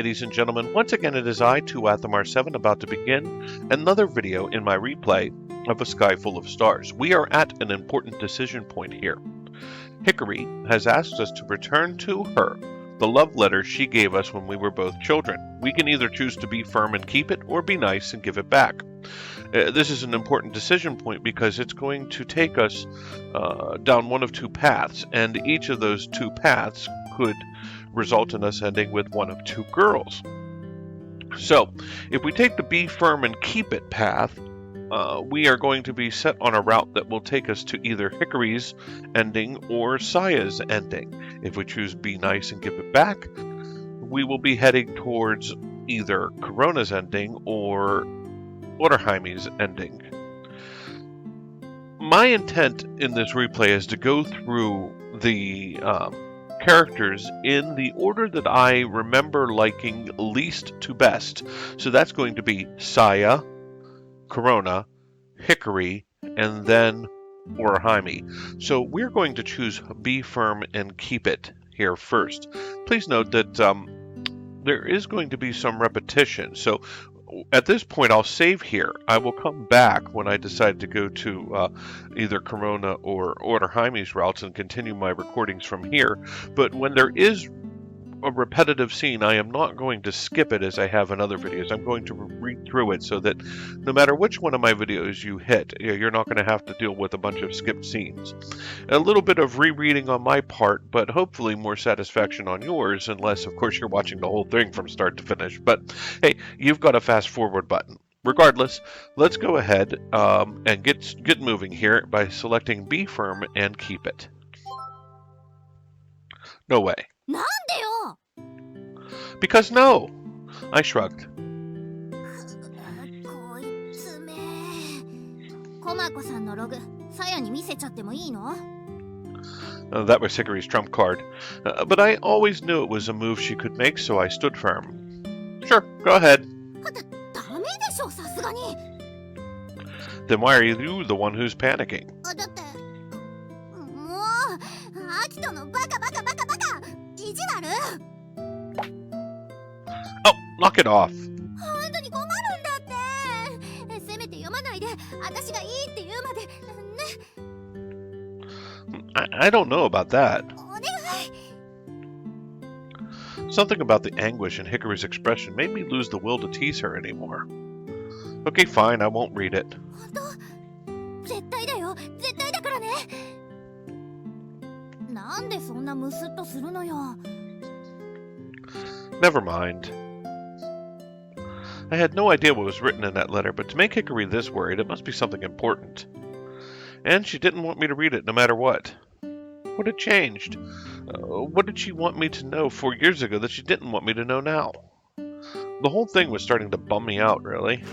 ladies and gentlemen. Once again, it is I, 2Athamar7, about to begin another video in my replay of A Sky Full of Stars. We are at an important decision point here. Hikari has asked us to return to her the love letter she gave us when we were both children. We can either choose to be firm and keep it, or be nice and give it back. This is an important decision point because it's going to take us down one of two paths, and each of those two paths could result in us ending with one of two girls. So, if we take the be firm and keep it path, we are going to be set on a route that will take us to either Hikari's ending or Saya's ending. If we choose be nice and give it back, we will be heading towards either Corona's ending or Waterheimy's ending. My intent in this replay is to go through the characters in the order that I remember liking least to best. So that's going to be Saya, Corona, Hikari, and then Waterheimy. So we're going to choose be firm and keep it here first. Please note that there is going to be some repetition. So at this point, I'll save here. I will come back when I decide to go to either Corona or Waterheimy's routes and continue my recordings from here. But when there is a repetitive scene, I am not going to skip it as I have in other videos. I'm going to read through it so that no matter which one of my videos you hit, you're not going to have to deal with a bunch of skipped scenes. A little bit of rereading on my part, but hopefully more satisfaction on yours, unless, of course, you're watching the whole thing from start to finish. But, hey, you've got a fast forward button. Regardless, let's go ahead and get moving here by selecting be firm and keep it. No way. Because no! I shrugged. That was Hikari's trump card. But I always knew it was a move she could make, so I stood firm. Sure, go ahead. Then why are you the one who's panicking? Oh, knock it off. I don't know about that. Something about the anguish in Hikari's expression made me lose the will to tease her anymore. Okay, fine, I won't read it. Never mind. I had no idea what was written in that letter, but to make Hikari this worried, it must be something important. And she didn't want me to read it no matter what. What had changed? What did she want me to know 4 years ago that she didn't want me to know now? The whole thing was starting to bum me out, really.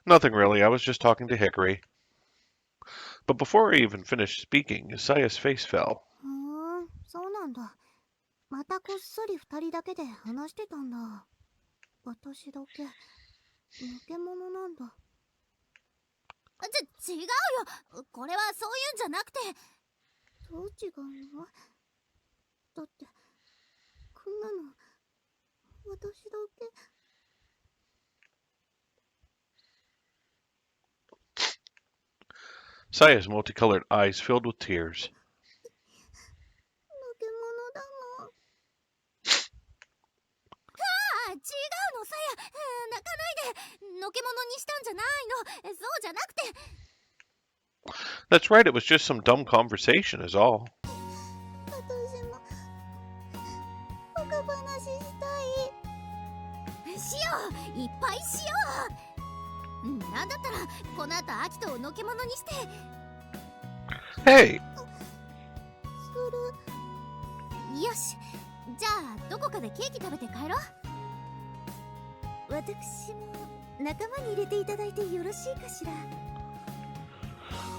Nothing really, I was just talking to Hikari. But before I even finished speaking, Saya's face fell. Saya's multicolored eyes filled with tears. That's right, it was just some dumb conversation is all. Hey!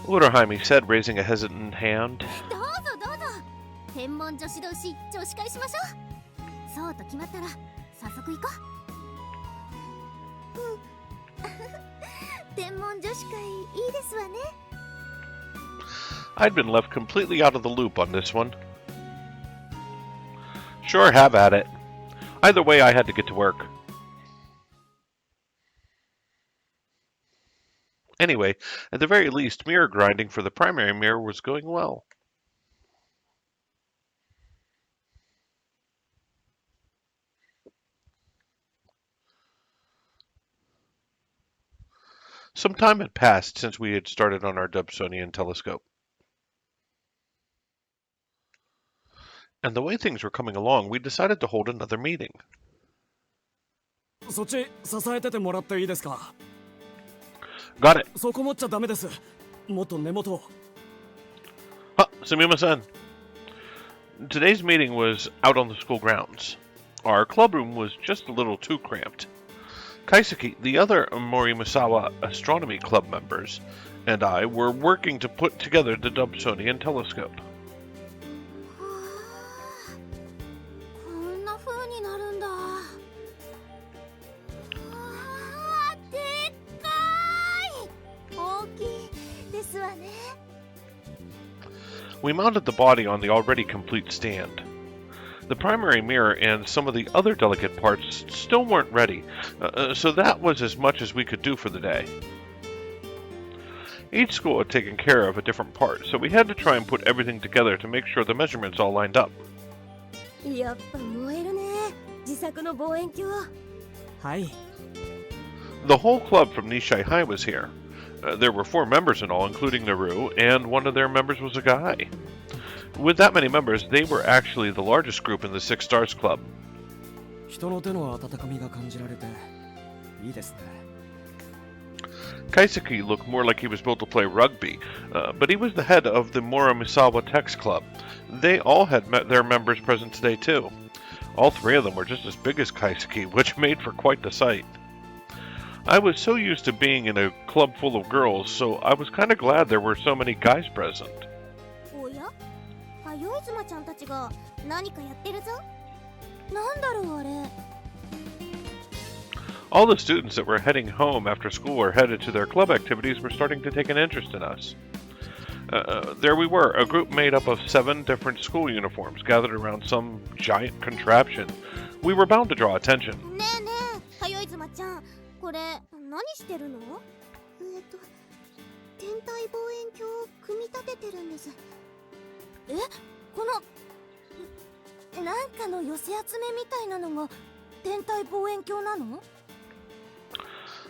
Waterheimy said, raising a hesitant hand. I'd been left completely out of the loop on this one. Sure, have at it. Either way, I had to get to work. Anyway, at the very least, mirror grinding for the primary mirror was going well. Some time had passed since we had started on our Dobsonian telescope. And the way things were coming along, we decided to hold another meeting. そっち支えててもらっていいですか Got it. そこ持っちゃダメです。もっと根元を。Sumimasen. Today's meeting was out on the school grounds. Our club room was just a little too cramped. Kaiseki, the other Morimasawa Astronomy Club members, and I were working to put together the Dobsonian telescope. こんな風になるんだ。でっかい。大きいですわね。We mounted the body on the already complete stand. The primary mirror and some of the other delicate parts still weren't ready, so that was as much as we could do for the day. Each school had taken care of a different part, so we had to try and put everything together to make sure the measurements all lined up. やっぱ燃えるね。自作の望遠鏡。はい。 The whole club from Nishai High was here. There were 4 members in all, including Naru, and one of their members was a guy. With that many members, they were actually the largest group in the Six Stars Club. 人の手の温かみが感じられていいですね。 Kaiseki looked more like he was built to play rugby, but he was the head of the Moromisawa Tex Club. They all had their members present today too. All 3 of them were just as big as Kaiseki, which made for quite the sight. I was so used to being in a club full of girls, so I was kind of glad there were so many guys present. おや？かよいずまちゃんたちが何かやってるぞ。なんだろうあれ。All the students that were heading home after school or headed to their club activities were starting to take an interest in us. There we were, a group made up of 7 different school uniforms gathered around some giant contraption. We were bound to draw attention. ねえねえ、かよいずまちゃん、これ何してるの？天体望遠鏡を組み立ててるんです。え、このなんかの寄せ集めみたいなのが天体望遠鏡なの？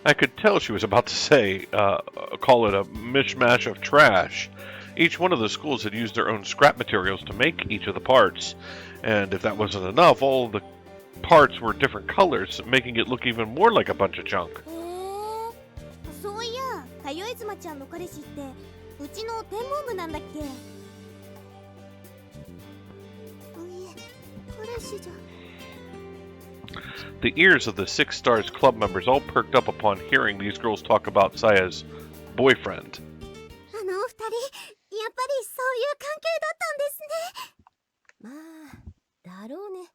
I could tell she was about to say, call it a mishmash of trash. Each one of the schools had used their own scrap materials to make each of the parts, and if that wasn't enough, all the parts were different colors, making it look even more like a bunch of junk. そういや、かよいずまちゃんの彼氏ってうちの天文部なんだっけ？いえ、彼氏じゃ。 The ears of the Six Stars Club members all perked up upon hearing these girls talk about Saya's boyfriend. あのお二人、やっぱりそういう関係だったんですね。まあ、だろうね。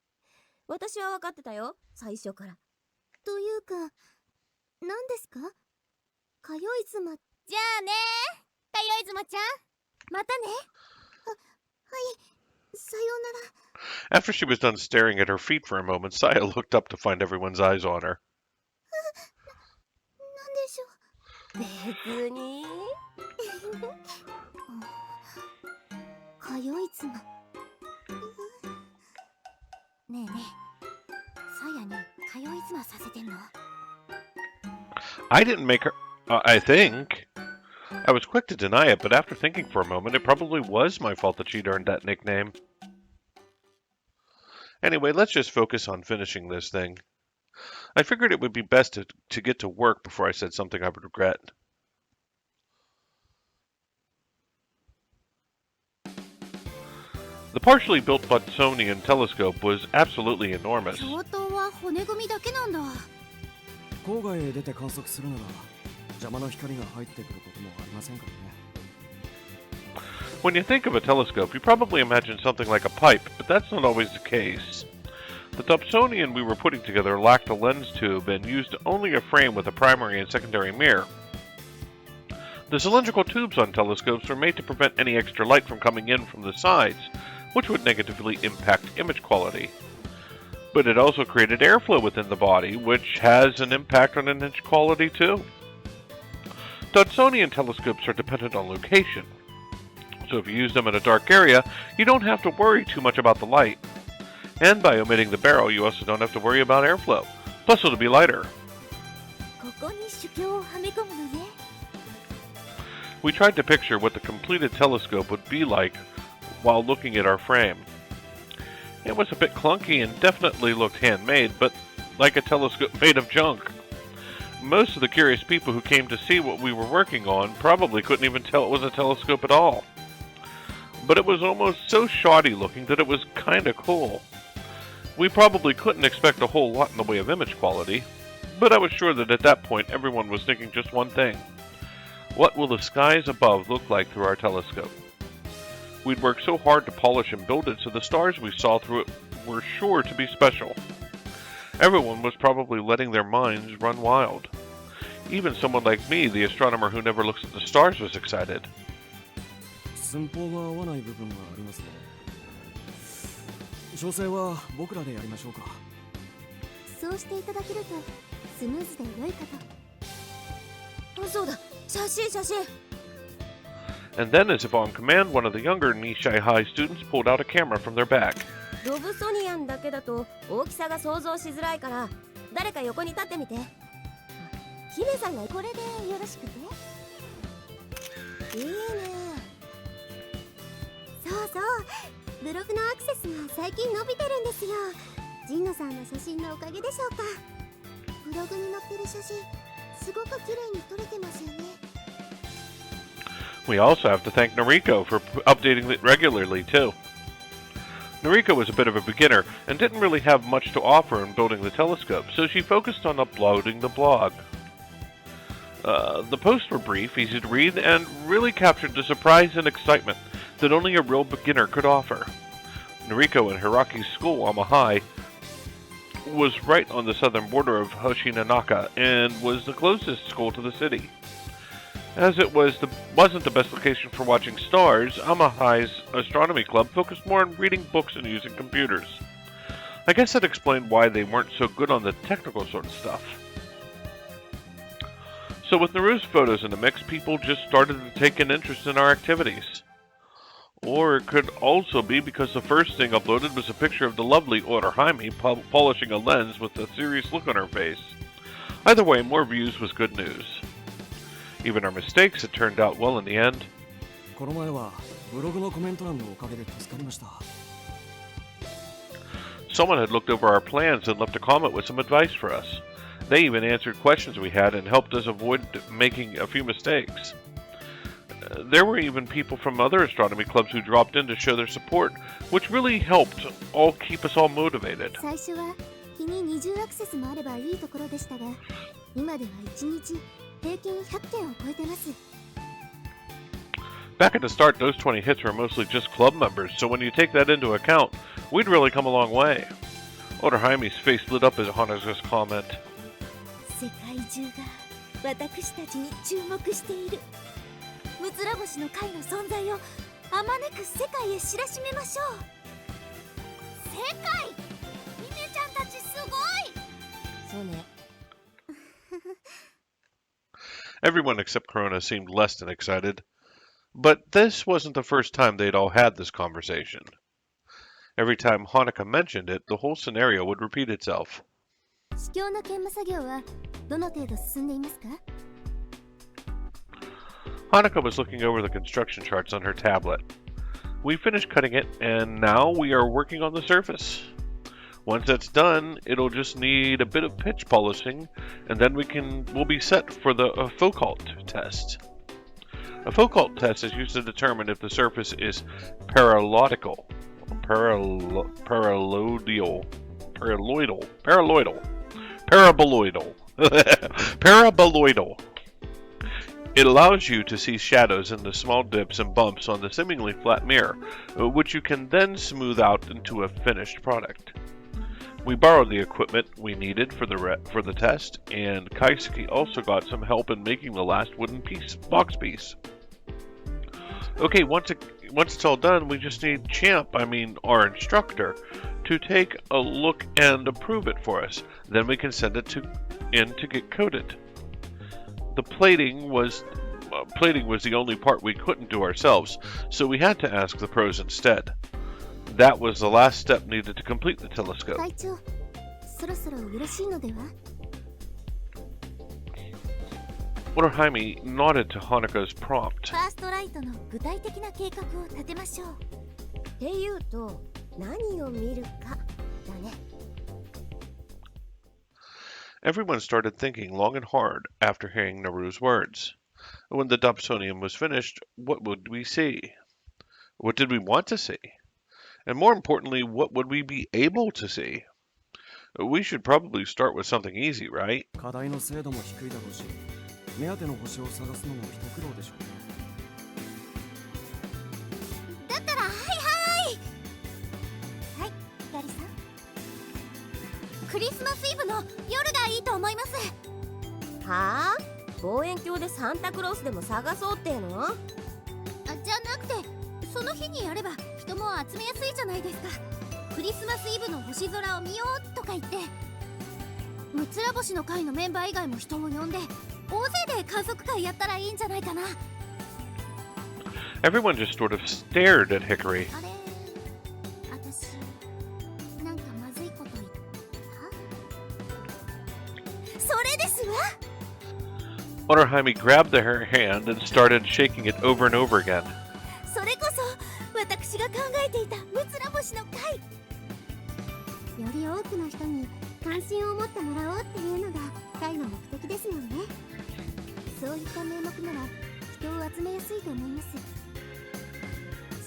私は分かってたよ、最初から。というか、何ですか？かよいずま。じゃあね、かよいずまちゃん。またね。はい、さようなら。 After she was done staring at her feet for a moment, Saya looked up to find everyone's eyes on her. なんでしょう。別に。かよいずま。ねえねえ、さやにかよいずまさせてんの？ I didn't make her. I think. I was quick to deny it, but after thinking for a moment, it probably was my fault that she'd earned that nickname. Anyway, let's just focus on finishing this thing. I figured it would be best to get to work before I said something I would regret. The partially built Botsonian telescope was absolutely enormous. 教頭は骨組みだけなんだ。郊外へ出て観測するなら邪魔な光が入ってくることもありませんからね。 When you think of a telescope, you probably imagine something like a pipe, but that's not always the case. The Dobsonian we were putting together lacked a lens tube and used only a frame with a primary and secondary mirror. The cylindrical tubes on telescopes were made to prevent any extra light from coming in from the sides, which would negatively impact image quality. But it also created airflow within the body, which has an impact on image quality too. Dodsonian telescopes are dependent on location, so if you use them in a dark area, you don't have to worry too much about the light. And by omitting the barrel, you also don't have to worry about airflow. Plus, it'll be lighter. ここに主鏡をはめ込むのね。 We tried to picture what the completed telescope would be like while looking at our frame. It was a bit clunky and definitely looked handmade, but like a telescope made of junk. Most of the curious people who came to see what we were working on probably couldn't even tell it was a telescope at all. But it was almost so shoddy looking that it was kinda cool. We probably couldn't expect a whole lot in the way of image quality, but I was sure that at that point everyone was thinking just one thing. What will the skies above look like through our telescope? We'd worked so hard to polish and build it so the stars we saw through it were sure to be special. Everyone was probably letting their minds run wild. Even someone like me, the astronomer who never looks at the stars, was excited. 寸法が合わない部分がありますね。調整は僕らでやりましょうか。そうしていただけるとスムーズで良いかと。あ、そうだ、写真。 And then, as if on command, one of the younger Nishai High students pulled out a camera from their bag. ロブソニアンだけだと大きさが想像しづらいから誰か横に立ってみて。ヒデさんがこれでよろしくて。いいね。そうそう、ブログのアクセスが最近伸びてるんですよ。ジンノさんの写真のおかげでしょうか。ブログに載ってる写真すごく綺麗に撮れてますよね。 We also have to thank Noriko for updating it regularly, too. Noriko was a bit of a beginner and didn't really have much to offer in building the telescope, so she focused on uploading the blog. The posts were brief, easy to read, and really captured the surprise and excitement that only a real beginner could offer. Noriko and Hiraki's school, Amahai, was right on the southern border of Hoshinanaka and was the closest school to the city. As it wasn't the best location for watching stars, Amahai's astronomy club focused more on reading books and using computers. I guess that explained why they weren't so good on the technical sort of stuff. So with Naru's photos in the mix, people just started to take an interest in our activities. Or it could also be because the first thing uploaded was a picture of the lovely Otohaime polishing a lens with a serious look on her face. Either way, more views was good news. Even our mistakes had turned out well in the end. この前はブログのコメント欄のおかげで助かりました。 Someone had looked over our plans and left a comment with some advice for us. They even answered questions we had and helped us avoid making a few mistakes. There were even people from other astronomy clubs who dropped in to show their support, which really helped keep us all motivated. 最初は日に20アクセスもあればいいところでしたが、今では1日平均100件を超えてます。 Back at the start, those 20 hits were mostly just club members, so when you take that into account, we'd really come a long way. Otohaime's face lit up as Hana's comment. 世界中が私たちに注目している。ムツラ星の会の存在をあまねく世界へ知らしめましょう。世界、ミネちゃんたちすごい。そうね。 Everyone except Corona seemed less than excited. But this wasn't the first time they'd all had this conversation. Every time Hanukkah mentioned it, the whole scenario would repeat itself. 試供の研磨作業はどの程度進んでいますか？ Hanukkah was looking over the construction charts on her tablet. We finished cutting it, and now we are working on the surface. Once that's done, it'll just need a bit of pitch polishing, and then we'll be set for the Foucault test. A Foucault test is used to determine if the surface is paraloidal, paraboloidal. It allows you to see shadows in the small dips and bumps on the seemingly flat mirror, which you can then smooth out into a finished product. We borrowed the equipment we needed for the test, and Kaisuke also got some help in making the last wooden box piece. Okay, once it's all done, we just need our instructor, to take a look and approve it for us. Then we can send it in to get coated. The plating was the only part we couldn't do ourselves, so we had to ask the pros instead. That was the last step needed to complete the telescope. 会長、そろそろよろしいのでは? Otohime nodded to Hanaka's prompt. ファーストライトの具体的な計画を立てましょう。っていうと、何を見るかだね。Everyone started thinking long and hard after hearing Naru's words. When the Dobsonium was finished, what would we see? What did we want to see? And more importantly, what would we be able to see? We should probably start with something easy, right? 課題の精度も低いだろうし、目当ての星を探すのも一苦労でしょうね。だったらはいヒカリさん。クリスマスイブの夜がいいと思います。はあ？望遠鏡でサンタクロースでも探そうっての？じゃなくて、その日にやれば人も集めやすいじゃないですか。クリスマスイブの星空を見ようとか言って、むつら星の会のメンバー以外も人を呼んで、大勢で観測会やったらいいんじゃないかな。Everyone just sort of stared at Hikari. あれ、私なんかまずいこと言った？それですわ。Otohime grabbed her hand and started shaking it over and over again. それこそ私が考えていたむつら星の会。より多くの人に関心を持ってもらおうっていうのが会の目的ですもんね。そういった名目なら人を集めやすいと思います。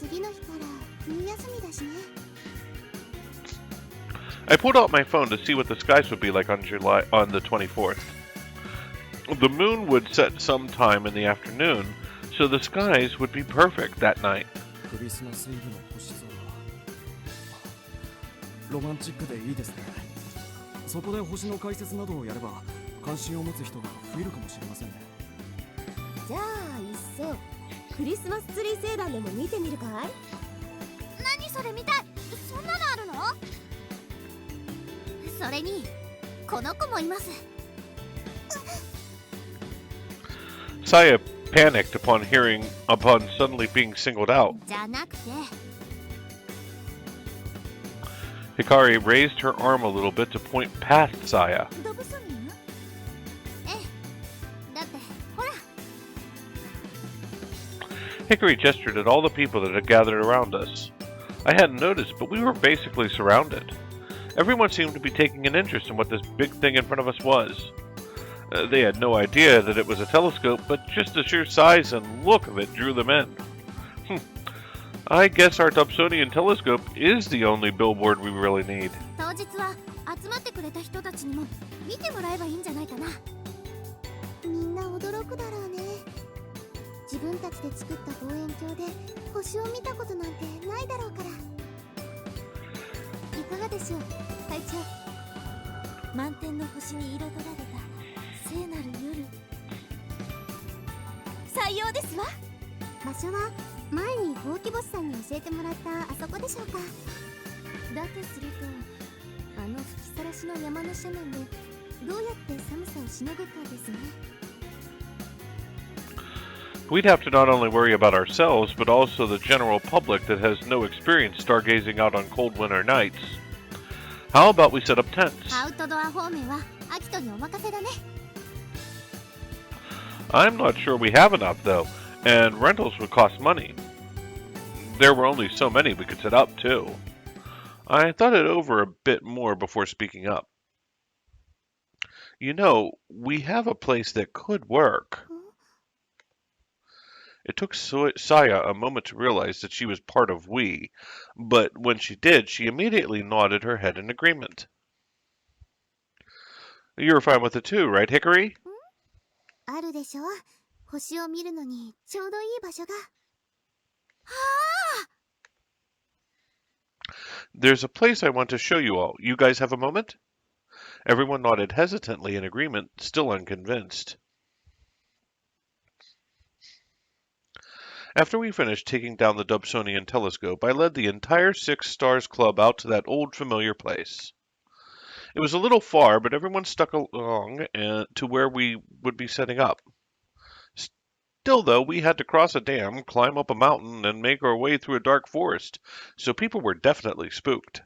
次の日から冬休みだしね。I pulled out my phone to see what the skies would be like on the 24th. The moon would set sometime in the afternoon, so the skies would be perfect that night. クリスマスイブの星空。ロマンチックでいいですね。そこで星の解説などをやれば関心を持つ人が増えるかもしれませんね。じゃあいっそクリスマスツリー星団でも見てみるかい？何それ見たい。そんなのあるの？それにこの子もいます。Saya panicked upon suddenly being singled out. じゃなくて。Hikari raised her arm a little bit to point past Saya. ドブソニー？ええ。だってほら。Hikari gestured at all the people that had gathered around us. I hadn't noticed, but we were basically surrounded. Everyone seemed to be taking an interest in what this big thing in front of us was. They had no idea that it was a telescope, but just the sheer size and look of it drew them in. I guess our Dobsonian telescope is the only billboard we really need. 当日は集まってくれた人たちにも見てもらえばいいんじゃないかな。みんな驚くだろうね。自分たちで作った望遠鏡で星を見たことなんてないだろうから。いかがでしょう、会長。満天の星に彩られた聖なる夜。採用ですわ。場所は前にほうき星さんに教えてもらったあそこでしょうか。だとするとあの吹きさらしの山の斜面でどうやって寒さをしのぐかですね。We'd have to not only worry about ourselves, but also the general public that has no experience stargazing out on cold winter nights. How about we set up tents? アウトドア方面はアキトにお任せだね。I'm not sure we have enough, though, and rentals would cost money. There were only so many we could set up, too. I thought it over a bit more before speaking up. You know, we have a place that could work. It took Saya a moment to realize that she was part of we, but when she did, she immediately nodded her head in agreement. You're fine with it too, right, Hikari? あるでしょ。星を見るのにちょうどいい場所が。は There's a place I want to show you all. You guys have a moment? Everyone nodded hesitantly in agreement, still unconvinced. After we finished taking down the Dobsonian telescope, I led the entire Six Stars Club out to that old familiar place. It was a little far, but everyone stuck along to where we would be setting up. Still, though, we had to cross a dam, climb up a mountain, and make our way through a dark forest, so people were definitely spooked.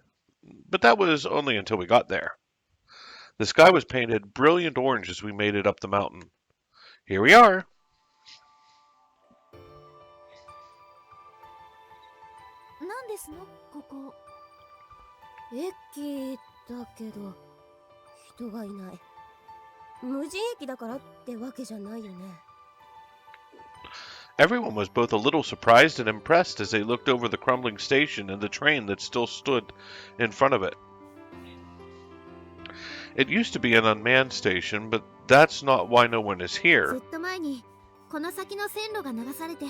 But that was only until we got there. The sky was painted brilliant orange as we made it up the mountain. Here we are. なんですのここ。駅だけど人がいない。無人駅だからってわけじゃないよね。Everyone was both a little surprised and impressed as they looked over the crumbling station and the train that still stood in front of it. It used to be an unmanned station, but that's not why no one is ず here. っと前にこの先の線路が流されて、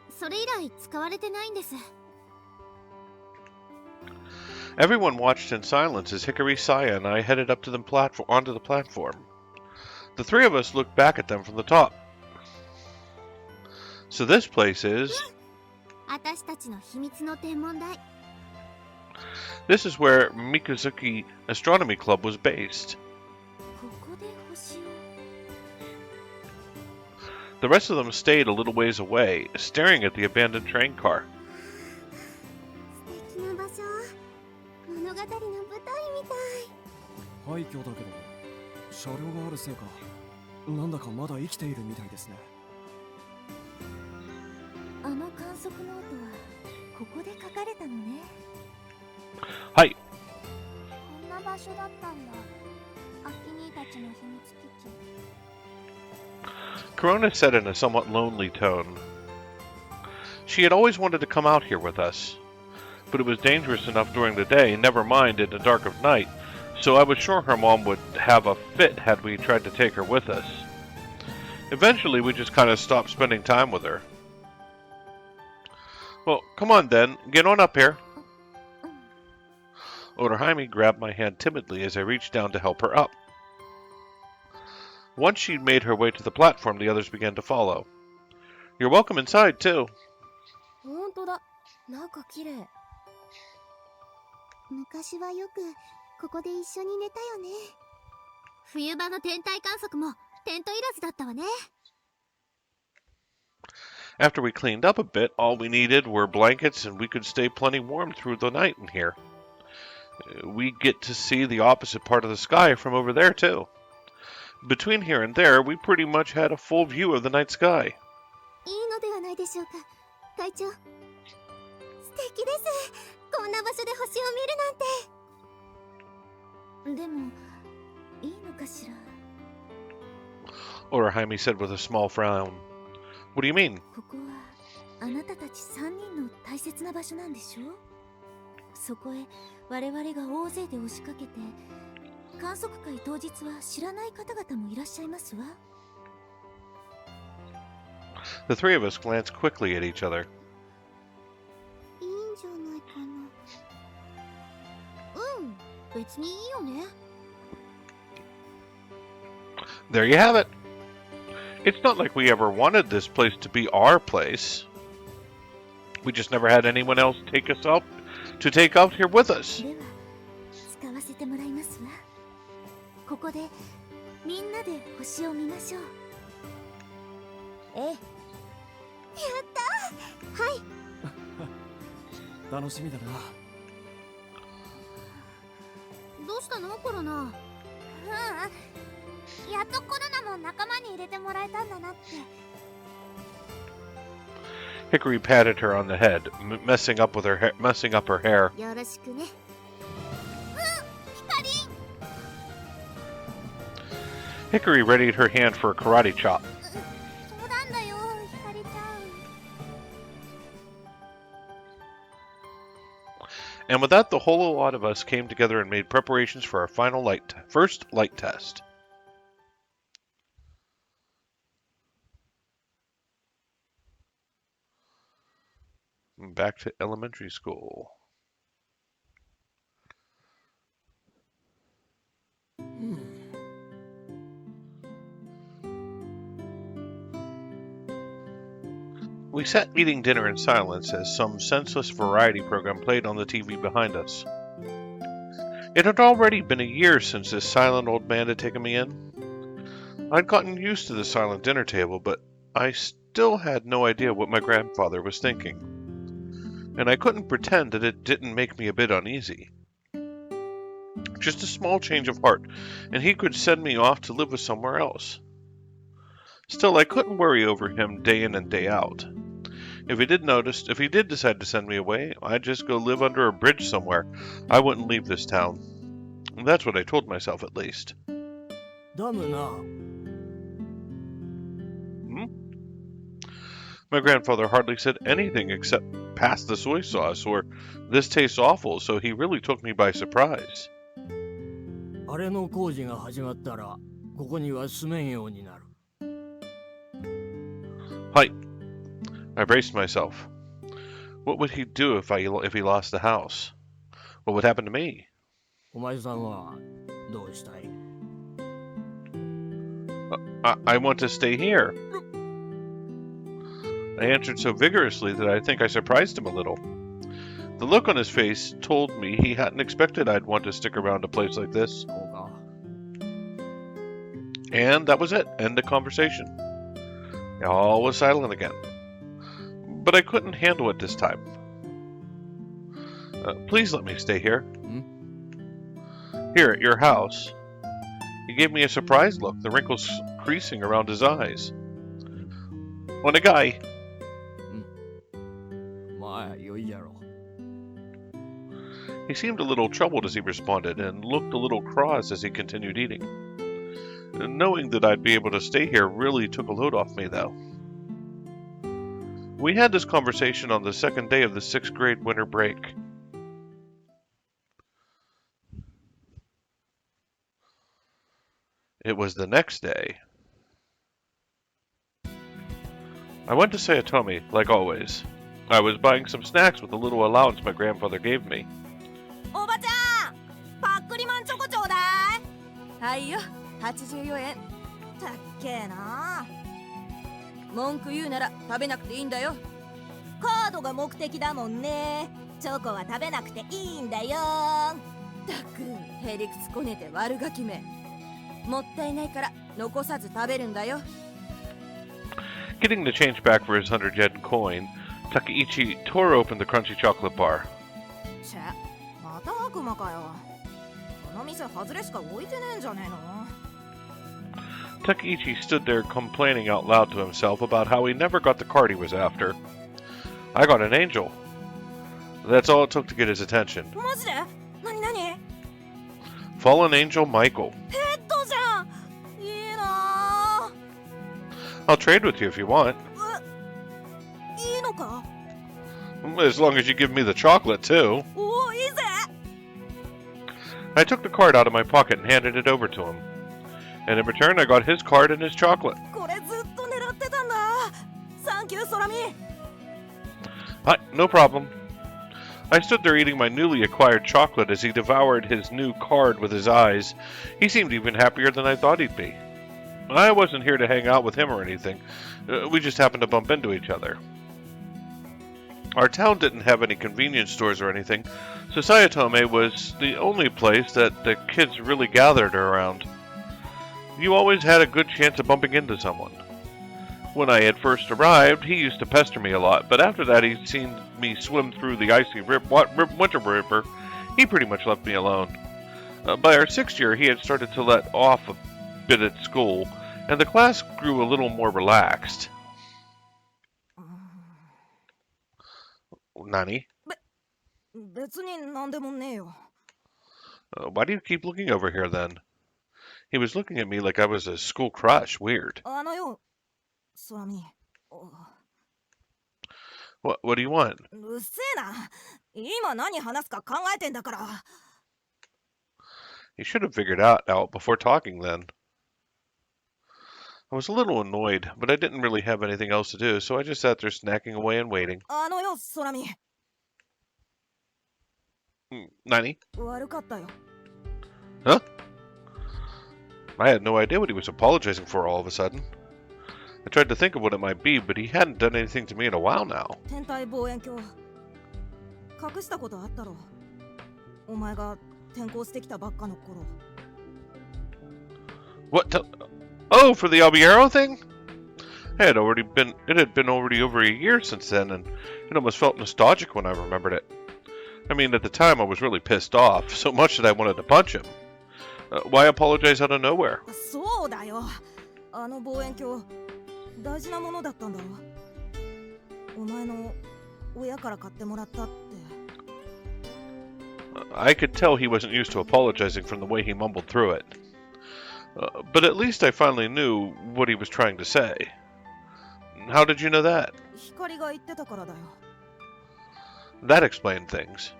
それ以来使われてないんです。 Everyone watched in silence as Hikari, Saya, and I headed up to the onto the platform. The three of us looked back at them from the top. So this place is... 私たちの秘密の天文台。 This is where Mikuzuki Astronomy Club was based. ここで星を。 The rest of them stayed a little ways away, staring at the abandoned train car. 素敵な場所。物語の舞台みたい。廃墟だけど車両があるせいかなんだかまだ生きているみたいですね。あの観測ノートはここで書かれたのね。はい。こんな場所だったんだ。アキ兄たちの秘密基地。 Corona said in a somewhat lonely tone. She had always wanted to come out here with us, but it was dangerous enough during the day, never mind in the dark of night, so I was sure her mom would have a fit had we tried to take her with us. Eventually, we just kind of stopped spending time with her. Well, come on then, get on up here. Oderheime grabbed my hand timidly as I reached down to help her up. Once she'd made her way to the platform, the others began to follow. You're welcome inside, too. 本当だ。中綺麗。昔はよくここで一緒に寝たよね。冬場の天体観測もテントいらずだったわね。 After we cleaned up a bit, all we needed were blankets and we could stay plenty warm through the night in here. We get to see the opposite part of the sky from over there, too. Between here and there, we pretty much had a full view of the night sky. いいのではないでしょうか、会長。素敵です。こんな場所で星を見るなんて。でも、いいのかしら。 Oderheime said with a small frown. What do you mean? ここはあなたたち3人の大切な場所なんでしょう。そこへ我々が大勢で押しかけて、観測会当日は知らない方々もいらっしゃいますわ。 The three of us glanced quickly at each other. いいんじゃないかな。うん、別にいいよね。 There you have it. It's not like we ever wanted this place to be our place. We just never had anyone else take us out here with us. では、使わせてもらいますわ。ここでみんなで星を見ましょう。ええ。やったー。はい。楽しみだな。どうしたのコロナ。うん、やっとコロナも仲間に入れてもらえたんだなって。 Hikari patted her on the head, messing up her hair. よろしくね。Hikari readied her hand for a karate chop. そうなんだよ、ひかりちゃん。 And with that, the whole lot of us came together and made preparations for our first light test. Back to elementary school. We sat eating dinner in silence as some senseless variety program played on the TV behind us. It had already been a year since this silent old man had taken me in. I'd gotten used to the silent dinner table, but I still had no idea what my grandfather was thinking. And I couldn't pretend that it didn't make me a bit uneasy. Just a small change of heart, and he could send me off to live with somewhere else. Still, I couldn't worry over him day in and day out. If he did decide to send me away, I'd just go live under a bridge somewhere. I wouldn't leave this town. That's what I told myself, at least. My grandfather hardly said anything except pass the soy sauce or this tastes awful, so he really took me by surprise. あれの工事が始まったら、ここには住めんようになる。Hi. I braced myself. What would he do if he lost the house? What would happen to me? お前さんはどうしたい？ I want to stay here. I answered so vigorously that I think I surprised him a little. The look on his face told me he hadn't expected I'd want to stick around a place like this. そうか。 And that was it. End of conversation. All was silent again. But I couldn't handle it this time. Please let me stay here. Here at your house. He gave me a surprised look, the wrinkles creasing around his eyes. When a guy... まあ、よいやろ。 He seemed a little troubled as he responded, and looked a little cross as he continued eating. Knowing that I'd be able to stay here really took a load off me, though. We had this conversation on the second day of the 6th grade winter break. It was the next day. I went to Sayatomi, like always. I was buying some snacks with the little allowance my grandfather gave me. おばちゃん、パックリマンチョコちょうだい。はいよ、84円。たっけえな。文句言うなら食べなくていいんだよ。カードが目的だもんね。チョコは食べなくていいんだよ。たく、へりくつこねて悪ガキめ。もったいないから残さず食べるんだよ。Getting the change back for his 100 yen coin, Takeichi tore open the crunchy chocolate bar. ちゃ、また悪魔かよ。この店外れしか置いてねえんじゃねえの。 Takeichi stood there complaining out loud to himself about how he never got the card he was after. I got an angel. That's all it took to get his attention. マジで？何何？ Fallen Angel Michael. ヘッドじゃん。いいな。 I'll trade with you if you want. いいのか？ As long as you give me the chocolate, too. おお、いいぜ。 I took the card out of my pocket and handed it over to him. And in return, I got his card and his chocolate. これずっと狙ってたんだ。サンキュー、ソラミ。 Hi, no problem. I stood there eating my newly acquired chocolate as he devoured his new card with his eyes. He seemed even happier than I thought he'd be. I wasn't here to hang out with him or anything. We just happened to bump into each other. Our town didn't have any convenience stores or anything, so Sayatome was the only place that the kids really gathered around. You always had a good chance of bumping into someone. When I had first arrived, he used to pester me a lot, but after that he'd seen me swim through the icy winter river, he pretty much left me alone. By our 6th year, he had started to let off a bit at school, and the class grew a little more relaxed. Nani? 別になんでもねえよ。 Why do you keep looking over here then? He was looking at me like I was a school crush. Weird. あのよ、ソラミ。What do you want? うっせえな。今何話すか考えてんだから。 You should have figured out before talking then. I was a little annoyed, but I didn't really have anything else to do, so I just sat there snacking away and waiting. あのよ、ソラミ。 Nani? 悪かったよ。 Huh? I had no idea what he was apologizing for all of a sudden. I tried to think of what it might be, but he hadn't done anything to me in a while now. 天体望遠鏡隠したことあったろ。お前が転校してきたばっかの頃。 What? Oh, for the Albiero thing? It had been already over a year since then, and it almost felt nostalgic when I remembered it. I mean, at the time I was really pissed off, so much that I wanted to punch him. Why apologize out of nowhere? そうだよ。あの望遠鏡大事なものだったんだろ。お前の親から買ってもらったって。 I could tell he wasn't used to apologizing from the way he mumbled through it. But at least I finally knew what he was trying to say. How did you know that? 光が言ってたからだよ。 That explained things.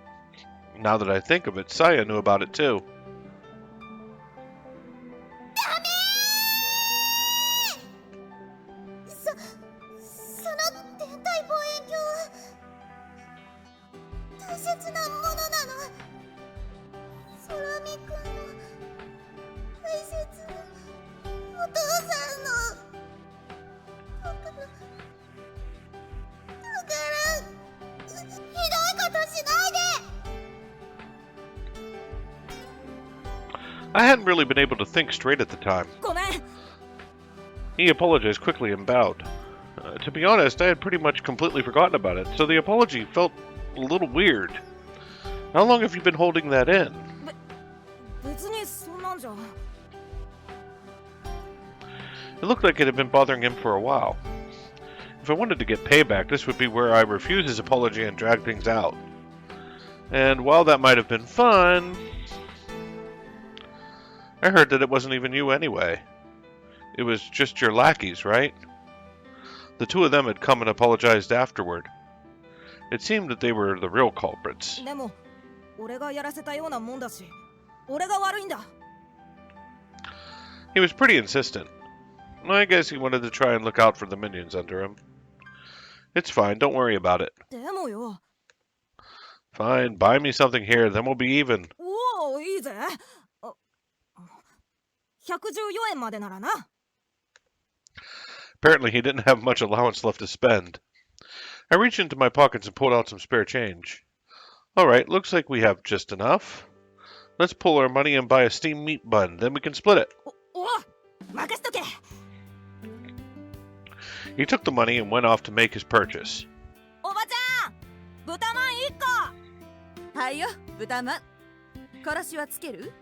Now that I think of it, Saya knew about it too. その天体望遠鏡は大切なものなの。空見くんの大切なお父さんの僕のだからひどいことしないで。 I hadn't really been able to think straight at the time. ごめん。 He apologized quickly and bowed. To be honest, I had pretty much completely forgotten about it, so the apology felt a little weird. How long have you been holding that in? 別にそんなんじゃ。 It looked like it had been bothering him for a while. If I wanted to get payback, this would be where I refuse his apology and drag things out. And while that might have been fun, I heard that it wasn't even you anyway. It was just your lackeys, right? The two of them had come and apologized afterward. It seemed that they were the real culprits. でも俺がやらせたようなもんだし、俺が悪いんだ。 He was pretty insistent. I guess he wanted to try and look out for the minions under him. It's fine, don't worry about it. でもよ。 Fine, buy me something here, then we'll be even. おお、いいぜ。114円までならな。 Apparently he didn't have much allowance left to spend. I reached into my pockets and pulled out some spare change. Alright, looks like we have just enough. Let's pull our money and buy a steamed meat bun, then we can split it. お、任しとけ。 He took the money and went off to make his purchase. おばちゃん、豚まん1個。はいよ、豚まん。からしはつける？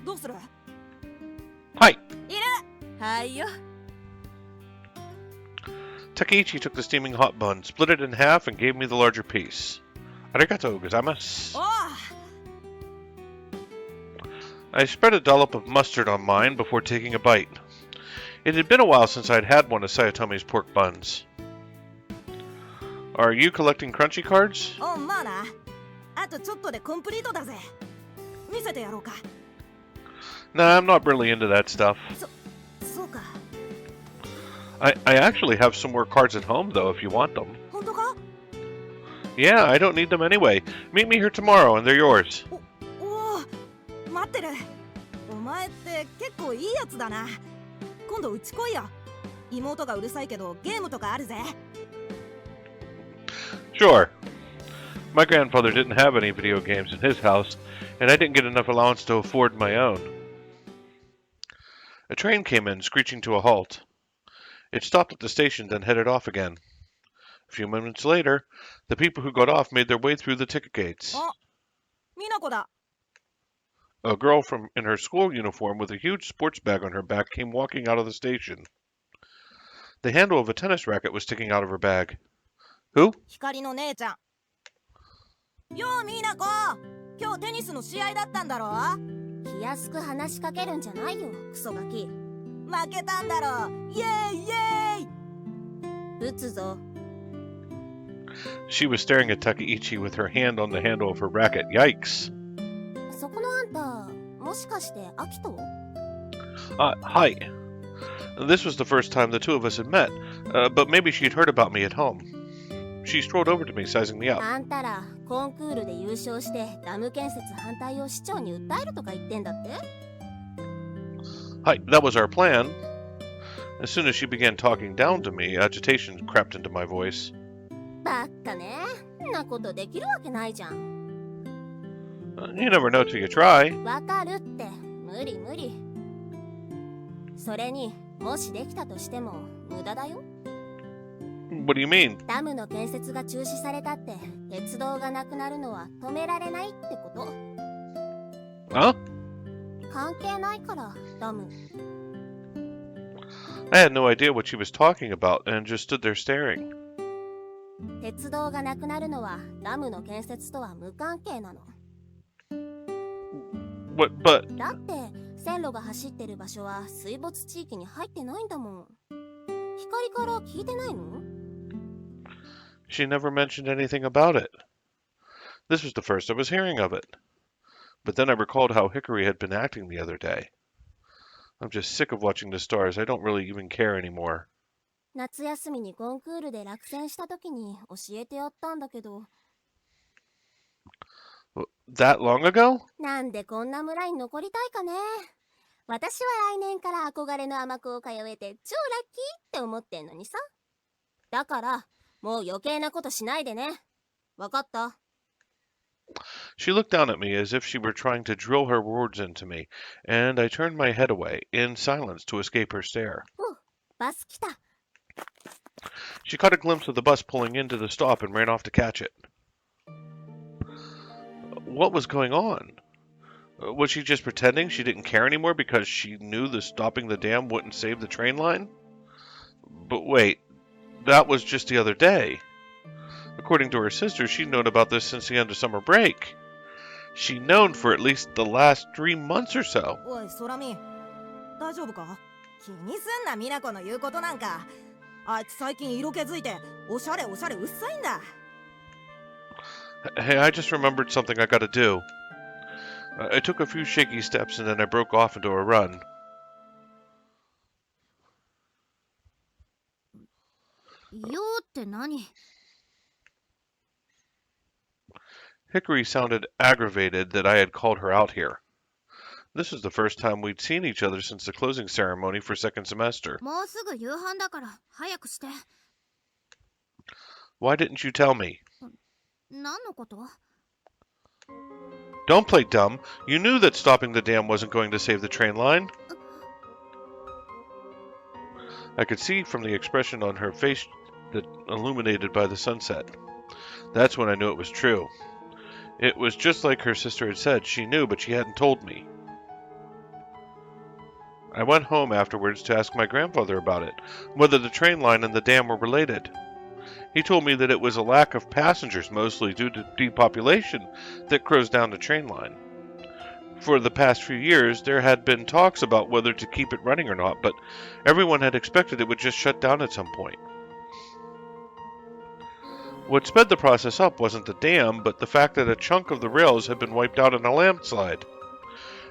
どうする？ Hi! いる。はいよ。 Takeichi took the steaming hot bun, split it in half, and gave me the larger piece. Arigatou gozaimasu. おう。 I spread a dollop of mustard on mine before taking a bite. It had been a while since I'd had one of Sayatome's pork buns. Are you collecting crunchy cards? おんまあな。あとちょっとでコンプリートだぜ。見せてやろうか。 Nah, I'm not really into that stuff. そうか。 I actually have some more cards at home, though, if you want them. 本当か？ Yeah, I don't need them anyway. Meet me here tomorrow, and they're yours. おお、待ってる。お前って結構いいやつだな。今度うち来いよ。妹がうるさいけどゲームとかあるぜ。 Sure. My grandfather didn't have any video games in his house, and I didn't get enough allowance to afford my own. A train came in, screeching to a halt. It stopped at the station, then headed off again. A few minutes later, the people who got off made their way through the ticket gates. あ、みなこだ。 A girl in her school uniform with a huge sports bag on her back came walking out of the station. The handle of a tennis racket was sticking out of her bag. Who? 光の姉ちゃん。ようみなこ。今日テニスの試合だったんだろ。気安く話しかけるんじゃないよ、クソガキ。負けたんだろ。イエーイイエーイ。撃つぞ。 She was staring at Takeichi with her hand on the handle of her racket. Yikes. そこのあんた、もしかしてアキト？ Hi. This was the first time the two of us had met, but maybe she'd heard about me at home. She strolled over to me, sizing me up. あんたらコンクールで優勝してダム建設反対を市長に訴えるとか言ってんだって？ Hi, that was our plan. As soon as she began talking down to me, agitation crept into my voice. バッカね。んなことできるわけないじゃん。You never know till you try. わかるって。無理無理。それに、もしできたとしても無駄だよ。What do you mean? ダムの建設が中止されたって、鉄道がなくなるのは止められないってこと。Huh? 関係ないから、ダム。I had no idea what she was talking about and just stood there staring. 鉄道がなくなるのはダムの建設とは無関係なの。But だって線路が走ってる場所は水没地域に入ってないんだもん。光から聞いてないの？ she never mentioned anything about it. This was the first I was hearing of it. But then I recalled how Hikari had been acting the other day. I'm just sick of watching the stars. I don't really even care anymore. 夏休みにコンクールで落選した時に教えてやったんだけど。That long ago? なんでこんな村に残りたいかね。私は来年から憧れの尼子を通えて超ラッキーって思ってんのにさ。だからもう余計なことしないでね。わかった？ She looked down at me as if she were trying to drill her words into me, and I turned my head away in silence to escape her stare. バス来た。She caught a glimpse of the bus pulling into the stop and ran off to catch it. What was going on? Was she just pretending she didn't care anymore because she knew that stopping the dam wouldn't save the train line? But wait, that was just the other day. According to her sister, she'd known about this since the end of summer break. She'd known for at least the last 3 months or so. おい空見、大丈夫か？気にすんな、美奈子の言うことなんか。あいつ最近色気づいておしゃれうっさいんだ。Hey, I just remembered something I gotta do. I took a few shaky steps and then I broke off into a run. よって何？ Hikari sounded aggravated that I had called her out here. This was the first time we'd seen each other since the closing ceremony for second semester. もうすぐ夕飯だから早くして。 Why didn't you tell me? 何のこと？ Don't play dumb. You knew that stopping the dam wasn't going to save the train line. I could see from the expression on her face that illuminated by the sunset. That's when I knew it was true. It was just like her sister had said. She knew, but she hadn't told me. I went home afterwards to ask my grandfather about it, whether the train line and the dam were related. He told me that it was a lack of passengers, mostly due to depopulation, that closed down the train line. For the past few years, there had been talks about whether to keep it running or not, but everyone had expected it would just shut down at some point. What sped the process up wasn't the dam, but the fact that a chunk of the rails had been wiped out in a landslide.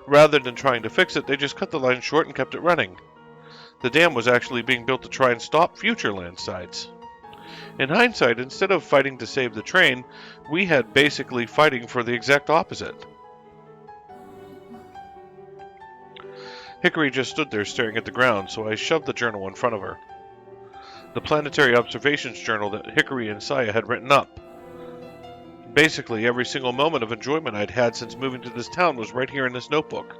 Rather than trying to fix it, they just cut the line short and kept it running. The dam was actually being built to try and stop future landslides. In hindsight, instead of fighting to save the train, we had basically fighting for the exact opposite. Hikari just stood there staring at the ground, so I shoved the journal in front of her. The Planetary Observations journal that Hikari and Saya had written up. Basically, every single moment of enjoyment I'd had since moving to this town was right here in this notebook.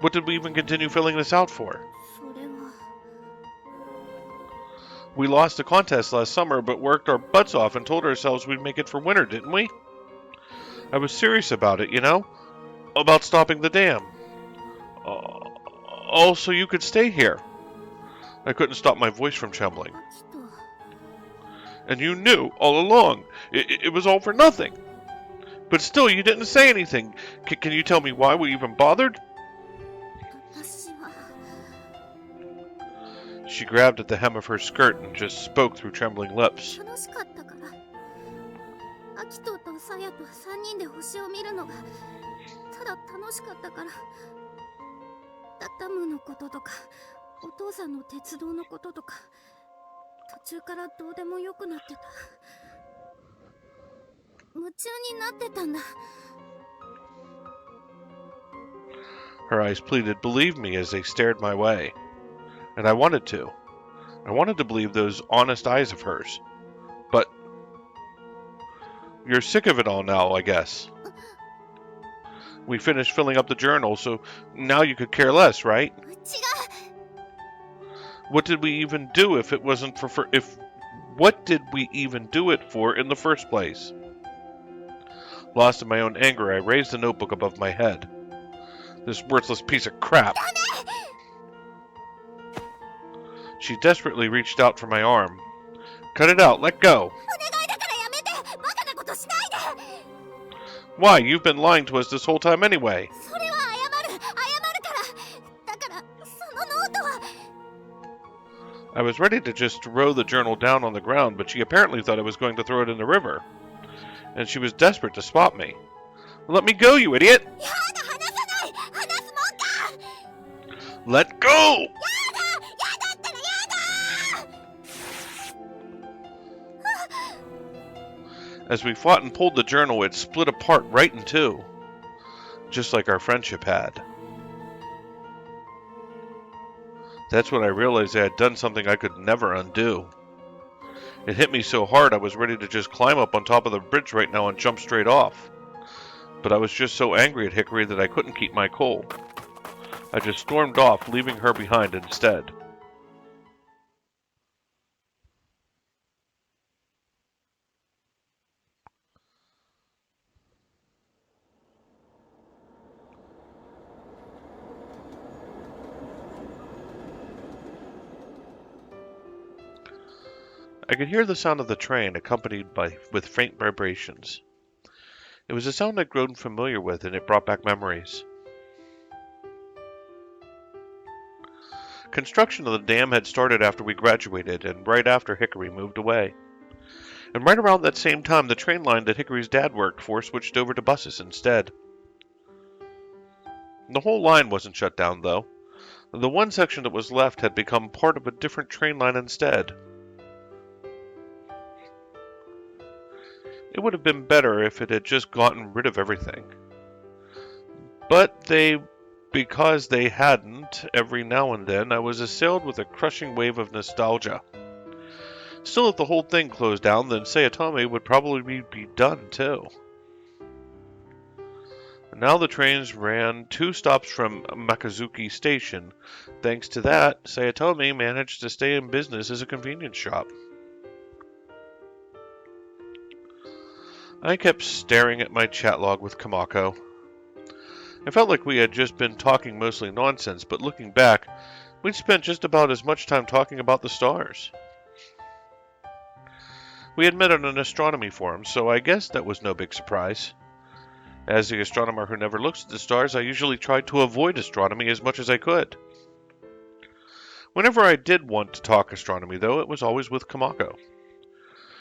What did we even continue filling this out for? それは。 We lost the contest last summer, but worked our butts off and told ourselves we'd make it for winter, didn't we? I was serious about it, you know? About stopping the dam. Oh, so you could stay here. I couldn't stop my voice from trembling. あきと。 And you knew all along. It was all for nothing. But still, you didn't say anything. Can you tell me why we even bothered? 私は。 She grabbed at the hem of her skirt and just spoke through trembling lips. 楽しかったから。アキトとサヤと3人で星を見るのがただ楽しかったから。ダムのこととか、お父さんの鉄道のこととか、途中からどうでもよくなってた。夢中になってたんだ。 Her eyes pleaded, believe me, as they stared my way. And I wanted to. I wanted to believe those honest eyes of hers. But you're sick of it all now, I guess. We finished filling up the journal, so now you could care less, right? 違う What did we even do if it wasn't for what did we even do it for in the first place? Lost in my own anger, I raised the notebook above my head. This worthless piece of crap. She desperately reached out for my arm. Cut it out, let go. お願いだからやめてバカなことしないで Why? You've been lying to us this whole time anyway. それは謝るからだからそのノートは I was ready to just throw the journal down on the ground, but she apparently thought I was going to throw it in the river. And she was desperate to spot me. Let me go, you idiot! やだ離さない話すもんか Let go! やだったらやだ As we fought and pulled the journal, it split apart right in two. Just like our friendship had. That's when I realized I had done something I could never undo. It hit me so hard I was ready to just climb up on top of the bridge right now and jump straight off. But I was just so angry at Hikari that I couldn't keep my cool. I just stormed off, leaving her behind instead. I could hear the sound of the train, accompanied with faint vibrations. It was a sound I'd grown familiar with, and it brought back memories. Construction of the dam had started after we graduated, and right after Hikari moved away. And right around that same time, the train line that Hikari's dad worked for switched over to buses instead. The whole line wasn't shut down, though. The one section that was left had become part of a different train line instead. It would have been better if it had just gotten rid of everything. But because they hadn't, every now and then I was assailed with a crushing wave of nostalgia. Still, if the whole thing closed down, then Sayatomi would probably be done too. Now the trains ran 2 stops from Makazuki Station. Thanks to that, Sayatomi managed to stay in business as a convenience shop. I kept staring at my chat log with Kamako. I felt like we had just been talking mostly nonsense, but looking back, we'd spent just about as much time talking about the stars. We had met on an astronomy forum, so I guess that was no big surprise. As the astronomer who never looks at the stars, I usually tried to avoid astronomy as much as I could. Whenever I did want to talk astronomy, though, it was always with Kamako.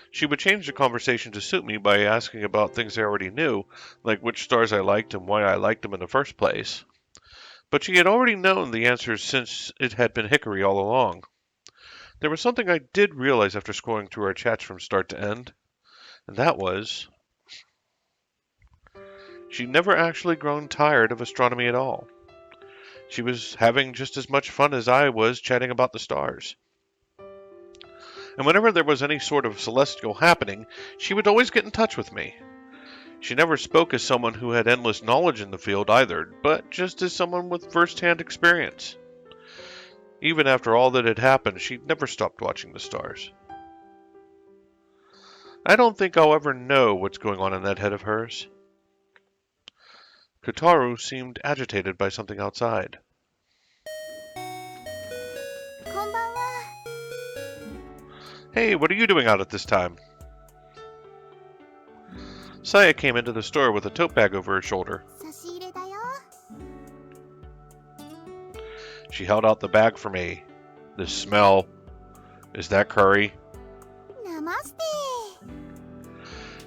She would change the conversation to suit me by asking about things I already knew, like which stars I liked and why I liked them in the first place. But she had already known the answers since it had been Hikari all along. There was something I did realize after scrolling through our chats from start to end, and that was she'd never actually grown tired of astronomy at all. She was having just as much fun as I was chatting about the stars. And whenever there was any sort of celestial happening, she would always get in touch with me. She never spoke as someone who had endless knowledge in the field either, but just as someone with first-hand experience. Even after all that had happened, she never stopped watching the stars. I don't think I'll ever know what's going on in that head of hers. Kotaru seemed agitated by something outside. こんばんは Hey, what are you doing out at this time? Saya came into the store with a tote bag over her shoulder. 差し入れだよ She held out the bag for me. The smell. Is that curry? ナマステ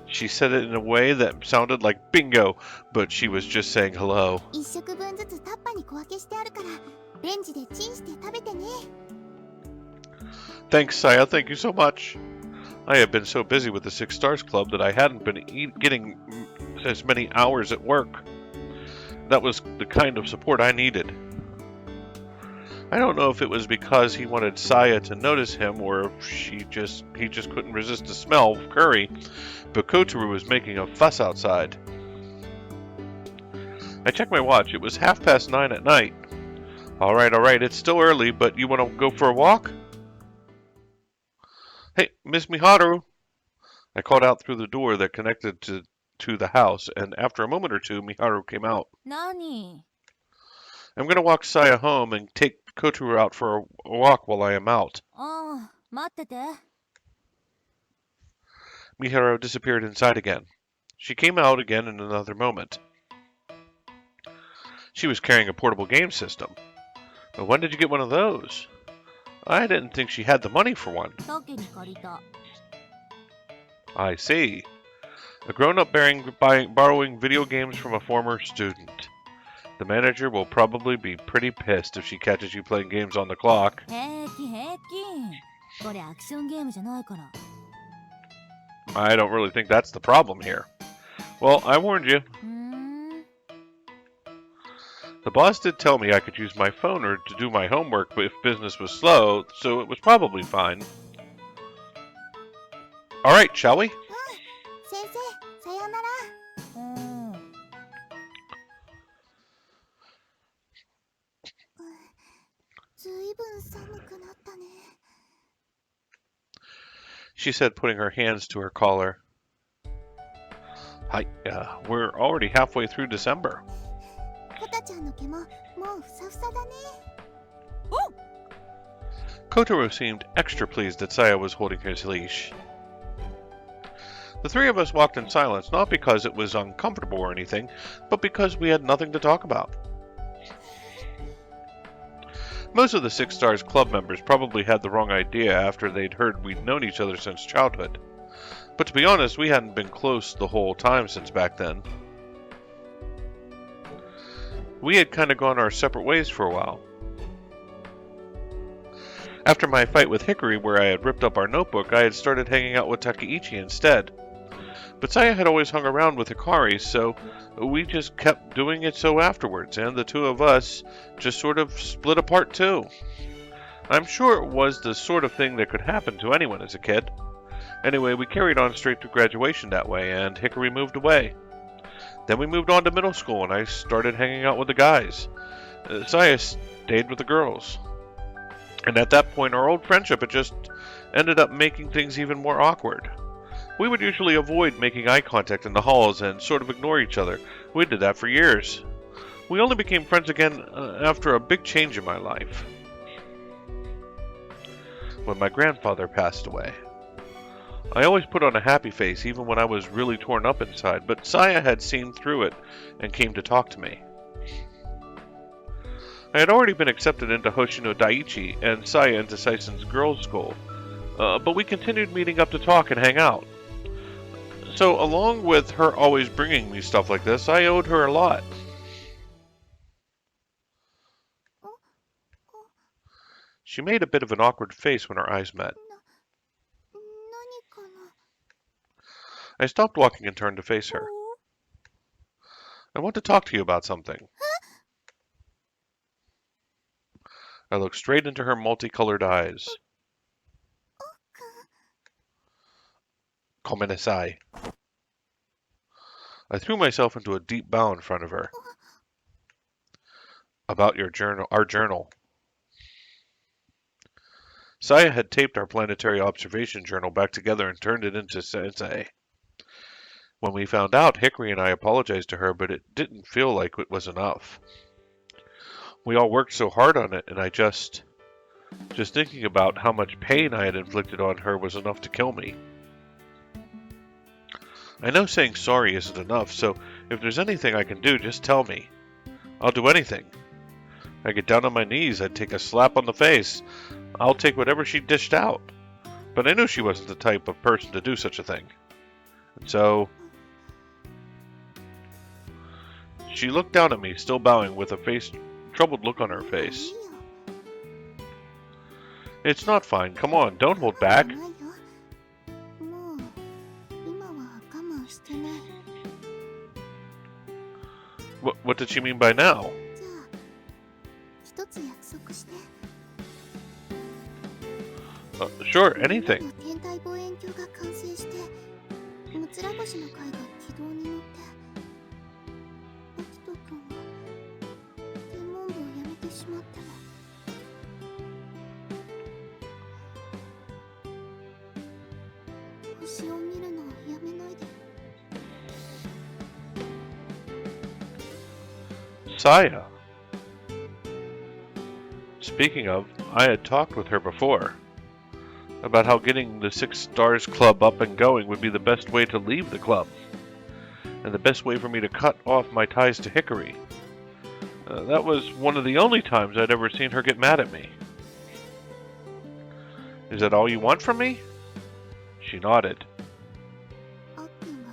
She said it in a way that sounded like bingo, but she was just saying hello. 1食分ずつタッパに小分けしてあるからレンジでチンして食べてね Thanks, Saya. Thank you so much. I have been so busy with the Six Stars Club that I hadn't been getting as many hours at work. That was the kind of support I needed. I don't know if it was because he wanted Saya to notice him or if he just couldn't resist the smell of curry, but Kotaro was making a fuss outside. I checked my watch. It was 9:30 at night. All right, it's still early, but you want to go for a walk? Hey, Miss Miharu! I called out through the door that connected to the house, and after a moment or two, Miharu came out. 何 I'm going to walk Saya home and take Kotaro out for a walk while I am out. ああ、待ってて。Miharu disappeared inside again. She came out again in another moment. She was carrying a portable game system. But when did you get one of those? I didn't think she had the money for one. タケに借りた。I see. A grown-up borrowing video games from a former student. The manager will probably be pretty pissed if she catches you playing games on the clock. 平気平気。これアクションゲームじゃないから。I don't really think that's the problem here. Well, I warned you. ふーん。 The boss did tell me I could use my phone or to do my homework if business was slow, so it was probably fine. All right, shall we? 先生、さようなら。うん。ずいぶん寒くなったね。She said, putting her hands to her collar. Hi, we're already halfway through December. コタちゃんの毛ももうふさふさだね。 Kotaro seemed extra pleased that Saya was holding his leash. The three of us walked in silence, not because it was uncomfortable or anything, but because we had nothing to talk about. Most of the Six Stars Club members probably had the wrong idea after they'd heard we'd known each other since childhood. But to be honest, we hadn't been close the whole time since back then. We had kind of gone our separate ways for a while. After my fight with Hikari, where I had ripped up our notebook, I had started hanging out with Takeichi instead. But Saya had always hung around with Hikari, so we just kept doing it so afterwards, and the two of us just sort of split apart too. I'm sure it was the sort of thing that could happen to anyone as a kid. Anyway, we carried on straight to graduation that way, and Hikari moved away. Then we moved on to middle school, and I started hanging out with the guys. Saya stayed with the girls. And at that point, our old friendship had just ended up making things even more awkward. We would usually avoid making eye contact in the halls and sort of ignore each other. We did that for years. We only became friends again after a big change in my life. When my grandfather passed away. I always put on a happy face even when I was really torn up inside, but Saya had seen through it and came to talk to me. I had already been accepted into Hoshino Daiichi and Saya into Seisen's girls' school, but we continued meeting up to talk and hang out. So, along with her always bringing me stuff like this, I owed her a lot. She made a bit of an awkward face when our eyes met. 何かな。 I stopped walking and turned to face her. I want to talk to you about something. I looked straight into her multicolored eyes. Komenasai. I threw myself into a deep bow in front of her. About our journal. Saya had taped our planetary observation journal back together and turned it into Sensei. When we found out, Hikari and I apologized to her, but it didn't feel like it was enough. We all worked so hard on it, and I just thinking about how much pain I had inflicted on her was enough to kill me. I know saying sorry isn't enough, so if there's anything I can do, just tell me. I'll do anything. I get down on my knees, I'd take a slap on the face. I'll take whatever she dished out. But I knew she wasn't the type of person to do such a thing. And so she looked down at me, still bowing, with a troubled look on her face. It's not fine. Come on, don't hold back. ないよ。もう今は我慢してね。 What did she mean by now? じゃあ一つ約束して。Sure, みんな anything. の天体望遠鏡が完成してむつら星の海が軌道に乗ってアキト君は天文部を辞めてしまっても星を見るのをやめないで。 Saya. Speaking of, I had talked with her before about how getting the Six Stars Club up and going would be the best way to leave the club, and the best way for me to cut off my ties to Hikari. That was one of the only times I'd ever seen her get mad at me. Is that all you want from me? She nodded. あっくんが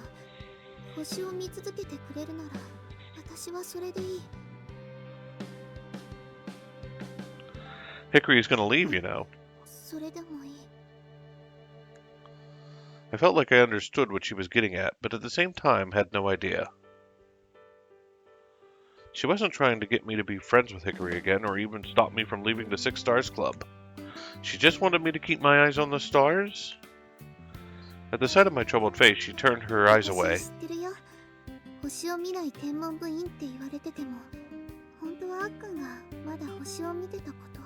星を見続けてくれるなら私はそれでいい。 Hikari's gonna leave, you know. それでもいい。 I felt like I understood what she was getting at, but at the same time had no idea. She wasn't trying to get me to be friends with Hikari again, or even stop me from leaving the Six Stars Club. She just wanted me to keep my eyes on the stars? At the sight of my troubled face, she turned her eyes away. 私知ってるよ。星を見ない天文部員って言われてても、本当はあっくんがまだ星を見てたこと。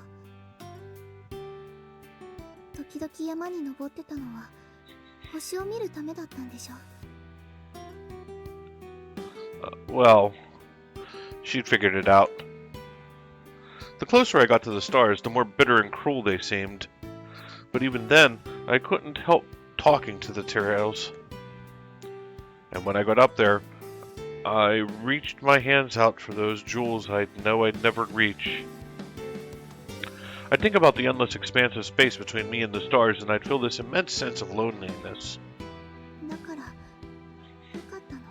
時々山に登ってたのは星を見るためだったんでしょ。Well, she'd figured it out. The closer I got to the stars, the more bitter and cruel they seemed. But even then, I couldn't help talking to the Tyrells. And when I got up there, I reached my hands out for those jewels I know I'd never reach. I'd think about the endless expanse of space between me and the stars, and I'd feel this immense sense of loneliness. だからよかったの。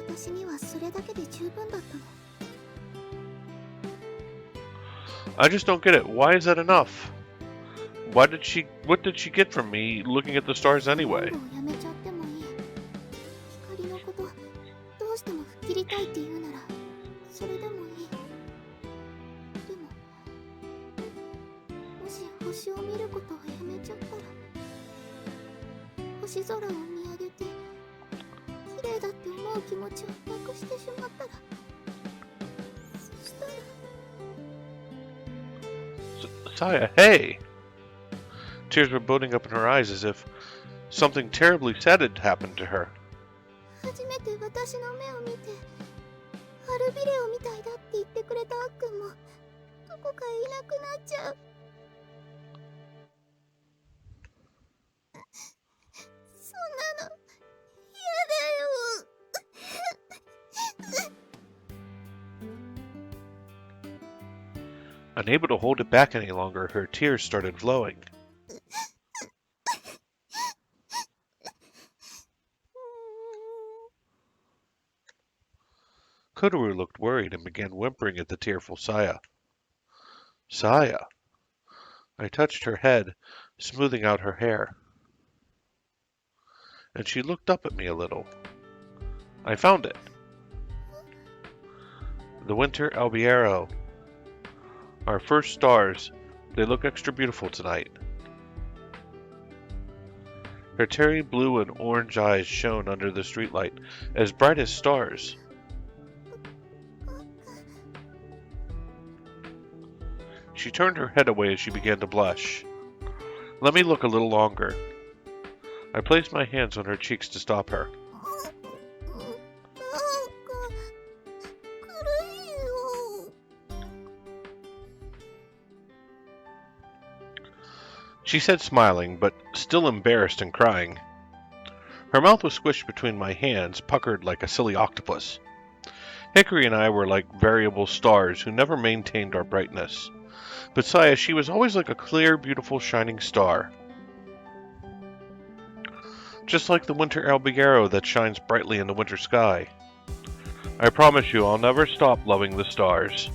私にはそれだけで十分だったの。 I just don't get it. Why is that enough? What did she get from me looking at the stars anyway? 天文部をやめちゃってもいい。光のことどうしても吹っ切りたいって言うならそれでもいい。でももし星を見ることをやめちゃったら星空を見上げて綺麗だって思う気持ちをなくしてしまったらそしたら Saya, hey! Tears were building up in her eyes as if something terribly sad had happened to her. 初めて私の目を見てアルビレオみたいだって言ってくれたあっくんもどこかいなくなっちゃう。そんなの嫌だよ。 Unable to hold it back any longer, her tears started flowing. Kotoru looked worried and began whimpering at the tearful Saya. Saya! I touched her head, smoothing out her hair. And she looked up at me a little. I found it. The Winter Albiero. Our first stars. They look extra beautiful tonight. Her cherry blue and orange eyes shone under the streetlight, as bright as stars. She turned her head away as she began to blush. Let me look a little longer. I placed my hands on her cheeks to stop her. She said, smiling, but still embarrassed and crying. Her mouth was squished between my hands, puckered like a silly octopus. Hikari and I were like variable stars who never maintained our brightness. But Saya, she was always like a clear, beautiful, shining star. Just like the winter albiero that shines brightly in the winter sky. I promise you I'll never stop loving the stars.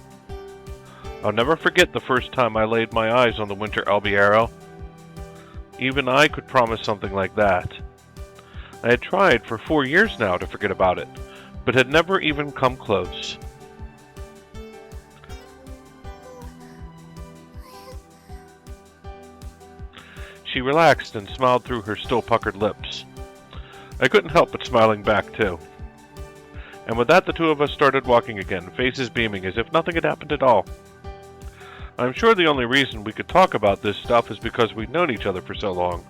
I'll never forget the first time I laid my eyes on the winter albiero. Even I could promise something like that. I had tried for 4 years now to forget about it, but had never even come close. She relaxed and smiled through her still puckered lips. I couldn't help but smiling back, too. And with that, the two of us started walking again, faces beaming as if nothing had happened at all. I'm sure the only reason we could talk about this stuff is because we'd known each other for so long.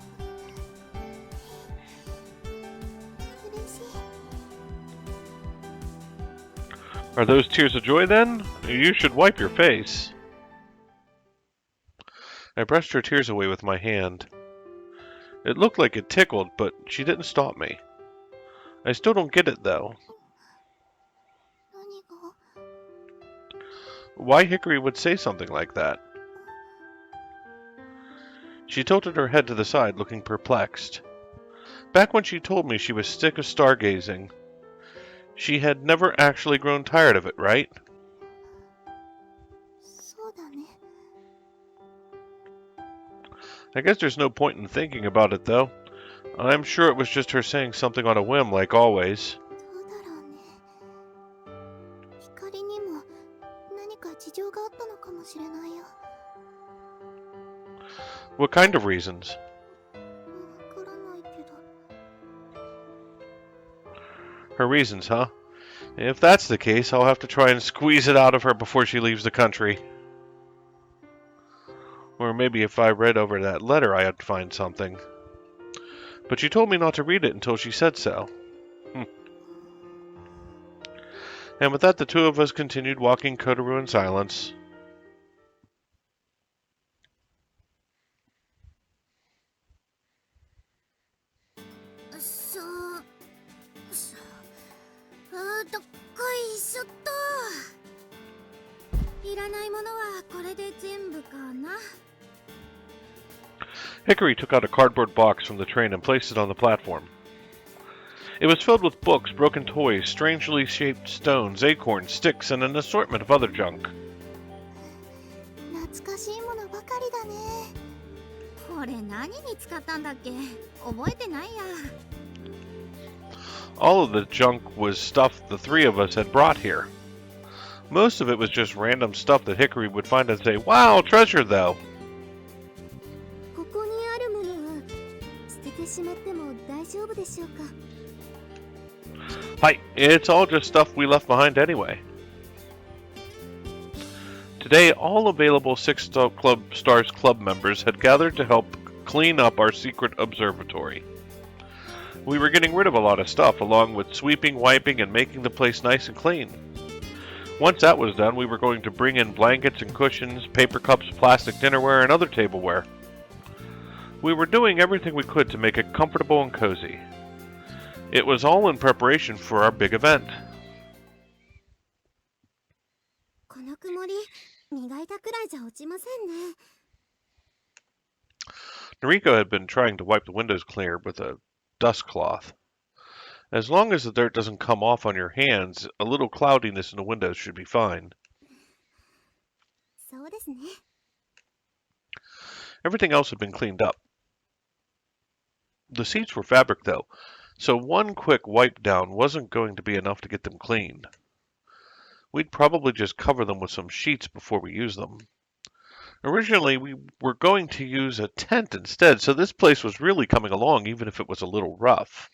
Are those tears of joy, then? You should wipe your face. I brushed her tears away with my hand. It looked like it tickled, but she didn't stop me. I still don't get it, though. Why Hikari would say something like that? She tilted her head to the side, looking perplexed. Back when she told me she was sick of stargazing, she had never actually grown tired of it, right? I guess there's no point in thinking about it, though. I'm sure it was just her saying something on a whim, like always. What kind of reasons? Her reasons, huh? If that's the case, I'll have to try and squeeze it out of her before she leaves the country. Or maybe if I read over that letter, I'd find something. But she told me not to read it until she said so. And with that, the two of us continued walking Kotoru in silence. Hikari took out a cardboard box from the train and placed it on the platform. It was filled with books, broken toys, strangely shaped stones, acorns, sticks, and an assortment of other junk. All of the junk was stuff the three of us had brought here. Most of it was just random stuff that Hikari would find and say, "Wow, treasure though." Hi, it's all just stuff we left behind anyway. Today, all available Six Stars Club members had gathered to help clean up our secret observatory. We were getting rid of a lot of stuff, along with sweeping, wiping, and making the place nice and clean. Once that was done, we were going to bring in blankets and cushions, paper cups, plastic dinnerware, and other tableware. We were doing everything we could to make it comfortable and cozy. It was all in preparation for our big event. Noriko had been trying to wipe the windows clear with a dust cloth. As long as the dirt doesn't come off on your hands, a little cloudiness in the windows should be fine. Everything else had been cleaned up. The seats were fabric, though, so one quick wipe down wasn't going to be enough to get them cleaned. We'd probably just cover them with some sheets before we use them. Originally, we were going to use a tent instead, so this place was really coming along, even if it was a little rough.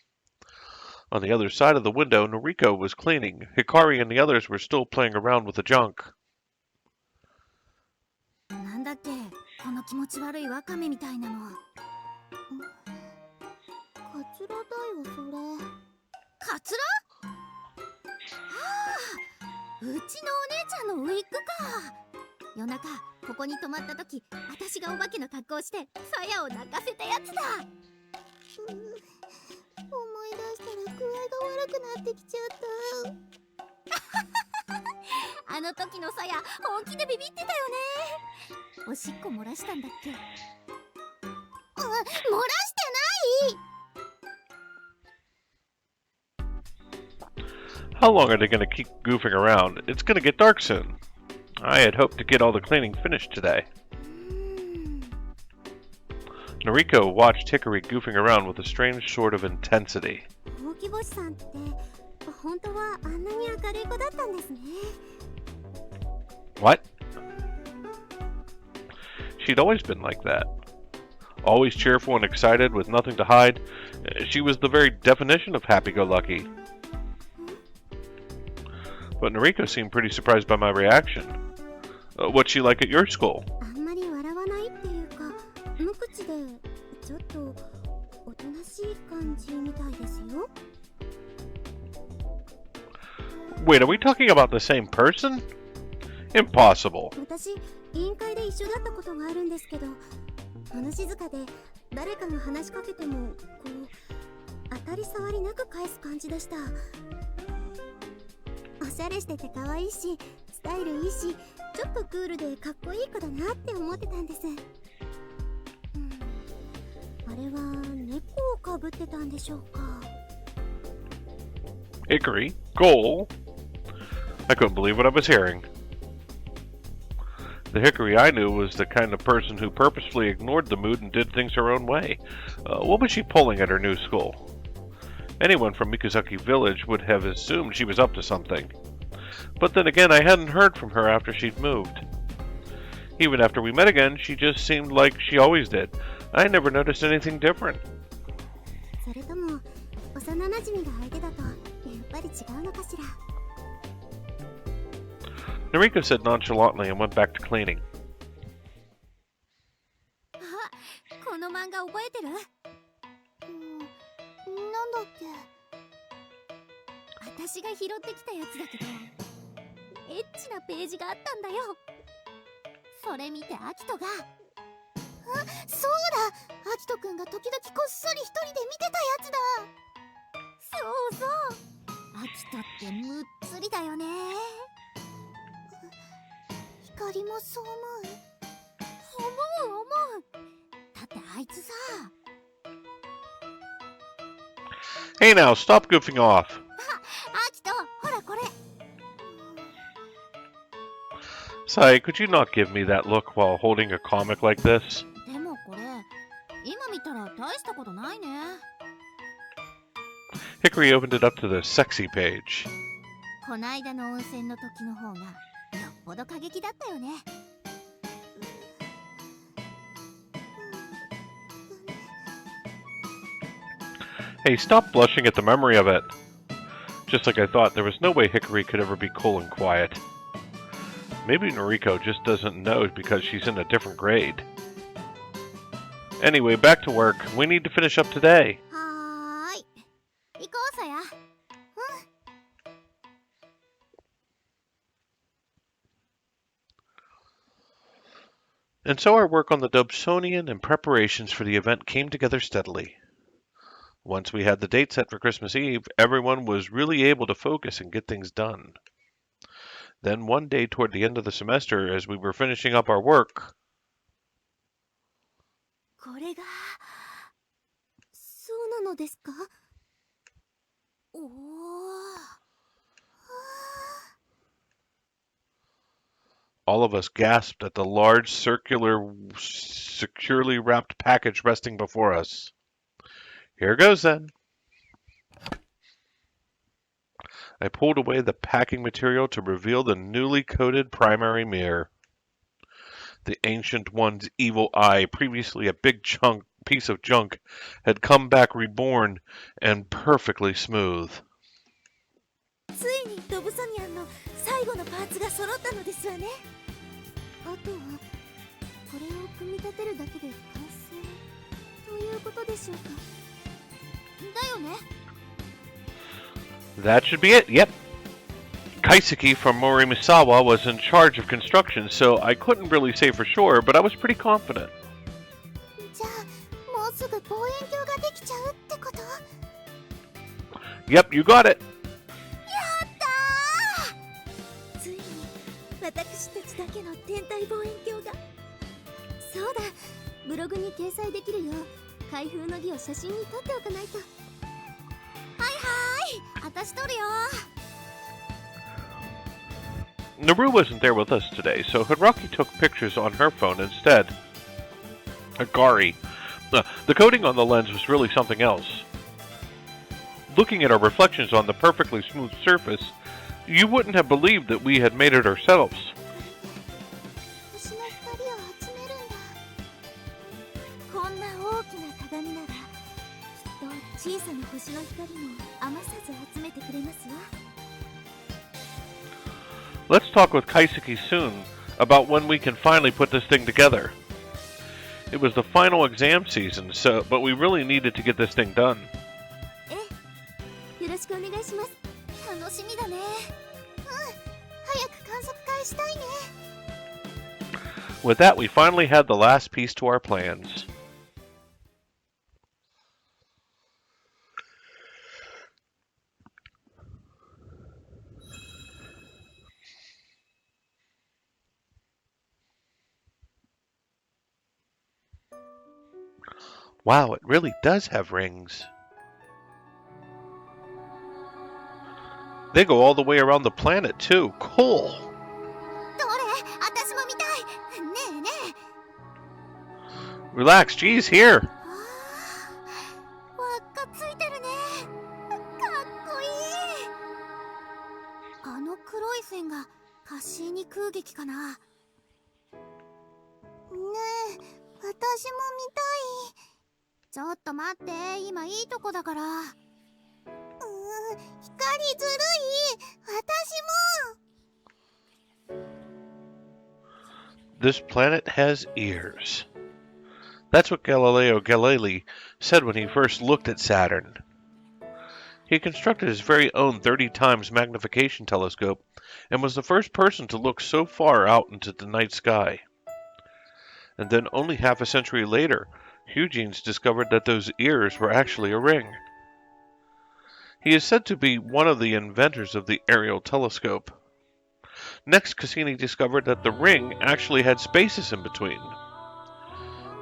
On the other side of the window, Noriko was cleaning. Hikari and the others were still playing around with the junk. How long are they going to keep goofing around? It's going to get dark soon. I had hoped to get all the cleaning finished today. Noriko watched Hikari goofing around with a strange sort of intensity. What? She'd always been like that. Always cheerful and excited with nothing to hide. She was the very definition of happy-go-lucky. But Noriko seemed pretty surprised by my reaction. What's she like at your school? あんまり笑わないっていうか、無口でちょっとおとなしい感じみたいですよ。Wait, are we talking about the same person? Impossible. 私、委員会で一緒だったことがあるんですけど、物静かで誰かが話しかけてもこう当たり障りなく返す感じでした。おしゃれしてて可愛いし、スタイルいいし、ちょっとクールでかっこいい子だなって思ってたんです。あれは猫をかぶってたんでしょうか。Hikari? Goal? I couldn't believe what I was hearing. The Hikari I knew was the kind of person who purposefully ignored the mood and did things her own way. What was she pulling at her new school? Anyone from Mikazaki Village would have assumed she was up to something. But then again, I hadn't heard from her after she'd moved. Even after we met again, she just seemed like she always did. I never noticed anything different. それとも幼馴染が相手だとやっぱり違うのかしら。Noriko said nonchalantly and went back to cleaning. あ、この漫画覚えてる？なんだっけ？私が拾ってきたやつだけど、エッチなページがあったんだよ。それ見てアキトが、あ、そうだ、アキトくんが時々こっそり一人で見てたやつだ。そうそう、アキトってむっつりだよね。光もそう思う？思う。だってあいつさ。Hey now, stop goofing off. アキト、ほらこれ。Sai, could you not give me that look while holding a comic like this? でもこれ、今見たら大したことないね。Hikari opened it up to the sexy page. こないだの温泉の時の方がよっぽど過激だったよね。Hey, stop blushing at the memory of it. Just like I thought, there was no way Hikari could ever be cool and quiet. Maybe Noriko just doesn't know because she's in a different grade. Anyway, back to work. We need to finish up today. はーい。行こうさや。And so our work on the Dobsonian and preparations for the event came together steadily. Once we had the date set for Christmas Eve, everyone was really able to focus and get things done. Then one day toward the end of the semester, as we were finishing up our work... これが、そうなのですか？おー。All of us gasped at the large, circular, securely wrapped package resting before us. Here goes then. I pulled away the packing material to reveal the newly coated primary mirror. The Ancient One's evil eye, previously a big piece of junk, had come back reborn and perfectly smooth. ついにドブソニアンの最後のパーツが揃ったのですわね。あとはこれを組み立てるだけで完成ということでしょうか。だよね。That should be it, yep. Kaiseki from Morimisawa was in charge of construction, so I couldn't really say for sure, but I was pretty confident. じゃあもうすぐ望遠鏡ができちゃうってこと？ Yep, you got it. ついに私たちだけの天体望遠鏡が。そうだ、ブログに掲載できるよう開封の儀を写真に撮っておかないと。はいはい、私撮るよ。Naru wasn't there with us today, so Hiraki took pictures on her phone instead. Hikari. The coating on the lens was really something else. Looking at our reflections on the perfectly smooth surface, you wouldn't have believed that we had made it ourselves. 星の光を集めるんだ。こんなきな鏡ならきっと小さな星の光も余さず集めてくれますわ。 Let's talk with Kaiseki soon about when we can finally put this thing together. It was the final exam season, but we really needed to get this thing done. よろしくお願いします。楽しみだね。早く観測会したいね。 With that, we finally had the last piece to our plans. Wow, it really does have rings. They go all the way around the planet, too. Cool. どれ？私も見たい。ねえねえ。 Relax, G's here. 輪っかついてるね。かっこいい。あの黒い線がカッシーニ空撃かな。ねえ、私も見たい。ちょっと待って、今いいとこだから。光ずるい。私も。 This planet has ears. That's what Galileo Galilei said when he first looked at Saturn. He constructed his very own 30 times magnification telescope and was the first person to look so far out into the night sky. And then only half a century later, Huygens discovered that those ears were actually a ring. He is said to be one of the inventors of the aerial telescope. Next, Cassini discovered that the ring actually had spaces in between.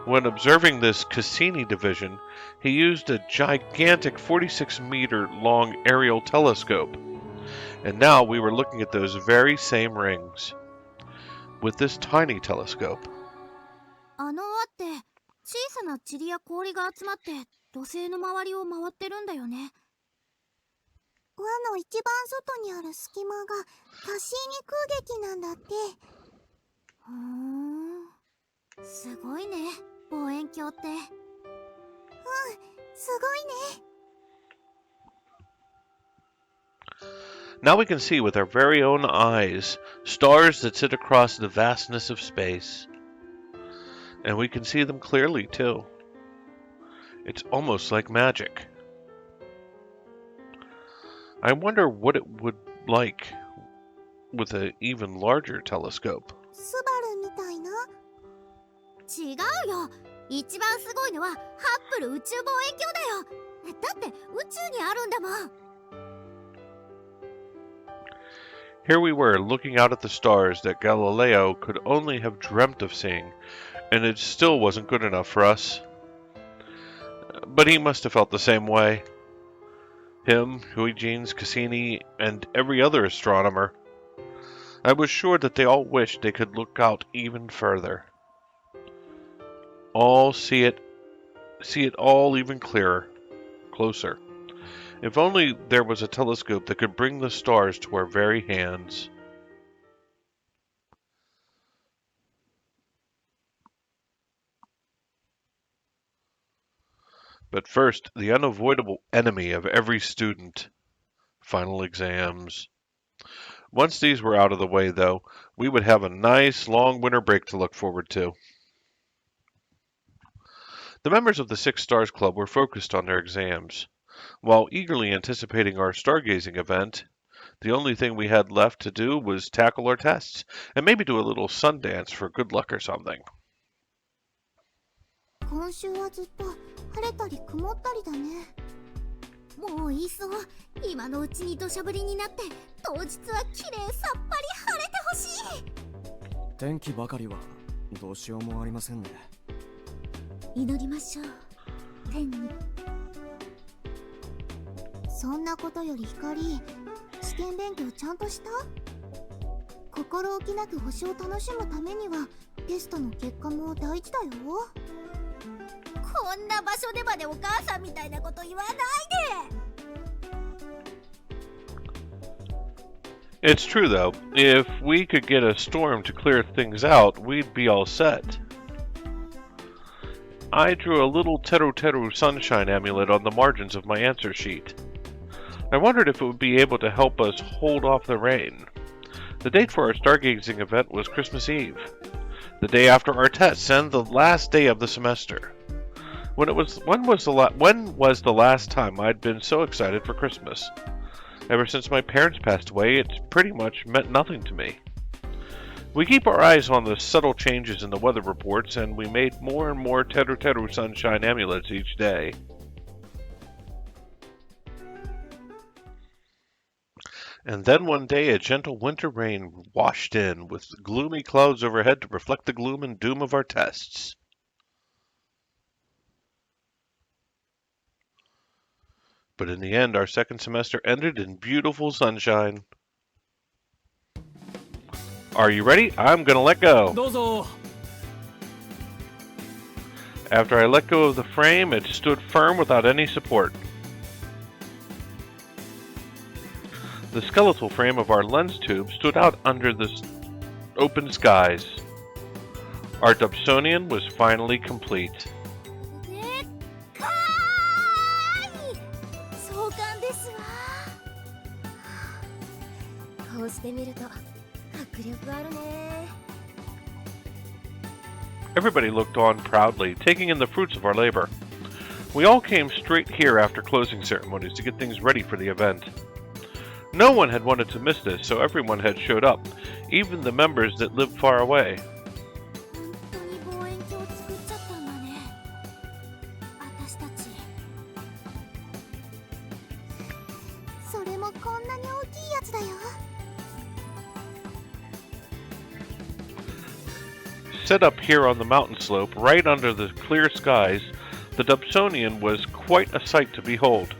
When observing this Cassini division, he used a gigantic 46-meter-long aerial telescope. And now we were looking at those very same rings with this tiny telescope. あの輪って小さな塵や氷が集まって土星の周りを回ってるんだよね。輪の一番外にある隙間がカッシーニ空撃なんだって。すごいね、望遠鏡って。すごいね。 Now we can see with our very own eyes stars that sit across the vastness of space. And we can see them clearly, too. It's almost like magic. I wonder what it would like with an even larger telescope. スバルみたいな？違うよ。一番すごいのはハッブル宇宙望遠鏡だよ。だって宇宙にあるんだもん。 Here we were, looking out at the stars that Galileo could only have dreamt of seeing, and it still wasn't good enough for us. But he must have felt the same way. Him, Huygens, Cassini, and every other astronomer. I was sure that they all wished they could look out even further. All see it all even clearer, closer. If only there was a telescope that could bring the stars to our very hands. But first, the unavoidable enemy of every student, final exams. Once these were out of the way, though, we would have a nice long winter break to look forward to. The members of the Six Stars Club were focused on their exams. While eagerly anticipating our stargazing event, the only thing we had left to do was tackle our tests, and maybe do a little sun dance for good luck or something. 今週はずっと晴れたり曇ったりだね。もういいそう。今のうちに土砂降りになって当日はきれいさっぱり晴れてほしい。天気ばかりはどうしようもありませんね。祈りましょう、天に。そんなことより光、試験勉強ちゃんとした？心置きなく星を楽しむためにはテストの結果も大事だよ。こんな場所でまでお母さんみたいなこと言わないで。 It's true, though. If we could get a storm to clear things out, we'd be all set. I drew a little Teru Teru sunshine amulet on the margins of my answer sheet. I wondered if it would be able to help us hold off the rain. The date for our stargazing event was Christmas Eve, the day after our tests and the last day of the semester. When was the last time I'd been so excited for Christmas? Ever since my parents passed away, it's pretty much meant nothing to me. We keep our eyes on the subtle changes in the weather reports, and we made more and more Teru Teru sunshine amulets each day. And then one day a gentle winter rain washed in, with gloomy clouds overhead to reflect the gloom and doom of our tests. But in the end, our second semester ended in beautiful sunshine. Are you ready? I'm gonna let go. どうぞ。 After I let go of the frame, it stood firm without any support. The skeletal frame of our lens tube stood out under the open skies. Our Dobsonian was finally complete. でっかーい壮観ですわ。こうして見ると迫力あるね。 Everybody looked on proudly, taking in the fruits of our labor. We all came straight here after closing ceremonies to get things ready for the event. No one had wanted to miss this, so everyone had showed up, even the members that lived far away. 本当に望遠鏡作っちゃったんだね。私たち。それもこんなに大きいやつだよ。 Set up here on the mountain slope, right under the clear skies, the Dobsonian was quite a sight to behold.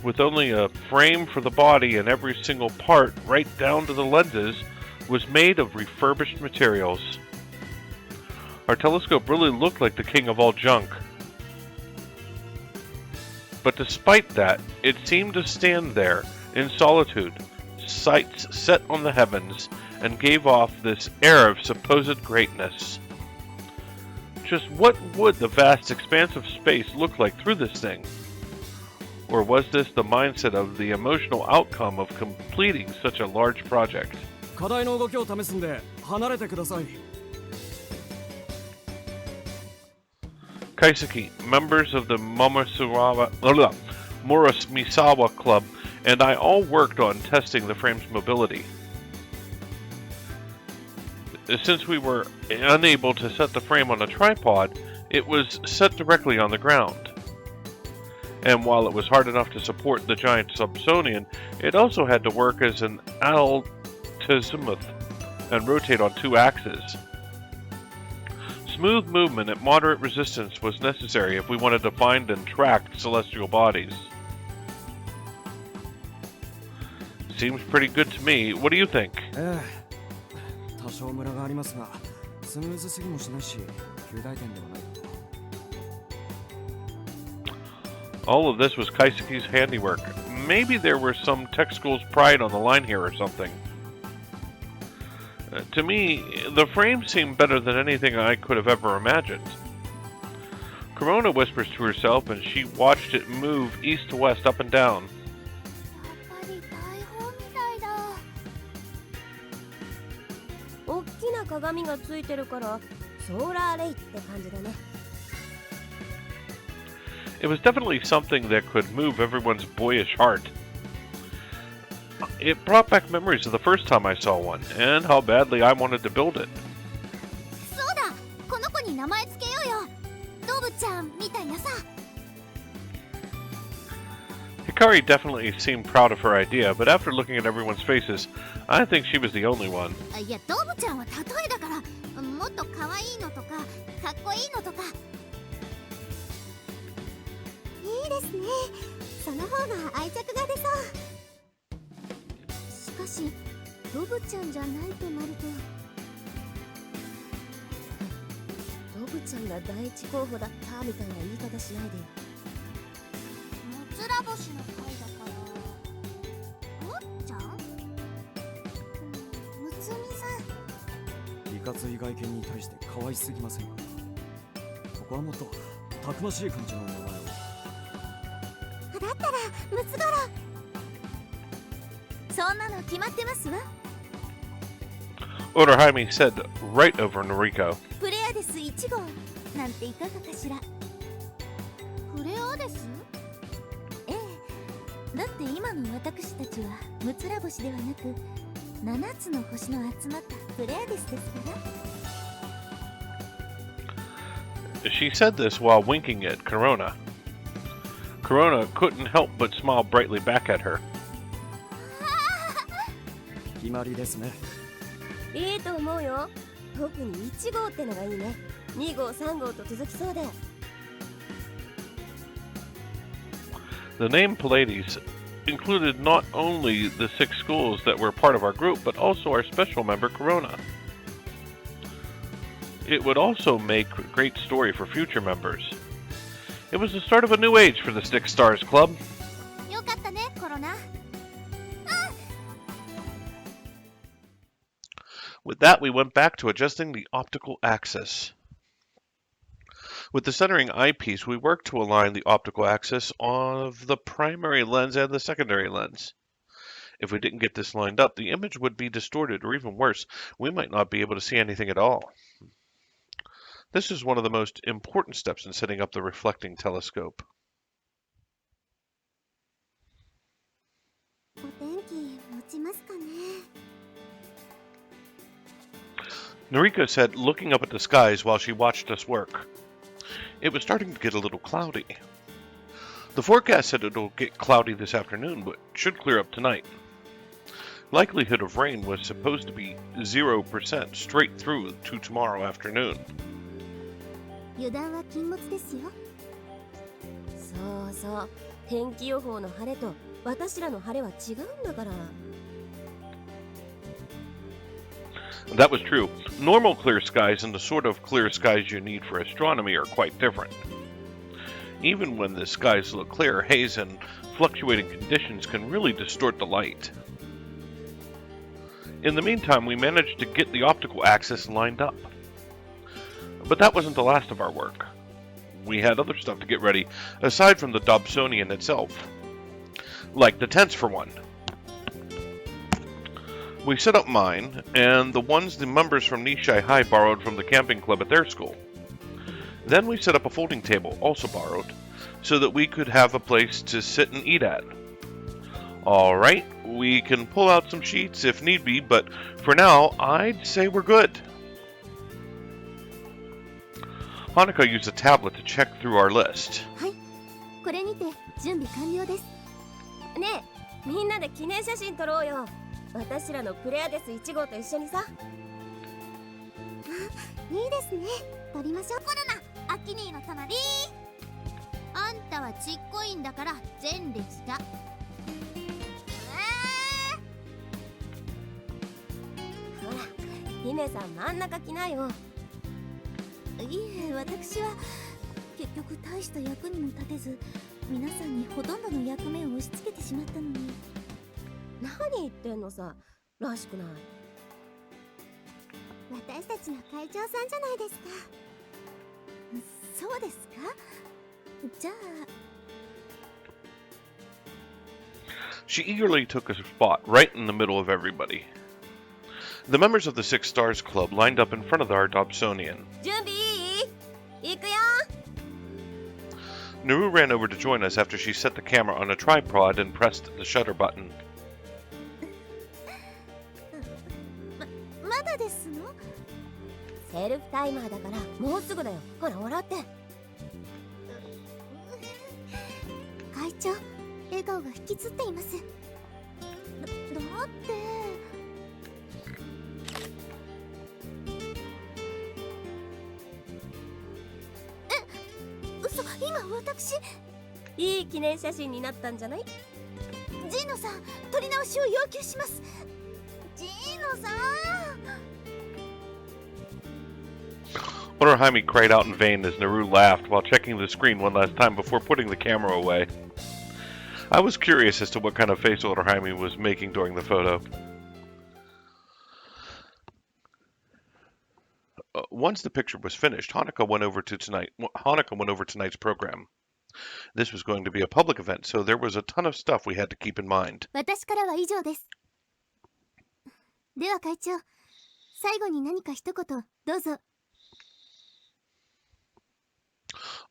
With only a frame for the body and every single part, right down to the lenses, was made of refurbished materials. Our telescope really looked like the king of all junk. But despite that, it seemed to stand there, in solitude, sights set on the heavens, and gave off this air of supposed greatness. Just what would the vast expanse of space look like through this thing? Or was this the mindset of the emotional outcome of completing such a large project? 課題の動きを試すんで離れてください。 Kaiseki, members of the Murasmisawa Club, and I all worked on testing the frame's mobility. Since we were unable to set the frame on a tripod, it was set directly on the ground. And while it was hard enough to support the giant Dobsonian, it also had to work as an altizimuth and rotate on two axes. Smooth movement at moderate resistance was necessary if we wanted to find and track celestial bodies. Seems pretty good to me. What do you think? 多少ムラがありますが、スムーズすぎもしないし、及第点ではない。 All of this was Kaiseki's handiwork. Maybe there was some tech school's pride on the line here or something. To me, the frame seemed better than anything I could have ever imagined. Corona whispers to herself, and she watched it move east to west, up and down. やっぱり台本みたいだ。大きな鏡がついてるからソーラーレイって感じだね。 It was definitely something that could move everyone's boyish heart. It brought back memories of the first time I saw one, and how badly I wanted to build it. そうだ、この子に名前つけようよ。ドブちゃんみたいなさ。 Hikari definitely seemed proud of her idea, but after looking at everyone's faces, I think she was the only one. いや、ドブちゃんは例えだから、もっと可愛いのとか、かっこいいのとか。いいですね。その方が愛着が出そう。しかし、ドブちゃんじゃないとなると。ドブちゃんが第一候補だったみたいな言い方しないでよ。もつら星の会だから。もっちゃん？むつみさん。いかつい外見に対して可愛すぎませんか。ここはもっとたくましい感じの名前を。だったらムツゴロウ。そんなの決まってますわ。 Otohime said right over Noriko. プレアデス1号なんていかがかしら。プレアデス？ええ、だって今の私たちはムツラ星ではなく7つの星の集まったプレアデスですから。 She said this while winking at Corona. Corona couldn't help but smile brightly back at her. 決まりですね。いいと思うよ。特に1号ってのがいいね。2号3号と続きそうで。 The name Pallades included not only the 6 schools that were part of our group, but also our special member Corona. It would also make a great story for future members. It was the start of a new age for the Six Stars Club. よかったね、コロナ。With that, we went back to adjusting the optical axis. With the centering eyepiece, we worked to align the optical axis of the primary lens and the secondary lens. If we didn't get this lined up, the image would be distorted, or even worse, we might not be able to see anything at all. This is one of the most important steps in setting up the reflecting telescope. お天気持ちますかね。 Noriko said, looking up at the skies while she watched us work. It was starting to get a little cloudy. The forecast said it'll get cloudy this afternoon, but should clear up tonight. Likelihood of rain was supposed to be 0% straight through to tomorrow afternoon. 油断は禁物ですよ。そうそう、天気予報の晴れと私らの晴れは違うんだから。 That was true. Normal clear skies and the sort of clear skies you need for astronomy are quite different. Even when the skies look clear, haze and fluctuating conditions can really distort the light. In the meantime, we managed to get the optical axis lined up. But that wasn't the last of our work. We had other stuff to get ready, aside from the Dobsonian itself. Like the tents, for one. We set up mine, and the ones the members from Nishai High borrowed from the camping club at their school. Then we set up a folding table, also borrowed, so that we could have a place to sit and eat at. Alright, we can pull out some sheets if need be, but for now, I'd say we're good. Hanukkah used a tablet to check through our list. はい、これにて準備完了です。ねえ、みんなで記念写真撮ろうよ。私らのプレアデス1号と一緒にさ。あ、いいですね。撮りましょう。コロナ、アキニーの隣。あんたはちっこいんだから前列だ。ほら、姫さん真ん中来ないよ。いえ、私は結局大した役にも立てず、皆さんにほとんどの役目を押し付けてしまったのに。何言ってんのさ、らしくない。私たちの会長さんじゃないですか。そうですか。じゃあ。 She eagerly took a spot right in the middle of everybody. The members of the Six Stars Club lined up in front of our Dobsonian. 準備いい？行くよ。 Naru ran over to join us after she set the camera on a tripod and pressed the shutter button. まだですの？セルフタイマーだからもうすぐだよ。ほら笑って。会長、笑顔が引きつっています。だって。嘘、今私いい記念写真になったんじゃない？ジーノさん、撮り直しを要求します。ジーノさん。 Otohime cried out in vain as Naru laughed while checking the screen one last time before putting the camera away. I was curious as to what kind of face Otohime was making during the photo. Once the picture was finished, Hanukkah went over tonight's program. This was going to be a public event, so there was a ton of stuff we had to keep in mind. 私からは以上です。では会長、最後に何か一言どうぞ。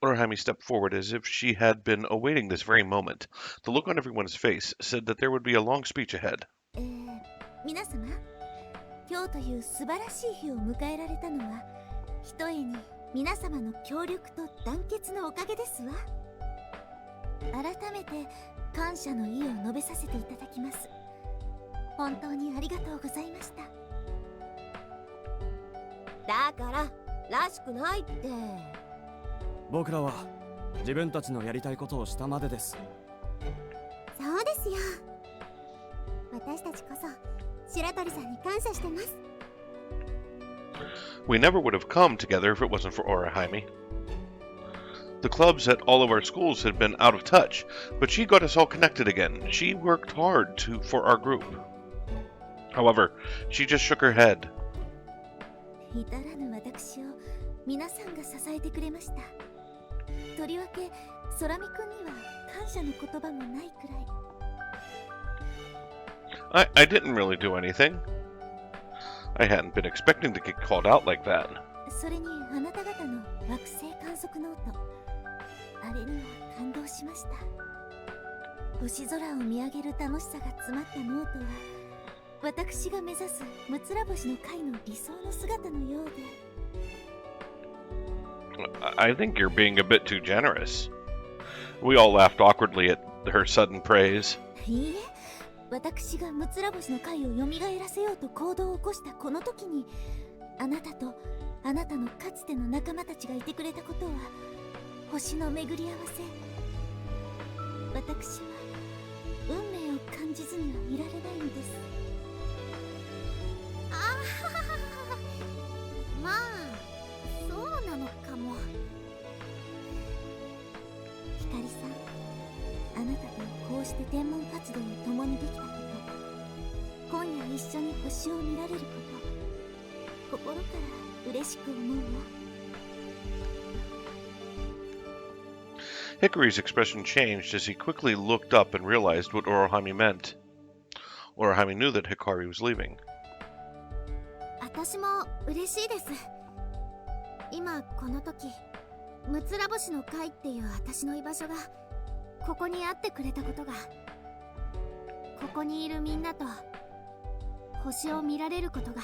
Orihime stepped forward as if she had been awaiting this very moment. The look on everyone's face said that there would be a long speech ahead. 皆様、今日という素晴らしい日を迎えられたのは、ひとえに皆様の協力と団結のおかげですわ。改めて感謝の意を述べさせていただきます。本当にありがとうございました。だかららしくないって。僕らは自分たちのやりたいことをしたまでです。そうですよ。私たちこそ白鳥さんに感謝してます。We never would have come together if it wasn't for Orihime. The clubs at all of our schools had been out of touch, but she got us all connected again. She worked hard for our group. However, she just shook her head. 至らぬ私を皆さんが支えてくれました。とりわけ空見くんには感謝の言葉もないくらい。I didn't really do anything. I hadn't been expecting to get called out like that. それにあなた方の惑星観測ノート、あれには感動しました。星空を見上げる楽しさが詰まったノートは、私が目指すむつら星の会の理想の姿のようで。I think you're being a bit too generous. We all laughed awkwardly at her sudden praise. いいえ、私がむつら星の会を蘇らせようと行動を起こしたこの時に、あなたとあなたのかつての仲間たちがいてくれたことは星の巡り合わせ。私は運命を感じずにはいられないのです。まあそうなのかも。ひかりさん、あなたとこうして天文活動を共にできたこと、今夜一緒に星を見られること、心から嬉しく思うわ。Hikari's expression changed as he quickly looked up and realized what Orihime meant. Orihime knew that Hikari was leaving. 私も嬉しいです。今この時、むつら星の会っていう私の居場所がここにあってくれたことが、ここにいるみんなと星を見られることが。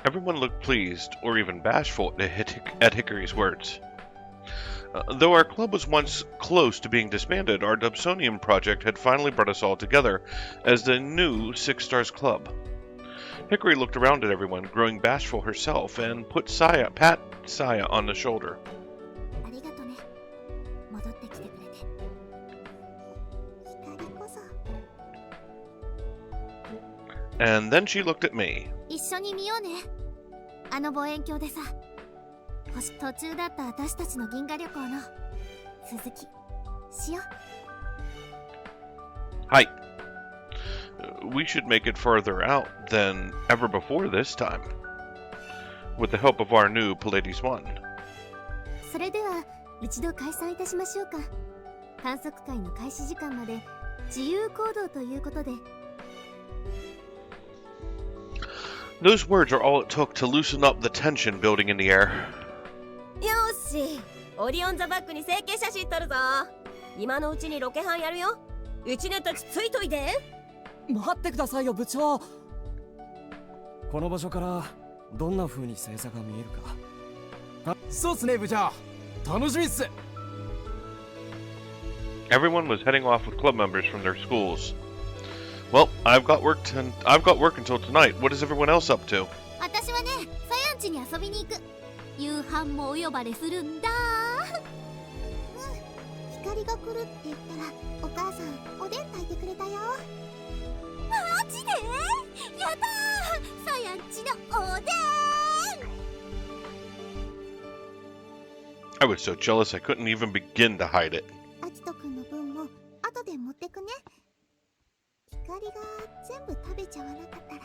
Everyone looked pleased, or even bashful, at Hikari's words. Though our club was once close to being disbanded, our Dubsonium project had finally brought us all together as the new Six Stars Club. Hikari looked around at everyone, growing bashful herself, and pat Saya on the shoulder. ありがとね。戻ってきてくれて。光こそ。And then she looked at me. 一緒に見ようね。あの望遠鏡でさ。途中だった私たちの銀河旅行の続きしよう。Hi. We should make it farther out than ever before this time, with the help of our new Pallades 1. それでは一度解散いたしましょうか。観測会の開始時間まで自由行動ということで。Those words are all it took to loosen up the tension building in the air. よし、オリオン座バックに整形写真撮るぞ。今のうちにロケハンやるよ。うちねたちついといて。待ってくださいよ部長。この場所からどんな風に星座が見えるか。そうっすね部長、楽しみっす。 Everyone was heading off with club members from their schools. Well, I've got work until tonight. What is everyone else up to? 私はね、サヤン家に遊びに行く。夕飯もお呼ばれするんだ。光が来るって言ったらお母さんおでん炊いてくれたよ。マジで？やったー！サヤン家のおでん。 I was so jealous I couldn't even begin to hide it. アキトくんの分も後で持ってくね。光が全部食べちゃわなかったら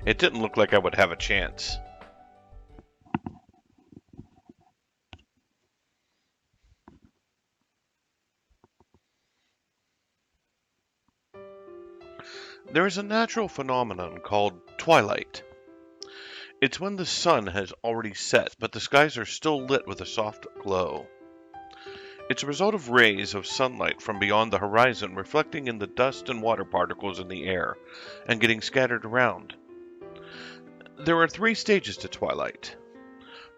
It didn't look like I would have a chance. There is a natural phenomenon called twilight. It's when the sun has already set, but the skies are still lit with a soft glow. It's a result of rays of sunlight from beyond the horizon reflecting in the dust and water particles in the air and getting scattered around. There are 3 stages to twilight.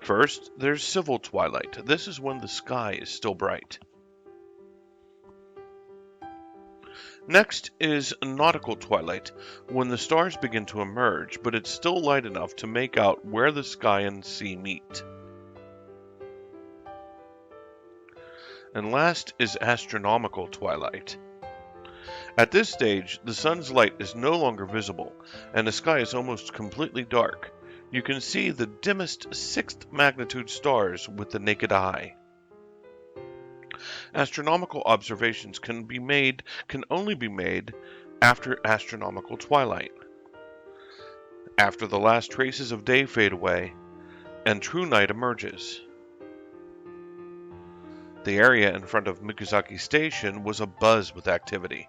First, there's civil twilight. This is when the sky is still bright. Next is nautical twilight, when the stars begin to emerge, but it's still light enough to make out where the sky and sea meet. And last is astronomical twilight. At this stage, the sun's light is no longer visible, and the sky is almost completely dark. You can see the dimmest 6th magnitude stars with the naked eye. Astronomical observations can only be made after astronomical twilight. After the last traces of day fade away, and true night emerges. The area in front of Mikazaki Station was abuzz with activity.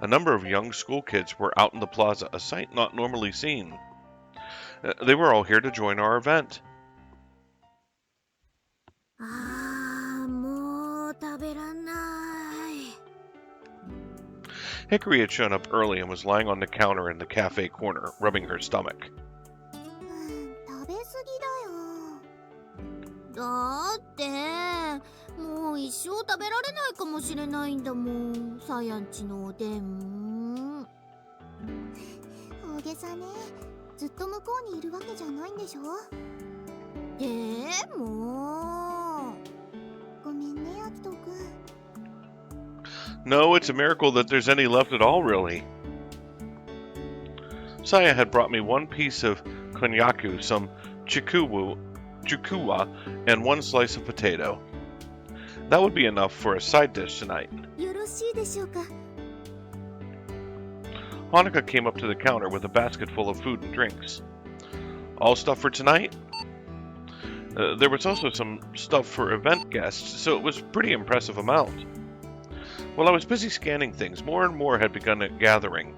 A number of young school kids were out in the plaza, a sight not normally seen. They were all here to join our event. もう食べらんない。 Hikari had shown up early and was lying on the counter in the cafe corner, rubbing her stomach. 食べ過ぎだよ。だってもう一生食べられないかもしれないんだもん、さやんちのおでん。大げさね。ずっと向こうにいるわけじゃないんでしょ。でもごめんね、アキトくん。 No, it's a miracle that there's any left at all, really. Saya had brought me 1 piece of konnyaku, some chikuwa, and 1 slice of potato. That would be enough for a side dish tonight. よろしいでしょうか。 Hanukkah came up to the counter with a basket full of food and drinks. All stuff for tonight? There was also some stuff for event guests, so it was a pretty impressive amount. While I was busy scanning things, more and more had begun gathering.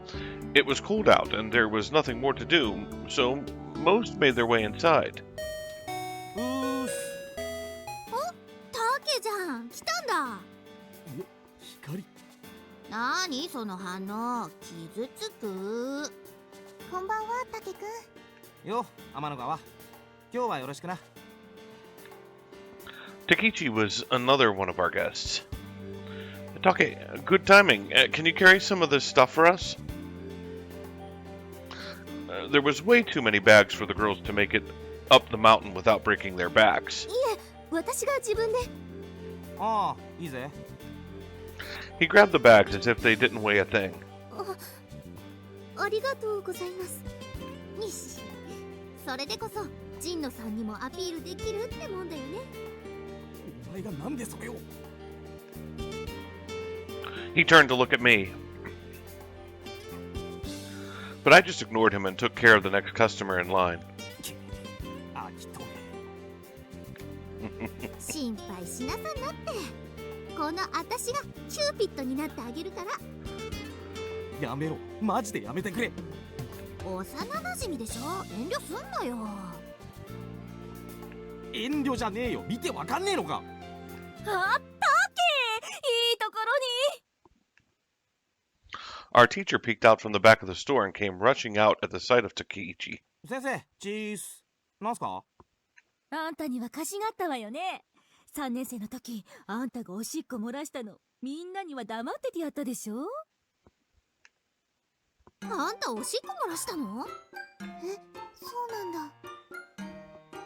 It was cold out, and there was nothing more to do, so most made their way inside. うーす。タケじゃん、来たんだ。光。なにその反応、傷つく。こんばんは、タケくん。よ、天の川。今日はよろしくな。 Takichi was another one of our guests. Take, good timing. Can you carry some of this stuff for us? There was way too many bags for the girls to make it up the mountain without breaking their backs. いえ、私が自分で。ああ、いいぜ。 He grabbed the bags as if they didn't weigh a thing. ありがとうございます。よし。それでこそ、ジンノさんにもアピールできるってもんだよね。お前がなんでそれを。 He turned to look at me. But I just ignored him and took care of the next customer in line. あきと心配しなさんなって。この私がキューピッドになってあげるから。やめろ、マジでやめてくれ。幼馴染でしょ、遠慮すんなよ。遠慮じゃねえよ、見てわかんねえのか。あったけ、いいところに。 Our teacher peeked out from the back of the store and came rushing out at the sight of Takichi. 先生、チーズ。なんすか。あんたには貸しがあったわよね。3年生の時、あんたがおしっこ漏らしたの、みんなには黙っててやったでしょ。あんたおしっこ漏らしたの？え、そうなんだ。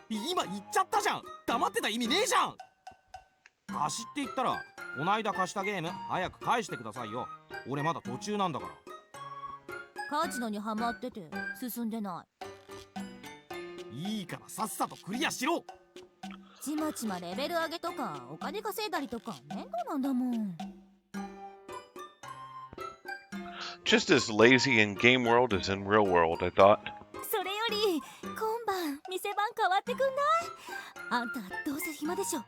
今言っちゃったじゃん。黙ってた意味ねえじゃん。貸しって言ったら、こないだ貸したゲーム早く返してくださいよ。俺まだ途中なんだから。カジノにハマってて進んでない。いいからさっさとクリアしろ。ちまちまレベル上げとかお金稼いだりとか面倒なんだもん。Just as lazy in game world as in real world, I thought. 変わってくんない？あんたどうせ暇でしょ。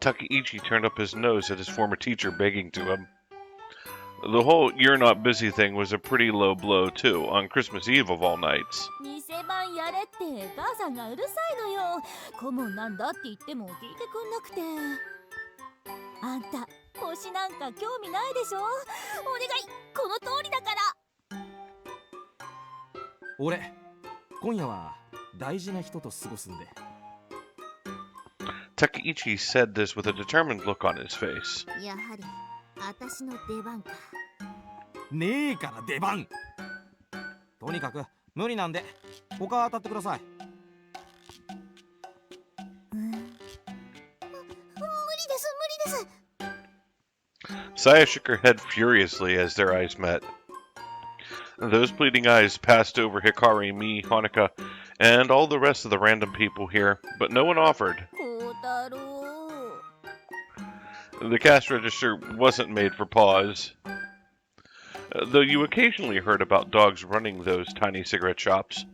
Takeichi turned up his nose at his former teacher, begging to him. The whole "you're not busy" thing was a pretty low blow, too, on Christmas Eve of all nights. 店番やれって母さんがうるさいのよ。顧問なんだって言っても聞いてくんなくて。あんた星なんか興味ないでしょ。お願い、この通りだから。俺今夜は大事な人と過ごすんで。 Takeichi said this with a determined look on his face. やはり私の出番か。ねえから出番。とにかく無理なんで他当たってください。無理です。 Saya shook her head furiously as their eyes met. Those pleading eyes passed over Hikari, me, Hanukkah, and all the rest of the random people here, but no one offered. 孝太郎。 The cash register wasn't made for paws. Though you occasionally heard about dogs running those tiny cigarette shops.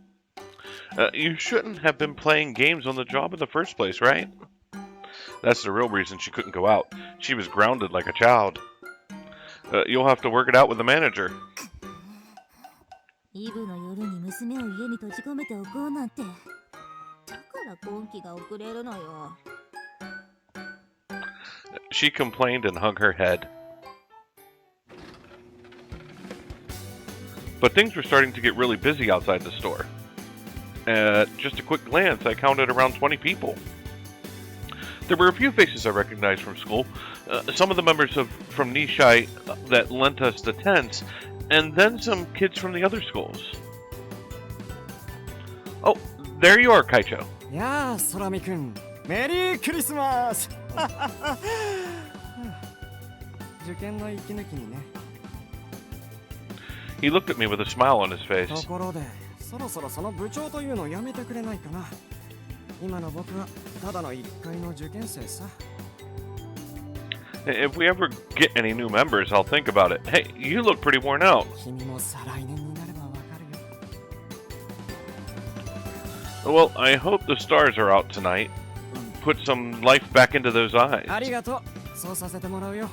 You shouldn't have been playing games on the job in the first place, right? That's the real reason she couldn't go out. She was grounded like a child. You'll have to work it out with the manager. イブの夜に娘を家に閉じ込めておこうなんて。だから今期が遅れるのよ。 She complained and hung her head. But things were starting to get really busy outside the store. At just a quick glance, I counted around 20 people. There were a few faces I recognized from school, some of the members from Nishai that lent us the tents, and then some kids from the other schools. Oh, there you are, Kaicho. やあ、空見くん、メリークリスマス。受験の息抜きにね。He looked at me with a smile on his と face. ころで、そろそろその部長というのをやめてくれないかな。今の僕はただの一回の受験生さ。 If we ever get any new members, I'll think about it. Hey, you look pretty worn out. 君も再来年になればわかるよ。 Well, I hope the stars are out tonight. Put some life back into those eyes. ありがとう。そうさせてもらうよ。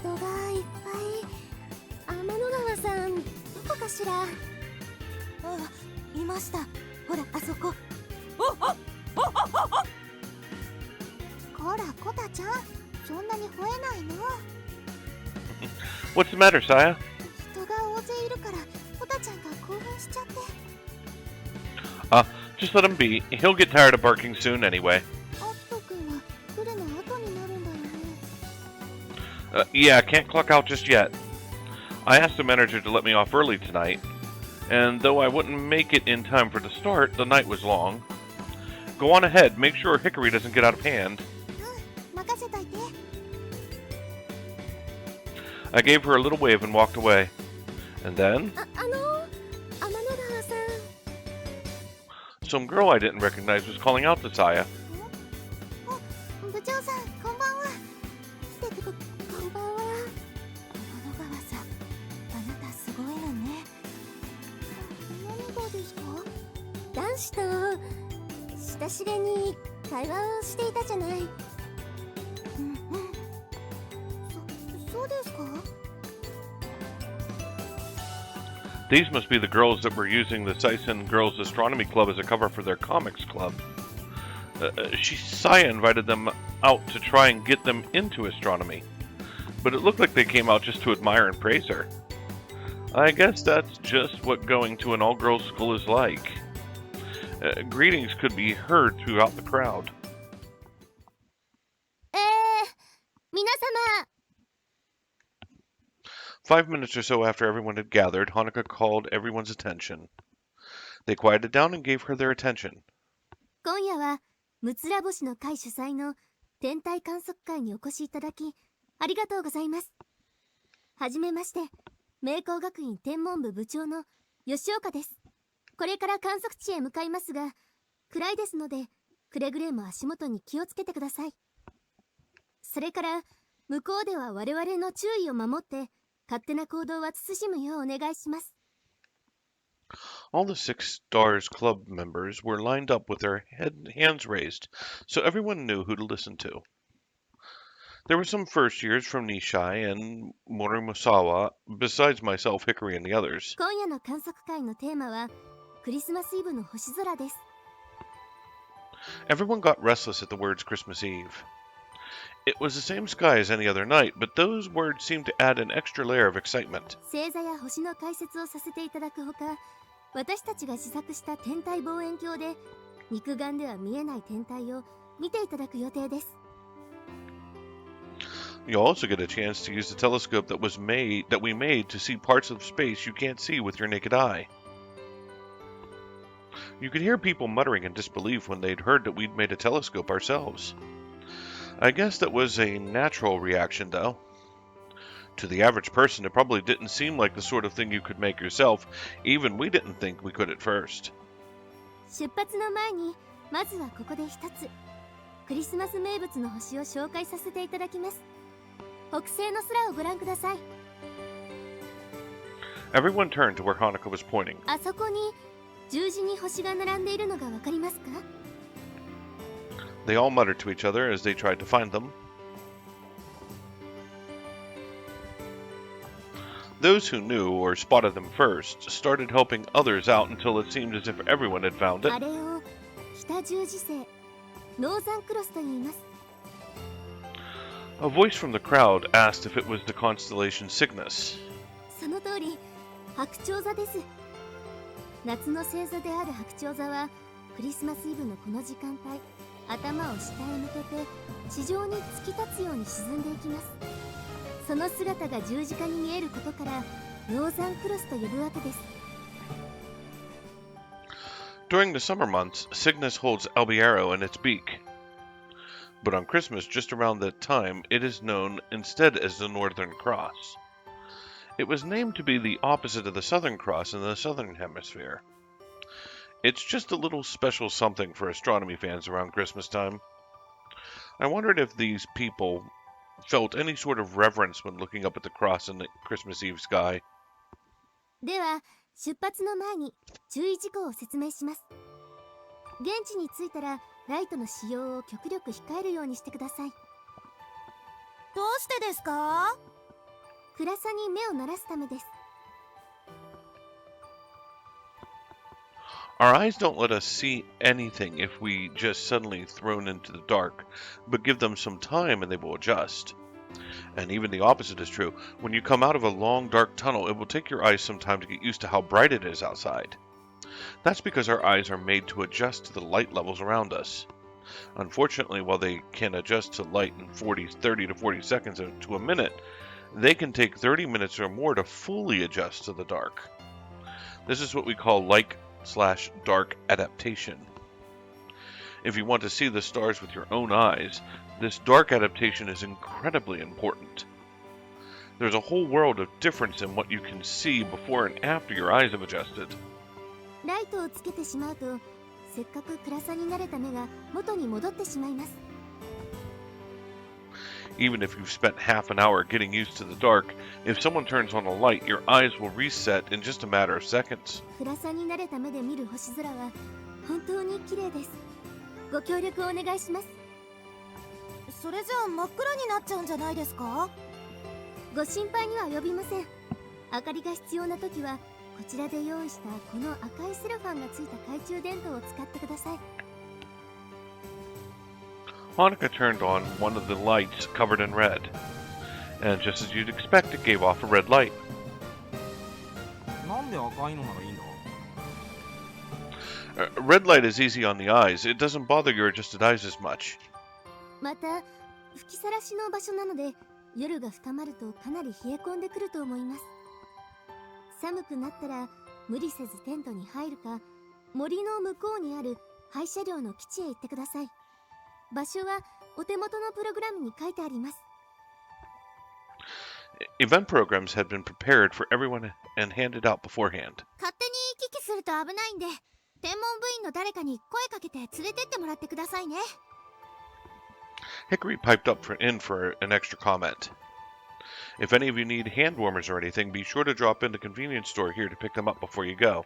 人がいっぱい。天の川さん、どこかしら。あ、いました。ほら、あそこ。こら、コタちゃん、そんなに吠えないの。 What's the matter, Saya? 人が大勢いるから、コタちゃんが興奮しちゃって。 Just let him be. He'll get tired of barking soon anyway. アット君は来るの後になるんだよね。 Yeah, can't clock out just yet. I asked the manager to let me off early tonight, and though I wouldn't make it in time for the start, the night was long. Go on ahead, make sure Hikari doesn't get out of hand. 任せといて。 I gave her a little wave and walked away. And then, 天の川さん。 some girl I didn't recognize was calling out to Saya. 部長さん、こんばんは。こんばんは。天の川さん、あなたすごいのね。何がですか？男子と親しげに会話をしていたじゃない。そうですか？ These must be the girls that were using the Saisen Girls Astronomy Club as a cover for their comics club. Saya invited them out to try and get them into astronomy, but it looked like they came out just to admire and praise her. I guess that's just what going to an all-girls school is like. Greetings could be heard throughout the crowd. 皆様。 5 minutes or so after everyone had gathered, Hanukkah called everyone's attention. They quieted down and gave her their attention. 今夜はむつら星の会主催の天体観測会にお越しいただきありがとうございます。はじめまして、明光学院天文部部長の吉岡です。これから観測地へ向かいますが、暗いですのでくれぐれも足元に気をつけてください。それから向こうでは我々の注意を守って勝手な行動は慎むようお願いします。All the Six Stars Club members were lined up with their hands raised, so everyone knew who to listen to. There were some first years from Nishai and Morimusawa, besides myself, Hikari, and the others. 今夜の観測会のテーマはクリスマスイブの星空です。 Everyone got restless at the words Christmas Eve. It was the same sky as any other night, but those words seemed to add an extra layer of excitement. 星座や星の解説をさせていただくほか、私たちが試作した天体望遠鏡で肉眼では見えない天体を見ていただく予定です。 You'll also get a chance to use the telescope that we made to see parts of space you can't see with your naked eye. You could hear people muttering in disbelief when they'd heard that we'd made a telescope ourselves. I guess that was a natural reaction, though. To the average person, it probably didn't seem like the sort of thing you could make yourself. Even we didn't think we could at first. 出発の前にまずはここで一つクリスマス名物の星を紹介させていただきます。北西の空をご覧ください。 Everyone turned to where Hanukkah was pointing. あそこに十字に星が並んでいるのがわかりますか？ They all muttered to each other as they tried to find them. Those who knew or spotted them first started helping others out until it seemed as if everyone had found it. あれを北十字星ノーザンクロスと言います。 A voice from the crowd asked if it was the constellation Cygnus. その通り白鳥座です。夏の星座である白鳥座はクリスマスイブのこの時間帯頭を下へ向けて地上に突き立つように沈んでいきます。その姿が十字架に見えることからノーザンクロスと呼ぶわけです。 During the summer months, Cygnus holds Albiero in its beak. But on Christmas, just around that time, it is known instead as the Northern Cross. It was named to be the opposite of the Southern Cross in the Southern Hemisphere. It's just a little special something for astronomy fans around Christmas time. I wondered if these people felt any sort of reverence when looking up at the cross in the Christmas Eve sky. では出発の前に注意事項を説明します。現地に着いたらライトの使用を極力控えるようにしてください。どうしてですか？暗さに目を慣らすためです。 Our eyes don't let us see anything if we just suddenly thrown into the dark, but give them some time and they will adjust. And even the opposite is true. When you come out of a long dark tunnel, it will take your eyes some time to get used to how bright it is outside. That's because our eyes are made to adjust to the light levels around us. Unfortunately, while they can adjust to light in 30 to 40 seconds to a minute, they can take 30 minutes or more to fully adjust to the dark. This is what we call light/dark adaptation. If you want to see the stars with your own eyes, this dark adaptation is incredibly important. There's a whole world of difference in what you can see before and after your eyes have adjusted. ライトをつけてしまうとせっかく暗さに慣れた目が元に戻ってしまいます。 Even if you've spent half an hour getting used to the dark, if someone turns on a light, your eyes will reset in just a matter of seconds. 暗さに慣れた目で見る星空は本当に綺麗です。ご協力をお願いします。それじゃあ真っ暗になっちゃうんじゃないですか？ご心配には及びません。明かりが必要な時はこちらで用意したこの赤いセロファンがついた懐中電灯を使ってください。 Hanukkah turned on one of the lights covered in red, and just as you'd expect, it gave off a red light. なんで赤いのならいいんだ？ Red light is easy on the eyes. It doesn't bother your adjusted eyes as much. また吹きさらしの場所なので夜が深まるとかなり冷え込んでくると思います。寒くなったら無理せずテントに入るか森の向こうにある廃車両の基地へ行ってください。場所はお手元のプログラムに書いてあります。 Event programs had been prepared for everyone and handed out beforehand. 勝手に行き来すると危ないんで天文部員の誰かに声かけて連れてってもらってくださいね。 Hikari piped up for an extra comment. If any of you need hand warmers or anything, be sure to drop in the convenience store here to pick them up before you go.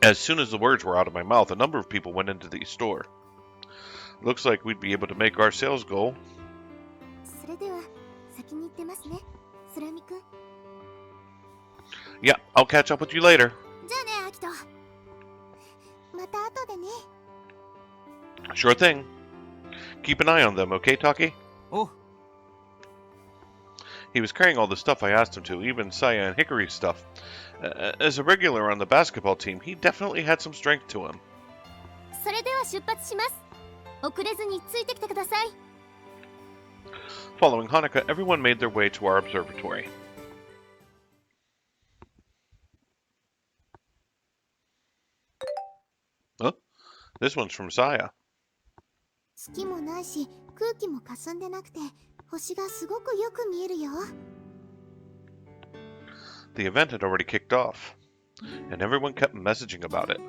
As soon as the words were out of my mouth, a number of people went into the store. Looks like we'd be able to make our sales goal. それでは先に行ってますね、スラミくん。 Yeah, I'll catch up with you later. じゃあね、アキト。また後でね。 Sure thing. Keep an eye on them, okay, Taki? おう。 He was carrying all the stuff I asked him to, even Saya and Hikari's stuff. As a regular on the basketball team, he definitely had some strength to him. それでは出発します。遅れずについてきてください。 Following Hanukkah, everyone made their way to our observatory. Huh? This one's from Saya. 月もないし、空気も霞んでなくて、星がすごくよく見えるよ。 The event had already kicked off, and everyone kept messaging about it.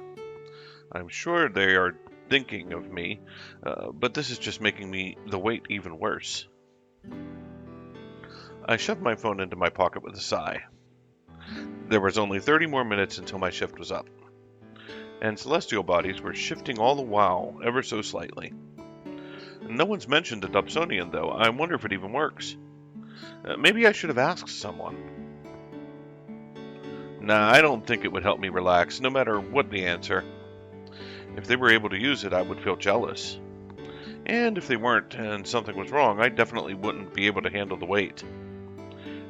I'm sure they are thinking of me, but this is just making the wait even worse. I shoved my phone into my pocket with a sigh. There was only 30 more minutes until my shift was up, and celestial bodies were shifting all the while, ever so slightly. No one's mentioned the Dobsonian, though. I wonder if it even works. Maybe I should have asked someone. Nah, I don't think it would help me relax, no matter what the answer. If they were able to use it, I would feel jealous. And if they weren't, and something was wrong, I definitely wouldn't be able to handle the weight.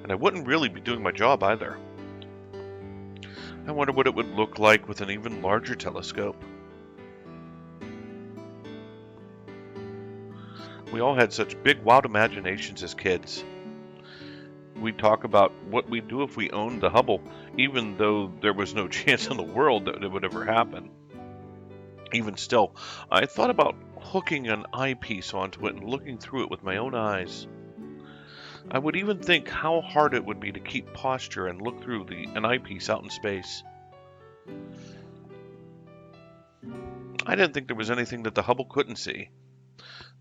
And I wouldn't really be doing my job either. I wonder what it would look like with an even larger telescope. We all had such big, wild imaginations as kids. We'd talk about what we'd do if we owned the Hubble, even though there was no chance in the world that it would ever happen. Even still, I thought about hooking an eyepiece onto it and looking through it with my own eyes. I would even think how hard it would be to keep posture and look through an eyepiece out in space. I didn't think there was anything that the Hubble couldn't see.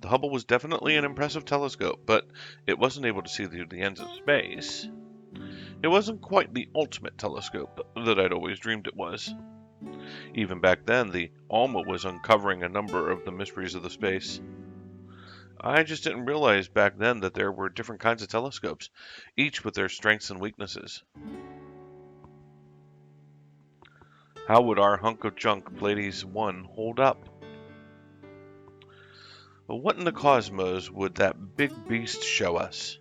The Hubble was definitely an impressive telescope, but it wasn't able to see through the ends of space. It wasn't quite the ultimate telescope that I'd always dreamed it was. Even back then, the ALMA was uncovering a number of the mysteries of the space. I just didn't realize back then that there were different kinds of telescopes, each with their strengths and weaknesses. How would our hunk of junk Pleiades 1 hold up? But what in the cosmos would that big beast show us?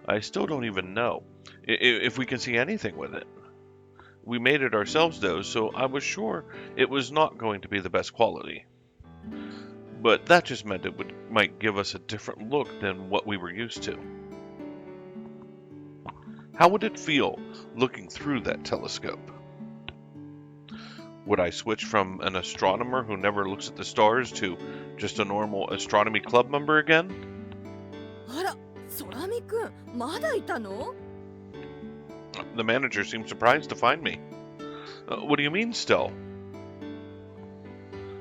I still don't even know if we can see anything with it. We made it ourselves though, so I was sure it was not going to be the best quality. But that just meant it might give us a different look than what we were used to. How would it feel looking through that telescope? Would I switch from an astronomer who never looks at the stars to just a normal astronomy club member again? あら、空見くん、まだいたの？ The manager seemed surprised to find me. What do you mean still?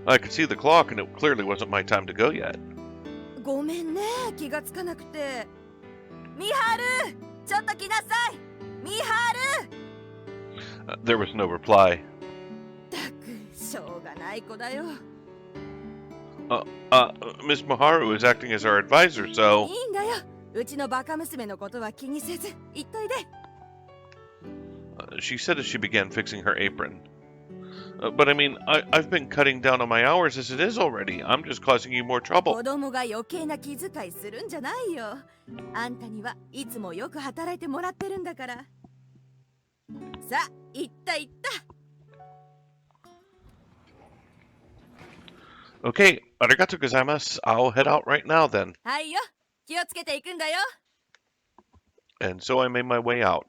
I could see the clock and it clearly wasn't my time to go yet. ごめんね、気がつかなくて。ミハル、ちょっと来なさい。ミハル。There was no reply. たく、しょうがない子だよ。Miss Maharu is acting as our advisor, so... いいんだよ。うちのバカ娘のことは気にせず、言っといで。She said as she began fixing her apron. But I mean, I've been cutting down on my hours as it is already. I'm just causing you more trouble. 子供が余計な気遣いするんじゃないよ。あんたにはいつもよく働いてもらってるんだから。さあ、行った行った。Okay, arigato gozaimasu. I'll head out right now then. はいよ。気をつけていくんだよ。And so I made my way out,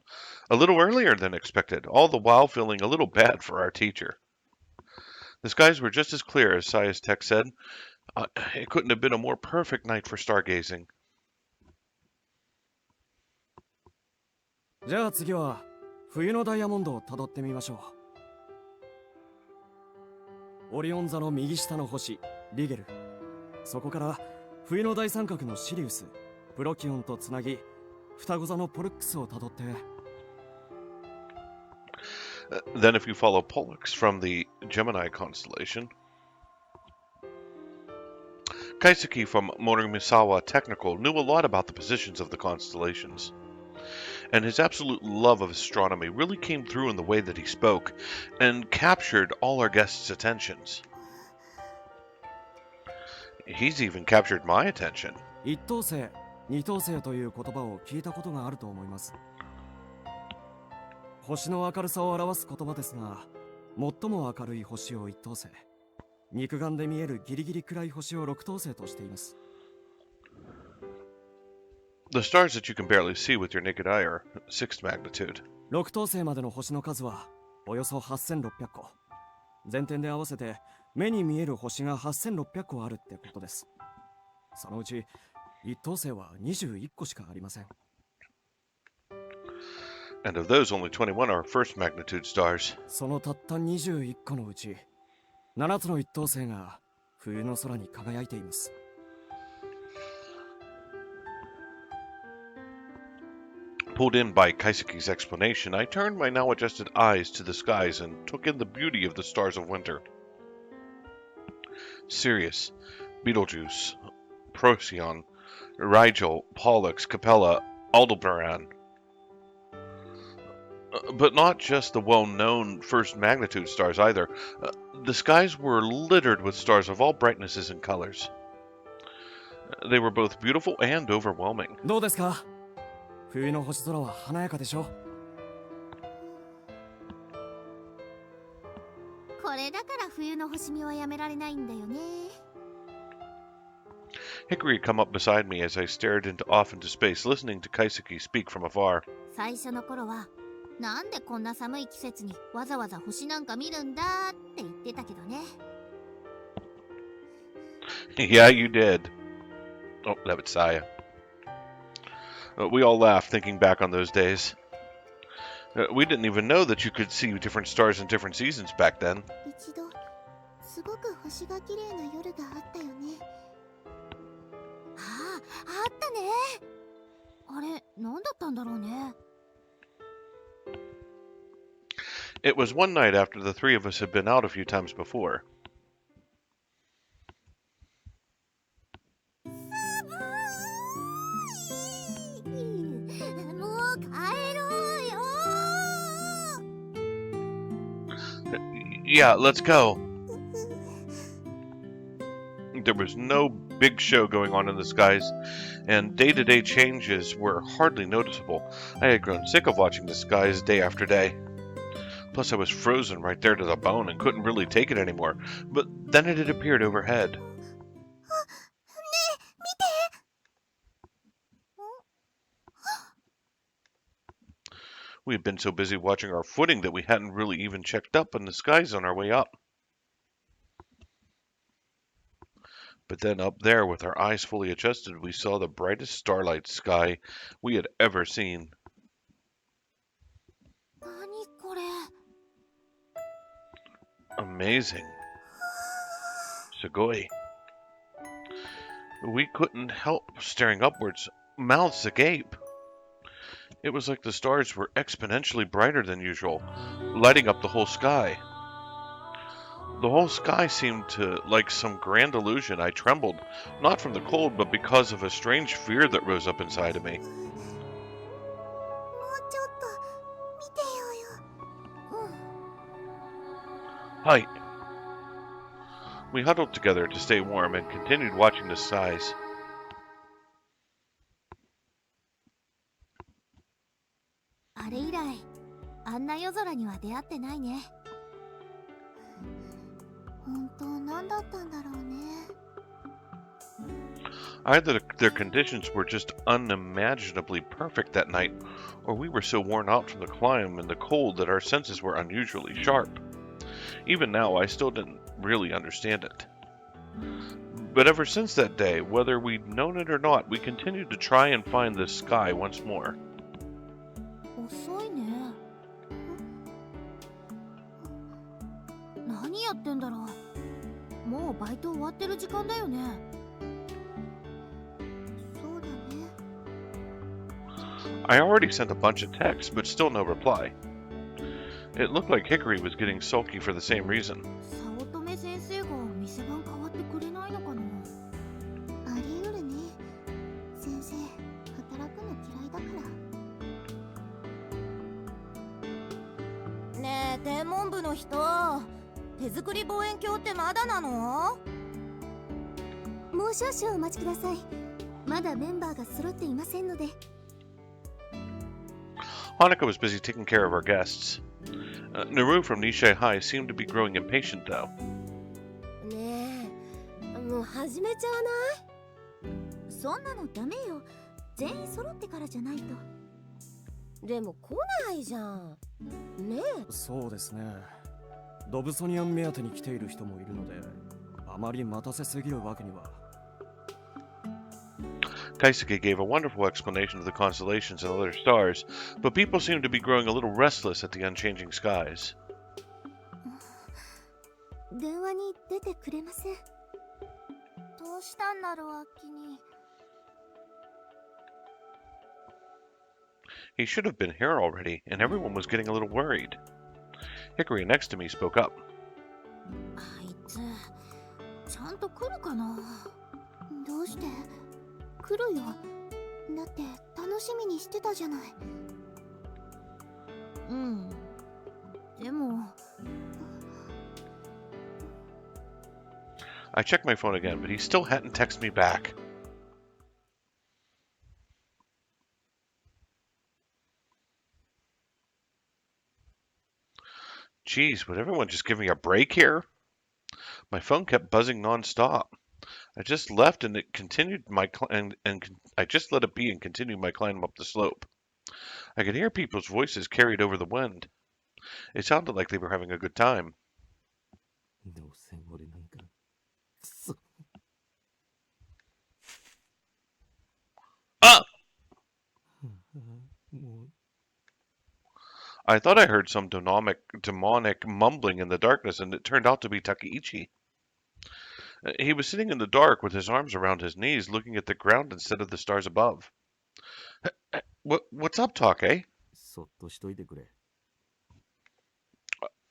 a little earlier than expected, all the while feeling a little bad for our teacher. The skies were just as clear as Saya's text said. It couldn't have been a more perfect night for stargazing. じゃあ次は冬のダイヤモンドをたどってみましょう。オリオン座の右下の星リゲル、そこから冬の大三角のシリウス、プロキオンとつなぎ、双子座のポルックスをたどって。Then if you follow Pollux from the Gemini constellation, Kaisuke from Morimisawa Technical knew a lot about the positions of the constellations, and his absolute love of astronomy really came through in the way that he spoke and captured all our guests' attentions. He's even captured my attention. 一等星、二等星という言葉を聞いたことがあると思います。星の明るさを表す言葉ですが、最も明るい星を一等星、肉眼で見えるギリギリ暗い星を六等星としています。The stars that you can barely see with your naked eye are 6th magnitude. 六等星までの星の数はおよそ8600個。全点で合わせて目に見える星が8600個あるってことです。そのうち一等星は21個しかありません。And of those, only 21 are 1st magnitude stars. そのたった21個のうち7つの一等星が冬の空に輝いています。Pulled in by Kaisuke's explanation, I turned my now adjusted eyes to the skies and took in the beauty of the stars of winter. Sirius, Betelgeuse, Procyon, Rigel, Pollux, Capella, Aldebaran. But not just the well-known 1st magnitude stars either. The skies were littered with stars of all brightnesses and colors. They were both beautiful and overwhelming. どうですか？冬の星空は華やかでしょ？これだから冬の星見はやめられないんだよね。Hikari had come up beside me as I stared off into space, listening to Kaisuke speak from afar. 最初の頃はなんでこんな寒い季節にわざわざ星なんか見るんだって言ってたけどね。Yeah, you did. Oh, that was Saya. We all laughed thinking back on those days. We didn't even know that you could see different stars in different seasons back then. 一度すごく星が綺麗な夜があったよね。あったね。あれ、何だったんだろうね。It was one night after the three of us had been out a few times before. Yeah, let's go. There was no big show going on in the skies, and day-to-day changes were hardly noticeable. I had grown sick of watching the skies day after day. Plus, I was frozen right there to the bone and couldn't really take it anymore. But then it had appeared overhead. We had been so busy watching our footing that we hadn't really even checked up in the skies on our way up. But then up there, with our eyes fully adjusted, we saw the brightest starlight sky we had ever seen. 何これ。 Amazing. Sugoi. We couldn't help staring upwards, mouths agape. It was like the stars were exponentially brighter than usual, lighting up the whole sky. The whole sky seemed like some grand illusion. I trembled, not from the cold, but because of a strange fear that rose up inside of me. もうちょっと見てよよ。Height. We huddled together to stay warm and continued watching the skies. あれ以来、あんな夜空には出会ってないね。本当なんだったんだろうね。Either their conditions were just unimaginably perfect that night, or we were so worn out from the climb and the cold that our senses were unusually sharp. Even now, I still didn't really understand it. But ever since that day, whether we'd known it or not, we continued to try and find the sky once more. 遅いね。何やってんだろう。もうバイト終わってる時間だよね。そうだね。 I already sent a bunch of texts, but still no reply. It looked like Hikari was getting sulky for the same reason. 早乙女先生が店番変わってくれないのかな。あり得るね。先生、働くの嫌いだから。ねえ天文部の人、手作り望遠鏡ってまだなの？もう少々お待ちください。まだメンバーが揃っていませんので。Hanukkah was busy taking care of our guests. Naru from Nishai High seemed to be growing impatient, though. ねえ、もう始めちゃわない？そんなのダメよ。全員揃ってからじゃないと。でも来ないじゃん。ねえ。そうですね。ドブソニアン目当てに来ている人もいるので、あまり待たせすぎるわけには。Kaisuke gave a wonderful explanation of the constellations and other stars, but people seemed to be growing a little restless at the unchanging skies. 電話に出てくれません？どうしたんだろう、アキに。He should have been here already, and everyone was getting a little worried. Hikari next to me spoke up. あいつちゃんと来るかな。どうして？来るよ。だって楽しみにしてたじゃない。うん。でも。I checked my phone again, but he still hadn't texted me back. Geez, would everyone just give me a break here? My phone kept buzzing non-stop. I just left and it continued my I just let it be and continued my climb up the slope. I could hear people's voices carried over the wind. It sounded like they were having a good time. Ah! I thought I heard some demonic mumbling in the darkness, and it turned out to be Takeichi. He was sitting in the dark with his arms around his knees, looking at the ground instead of the stars above. What's up, Take?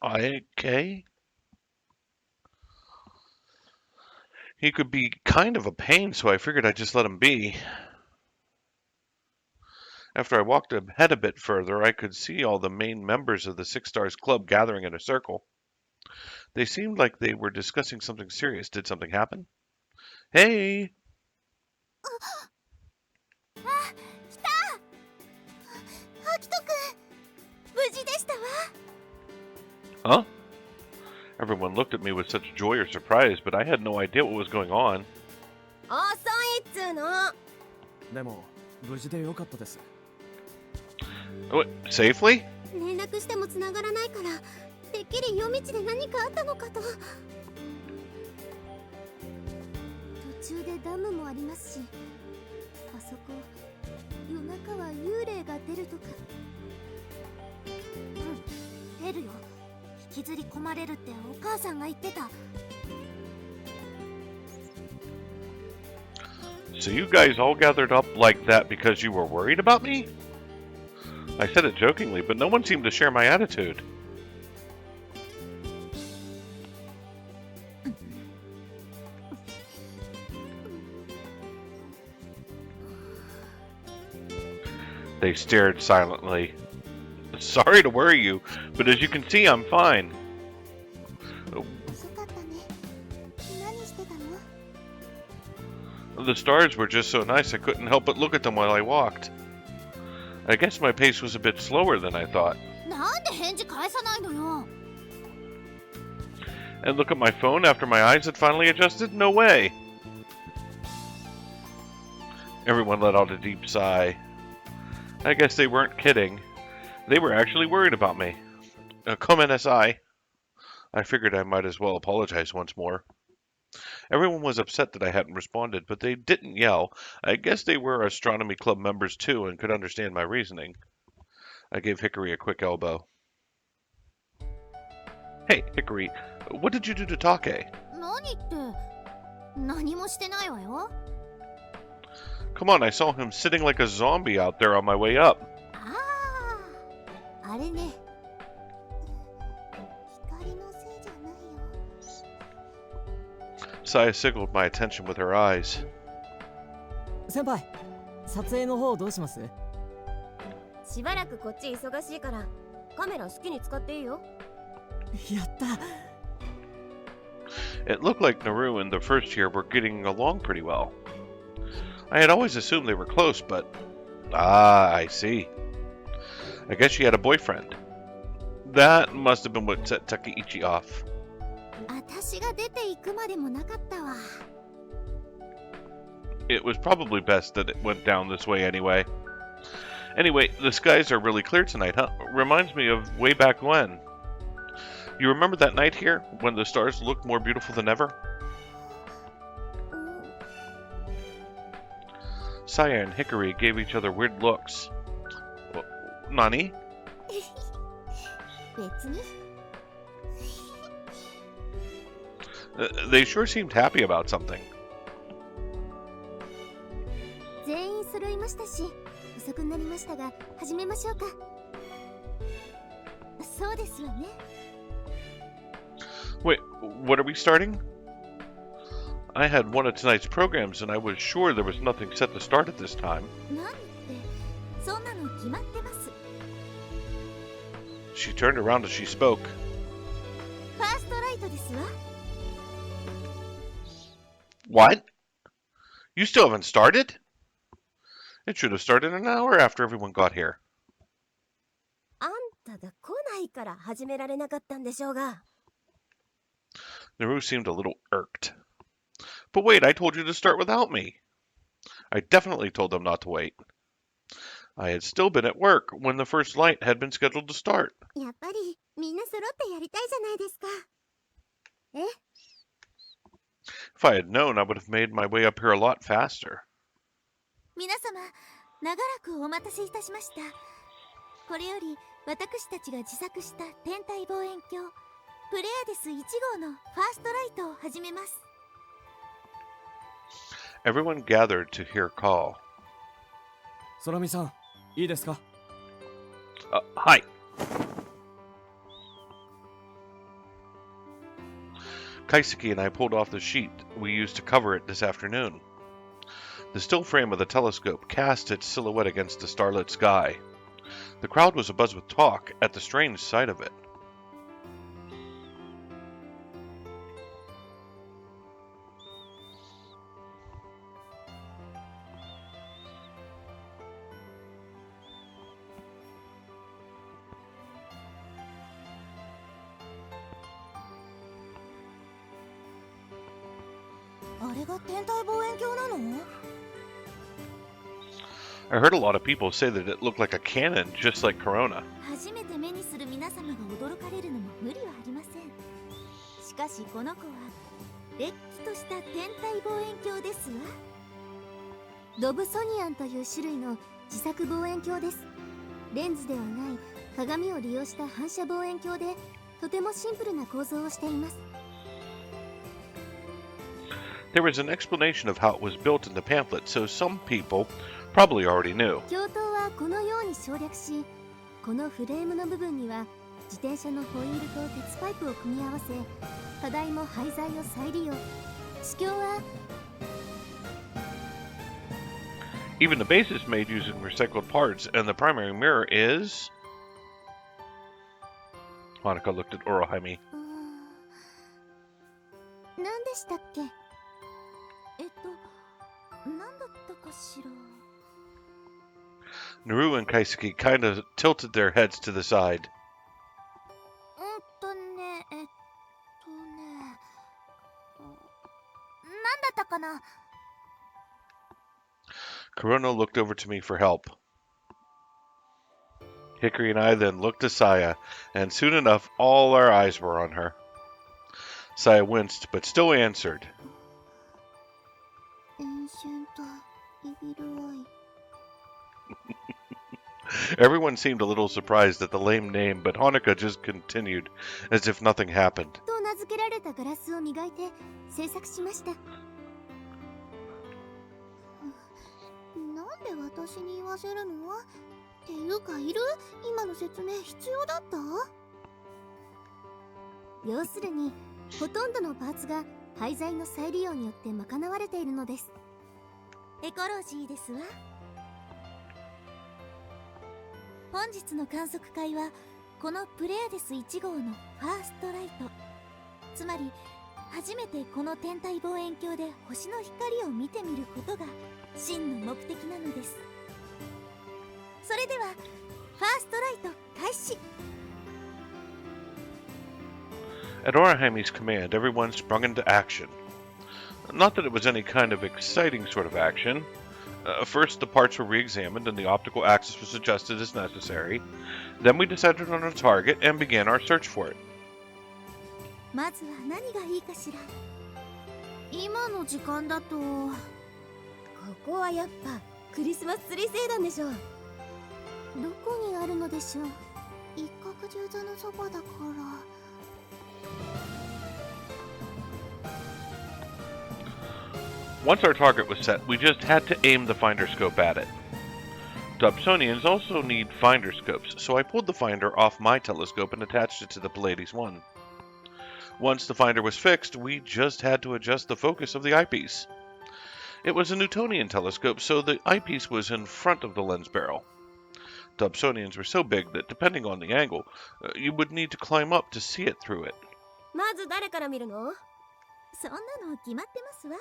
Okay. He could be kind of a pain, so I figured I'd just let him be. After I walked ahead a bit further, I could see all the main members of the Six Stars Club gathering in a circle. They seemed like they were discussing something serious. Did something happen? Hey! あ、来た！アキトくん、無事でしたわ。 Huh? Everyone looked at me with such joy or surprise, but I had no idea what was going on. 遅いっつーの。でも無事でよかったです。What, safely? 連絡しても繋がらないから、てっきり夜道で何かあったのかと。途中でダムもありますし、あそこ夜中は幽霊が出るとか。うん、出るよ。引きずり込まれるってお母さんが言ってた。 So you guys all gathered up like that because you were worried about me? I said it jokingly, but no one seemed to share my attitude. They stared silently. Sorry to worry you, but as you can see, I'm fine. 遅かったね。何してたの？ The stars were just so nice I couldn't help but look at them while I walked. I guess my pace was a bit slower than I thought. なんで返事返さないのよ。 And look at my phone after my eyes had finally adjusted? No way! Everyone let out a deep sigh. I guess they weren't kidding. They were actually worried about me. Come NSI. I figured I might as well apologize once more. Everyone was upset that I hadn't responded, but they didn't yell. I guess they were astronomy club members too and could understand my reasoning. I gave Hikari a quick elbow. Hey, Hikari, what did you do to Take? 何って、何もしてないわよ。 Come on, I saw him sitting like a zombie out there on my way up. ああ、あれね。Saya signaled my attention with her eyes. 先輩、撮影の方どうします？しばらくこっち忙しいからカメラ好きに使っていいよ。やった。 It looked like Naru and the first year were getting along pretty well. I had always assumed they were close, but... I see. I guess she had a boyfriend. That must have been what set Takeichi off. 私が出て行くまでもなかったわ。It was probably best that it went down this way anyway. Anyway, the skies are really clear tonight, huh? Reminds me of way back when. You remember that night here, when the stars looked more beautiful than ever? Saya and Hikari gave each other weird looks. Nani? 別に。They sure seemed happy about something. 全員揃いましたし、遅くなりましたが、始めましょうか。そうですわね。Wait, what are we starting? I had one of tonight's programs and I was sure there was nothing set to start at this time. 何って、そんなの決まってます。 She turned around as she spoke. ファーストライトですわ。What? You still haven't started? It should have started an hour after everyone got here. あんたが来ないから始められなかったんでしょうが。Naru seemed a little irked. But wait, I told you to start without me. I definitely told them not to wait. I had still been at work when the first light had been scheduled to start. やっぱりみんな揃ってやりたいじゃないですか。え？ If I had known, I would have made my way up here a lot faster. 皆様、長らくお待たせいたしました。これより私たちが自作した天体望遠鏡プレアデス1号のファーストライトを始めます。Everyone gathered to hear call. 空見さん、いいですか？ Hi. Kaiseki and I pulled off the sheet we used to cover it this afternoon. The still frame of the telescope cast its silhouette against the starlit sky. The crowd was abuzz with talk at the strange sight of it. I heard a lot of people say that it looked like a cannon, just like Corona. 初めて目にする皆様が驚かれるのも無理はありません。しかしこの子はれっきとした天体望遠鏡ですわ。ドブソニアンという種類の自作望遠鏡です。レンズではない鏡を利用した反射望遠鏡でとてもシンプルな構造をしています。There was an explanation of how it was built in the pamphlet, so some people probably already knew. 鏡頭はこのように省略し、このフレームの部分には自転車のホイールと鉄パイプを組み合わせ、課題も廃材を再利用。地鏡は Even the base is made using recycled parts, and the primary mirror is... Monica looked at Orohime. 何でしたっけ？何だったかしら。 Naru and Kaiseki kind of tilted their heads to the side. 何だったかな。 Corona looked over to me for help. Hikari and I then looked to Saya, and soon enough all our eyes were on her. Saya winced, but still answered. Everyone seemed a little surprised at the lame name, but Hanukkah just continued, as if nothing happened. と名付けられたガラスを磨いて制作しました。なんで私に言わせるの？っていうかいる？今の説明必要だった？要するにほとんどのパーツが廃材の再利用によって賄われているのです。エコロジーですわ。本日の観測会はこのプレアデス1号のファーストライト、つまり初めてこの天体望遠鏡で星の光を見てみることが真の目的なのです。それではファーストライト開始。 At Orihami's command, everyone sprung into action. Not that it was any kind of exciting sort of action. First, the parts were re-examined and the optical axis was adjusted as necessary. Then we decided on a target and began our search for it. まずは何がいいかしら。今の時間だとここはやっぱクリスマスツリー星団でしょう。どこにあるのでしょう。一角十座のそばだから。Once our target was set, we just had to aim the finder scope at it. Dobsonians also need finder scopes, so I pulled the finder off my telescope and attached it to the Pleiades one. Once the finder was fixed, we just had to adjust the focus of the eyepiece. It was a Newtonian telescope, so the eyepiece was in front of the lens barrel. Dobsonians were so big that, depending on the angle, you would need to climb up to see it through it. まず誰から見るの？そんなの決まってますわ。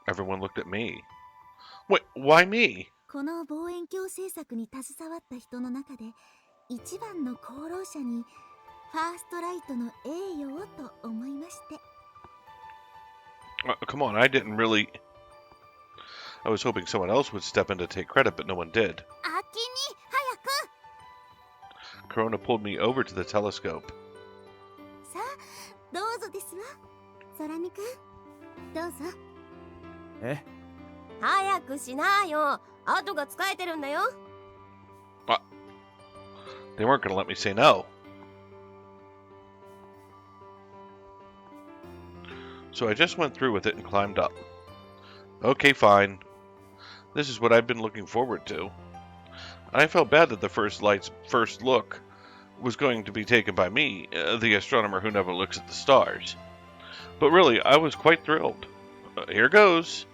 Everyone looked at me. Wait, why me? この望遠鏡制作に携わった人の中で一番の功労者にファーストライトの栄誉をと思いまして。Come on, I didn't really... I was hoping someone else would step in to take credit, but no one did. 秋に早く。 Corona pulled me over to the telescope. さあ、どうぞですわ。空見くん、どうぞ。え？早くしなよ。後が使えてるんだよ。They weren't going to let me say no. So I just went through with it and climbed up. Okay, fine. This is what I've been looking forward to. I felt bad that the first look was going to be taken by me, the astronomer who never looks at the stars. But really, I was quite thrilled. Here goes.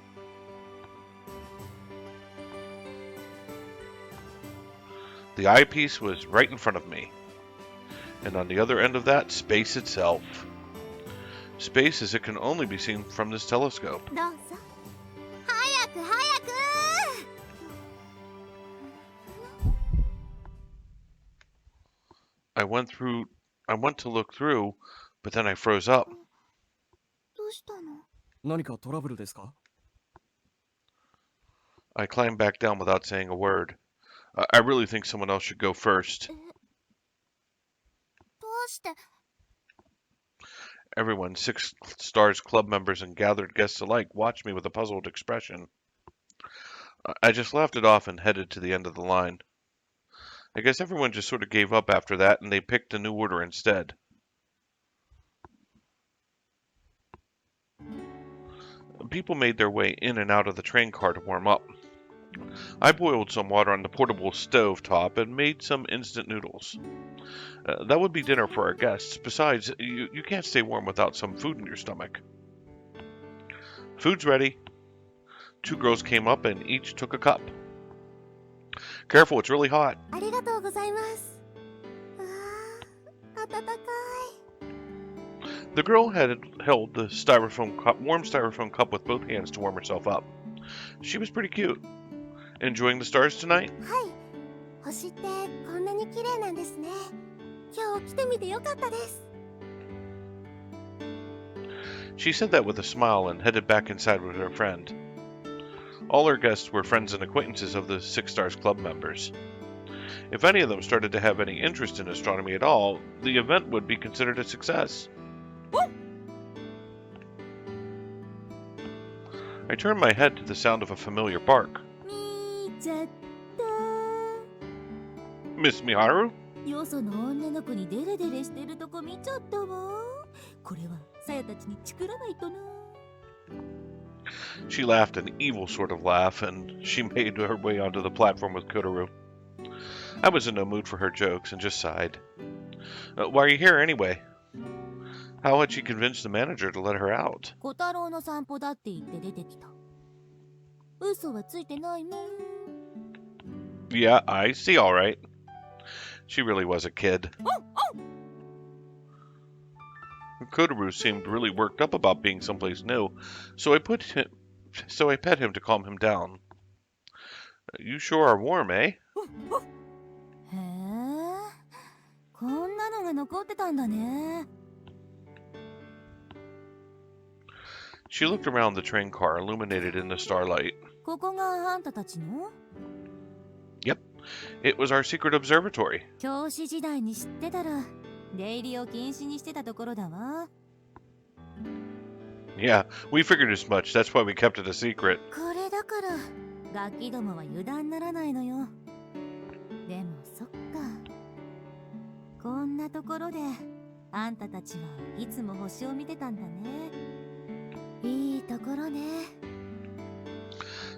The eyepiece was right in front of me. And on the other end of that, space itself. Space as it can only be seen from this telescope. どうぞ。早く早く。 I went to look through, but then I froze up. どうしたの？何かトラブルですか？ I climbed back down without saying a word. I really think someone else should go first. どうして？ Everyone, Six Stars Club members and gathered guests alike, watched me with a puzzled expression. I just laughed it off and headed to the end of the line. I guess everyone just sort of gave up after that, and they picked a new order instead. People made their way in and out of the train car to warm up. I boiled some water on the portable stove top and made some instant noodles. That would be dinner for our guests. Besides, you can't stay warm without some food in your stomach. Food's ready. Two girls came up and each took a cup. Careful, it's really hot. ありがとうございます。あー、暖かい。 The girl had held the warm styrofoam cup with both hands to warm herself up. She was pretty cute. Enjoying the stars tonight? はい。星ってこんなに綺麗なんですね。今日来てみてよかったです。 She said that with a smile and headed back inside with her friend. All her guests were friends and acquaintances of the Six Stars Club members. If any of them started to have any interest in astronomy at all, the event would be considered a success. I turned my head to the sound of a familiar bark. 見ちゃった。 Miss Miharu? よその女の子にデレデレしてるとこ見ちゃったわ。これはさやたちにチクらないとな。 She laughed an evil sort of laugh, and she made her way onto the platform with Kotaru. I was in no mood for her jokes and just sighed. Why are you here anyway? How had she convinced the manager to let her out? 小太郎の散歩だって言って出てきた。嘘はついてないもん。 Yeah, I see, all right. She really was a kid. Kotaru seemed really worked up about being someplace new, so I pet him to calm him down. You sure are warm, eh? へえ、こんなのが残ってたんだね。 She looked around the train car, illuminated in the starlight. ここがあんたたちの？ Yep, it was our secret observatory. 教師時代に知ってたら出入りを禁止にしてたところだわ。 Yeah, we figured as much. That's why we kept it a secret. これだからガキどもは油断ならないのよ。でもそっか、こんなところであんたたちはいつも星を見てたんだね。いいところね。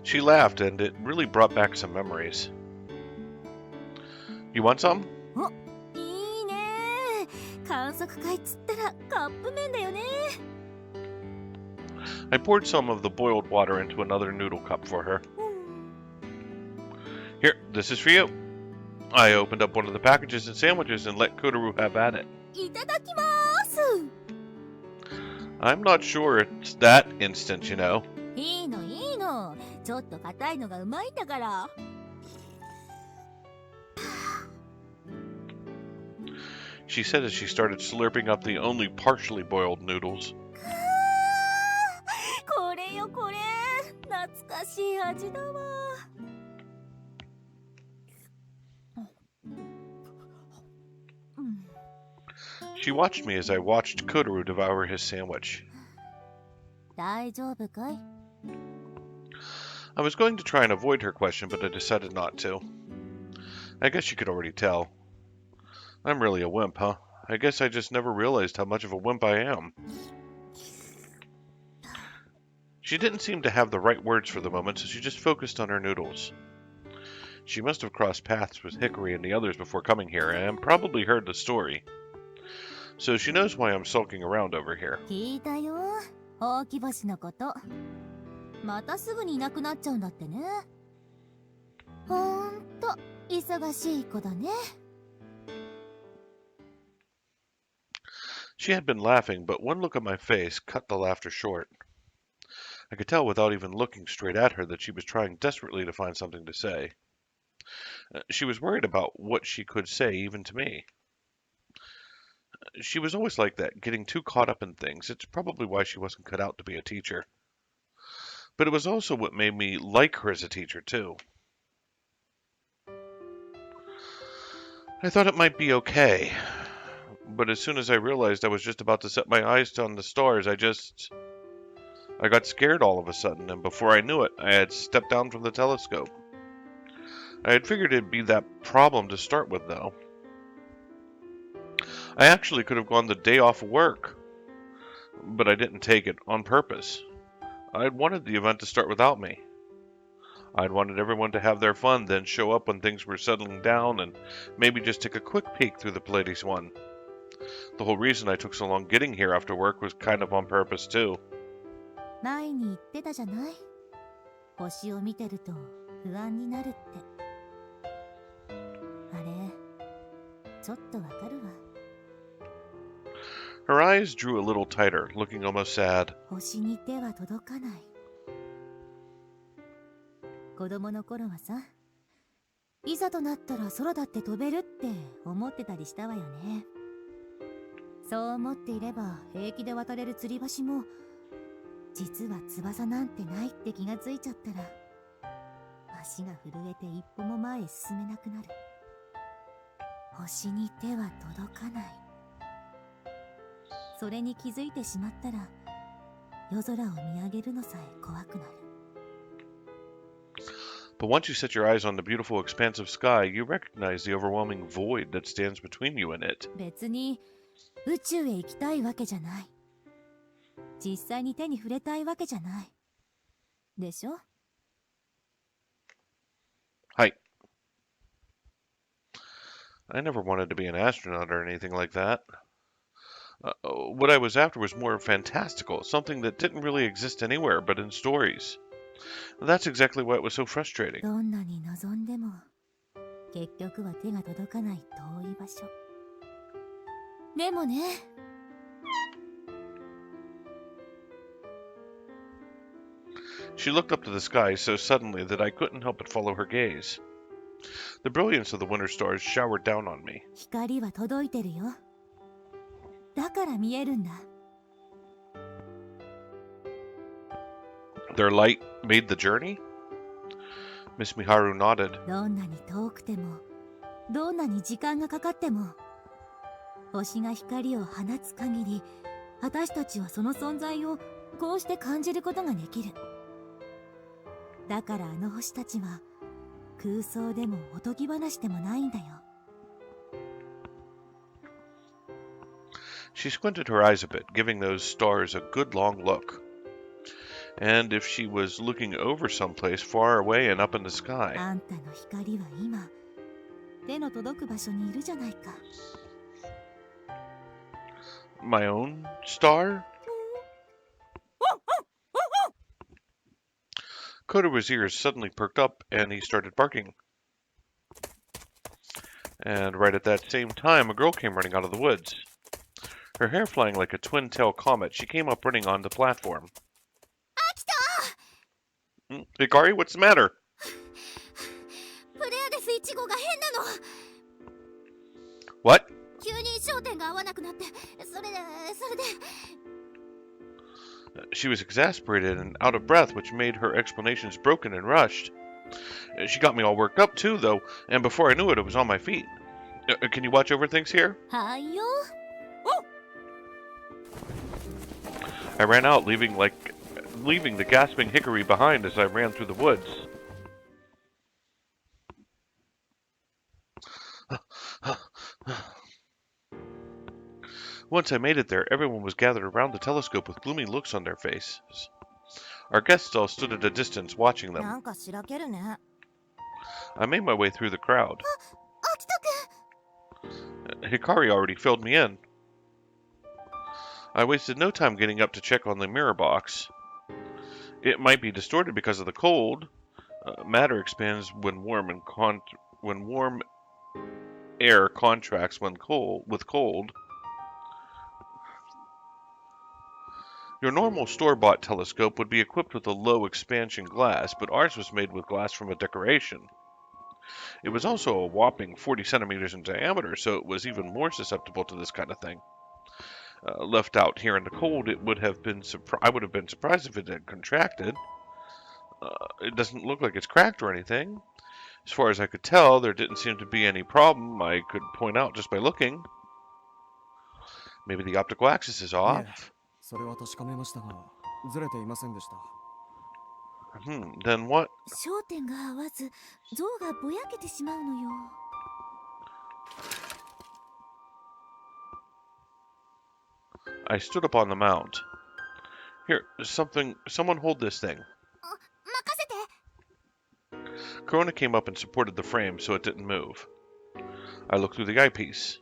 She laughed, and it really brought back some memories. You want some? お、いいね。観測会っつったらカップ麺だよね。 I poured some of the boiled water into another noodle cup for her. Here, this is for you. I opened up one of the packages and sandwiches and let Kotaru have at it. いただきまーす。 I'm not sure it's that instant, you know. いいのいいの。ちょっと硬いのがうまいんだから。 She said as she started slurping up the only partially boiled noodles. これよこれ、懐かしい味だわ。 She watched me as I watched Kotaru devour his sandwich. 大丈夫かい？ I was going to try and avoid her question, but I decided not to. I guess you could already tell. I'm really a wimp, huh? I guess I just never realized how much of a wimp I am. She didn't seem to have the right words for the moment, so she just focused on her noodles. She must have crossed paths with Hikari and the others before coming here, and probably heard the story. So she knows why I'm sulking around over here. 聞いたよ、ほうき星のこと。またすぐにいなくなっちゃうんだってね。ほんと忙しい子だね。 She had been laughing, but one look at my face cut the laughter short. I could tell without even looking straight at her that she was trying desperately to find something to say. She was worried about what she could say even to me. She was always like that, getting too caught up in things. It's probably why she wasn't cut out to be a teacher. But it was also what made me like her as a teacher, too. I thought it might be okay. But as soon as I realized I was just about to set my eyes on the stars, I got scared all of a sudden, and before I knew it, I had stepped down from the telescope. I had figured it'd be that problem to start with, though. I actually could have gone the day off work, but I didn't take it on purpose. I'd wanted the event to start without me. I'd wanted everyone to have their fun, then show up when things were settling down, and maybe just take a quick peek through the Pleiades one. The whole reason I took so long getting here after work was kind of on purpose, too. 前に言ってたじゃない。星を見てると不安になるって。あれ、ちょっとわかるわ。 Her eyes drew a little tighter, looking almost sad. 星に手は届かない。子供の頃はさ、いざとなったら空だって飛べるって思ってたりしたわよね。そう思っていれば平気で渡れる吊り橋も実は翼なんてないって気がついちゃったら、足が震えて一歩も前へ進めなくなる。星に手は届かない。それに気づいてしまったら、夜空を見上げるのさえ怖くなる。 But once you set your eyes on the beautiful expanse of sky, you recognize the overwhelming void that stands between you and it. 別に宇宙へ行きたいわけじゃない。実際に手に触れたいわけじゃない。でしょ? Hi. I never wanted to be an astronaut or anything like that. What I was after was more fantastical, something that didn't really exist anywhere but in stories. That's exactly why it was so frustrating. どんなに望んでも結局は手が届かない遠い場所。でもね、 She looked up to the sky so suddenly that I couldn't help but follow her gaze. The brilliance of the winter stars showered down on me. 光は届いてるよ。だから見えるんだ。 Their light made the journey? Miss Miharu nodded. どんなに遠くても、どんなに時間がかかっても、星が光を放つ限り、私たちはその存在をこうして感じることができる。だからあの星たちは空想でもおとぎ話でもないんだよ。 She squinted her eyes a bit, giving those stars a good long look. And if she was looking over someplace far away and up in the sky. あんたの光は今、手の届く場所にいるじゃないか。 My own star? Kotora's ears suddenly perked up and he started barking. And right at that same time, a girl came running out of the woods. Her hair flying like a twin-tail comet, she came up running on the platform. Hikari, what's the matter? プレアデス1号が変なの。 What? 急に焦点が合わなくなって、それで。She was exasperated and out of breath, which made her explanations broken and rushed. She got me all worked up too, though, and before I knew it, I was on my feet. Can you watch over things here? はいよ。 I ran out, leaving the gasping Hikari behind as I ran through the woods. Once I made it there, everyone was gathered around the telescope with gloomy looks on their faces. Our guests all stood at a distance watching な them. んかしらけるね。 I made my way through the crowd. 秋田くん。 Hikari already filled me in. I wasted no time getting up to check on the mirror box. It might be distorted because of the cold. Matter expands when warm air contracts with cold. Your normal store-bought telescope would be equipped with a low expansion glass, but ours was made with glass from a decoration. It was also a whopping 40 centimeters in diameter, so it was even more susceptible to this kind of thing. Left out here in the cold, I would have been surprised if it had contracted. It doesn't look like it's cracked or anything. As far as I could tell, there didn't seem to be any problem I could point out just by looking. Maybe the optical axis is off? それは確かめましたが、ずれていませんでした。Then what? 焦点が合わず、像がぼやけてしまうのよ。 I stood up on the mount. Here, someone hold this thing. 任せて。 Corona came up and supported the frame so it didn't move. I looked through the eyepiece.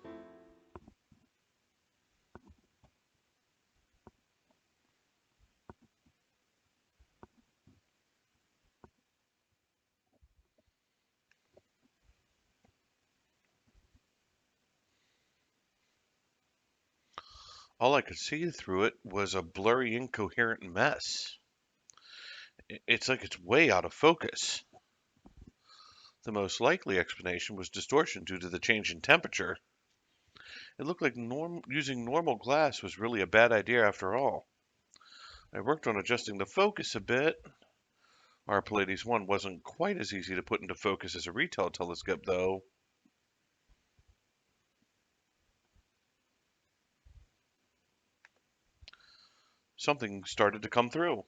All I could see through it was a blurry, incoherent mess. It's like it's way out of focus. The most likely explanation was distortion due to the change in temperature. It looked like using normal glass was really a bad idea after all. I worked on adjusting the focus a bit. Our Pallades 1 wasn't quite as easy to put into focus as a retail telescope, though. Something started to come through.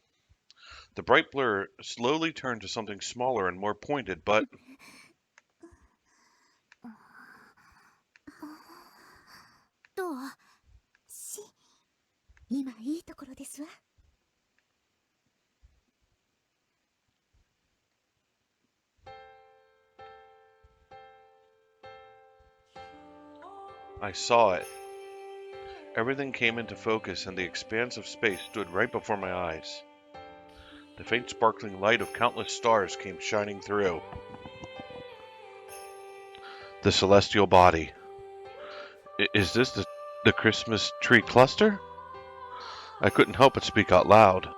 The bright blur slowly turned to something smaller and more pointed, but どう？今いいところですわ。 I saw it. Everything came into focus, and the expanse of space stood right before my eyes. The faint sparkling light of countless stars came shining through. The celestial body. Is this the Christmas tree cluster? I couldn't help but speak out loud.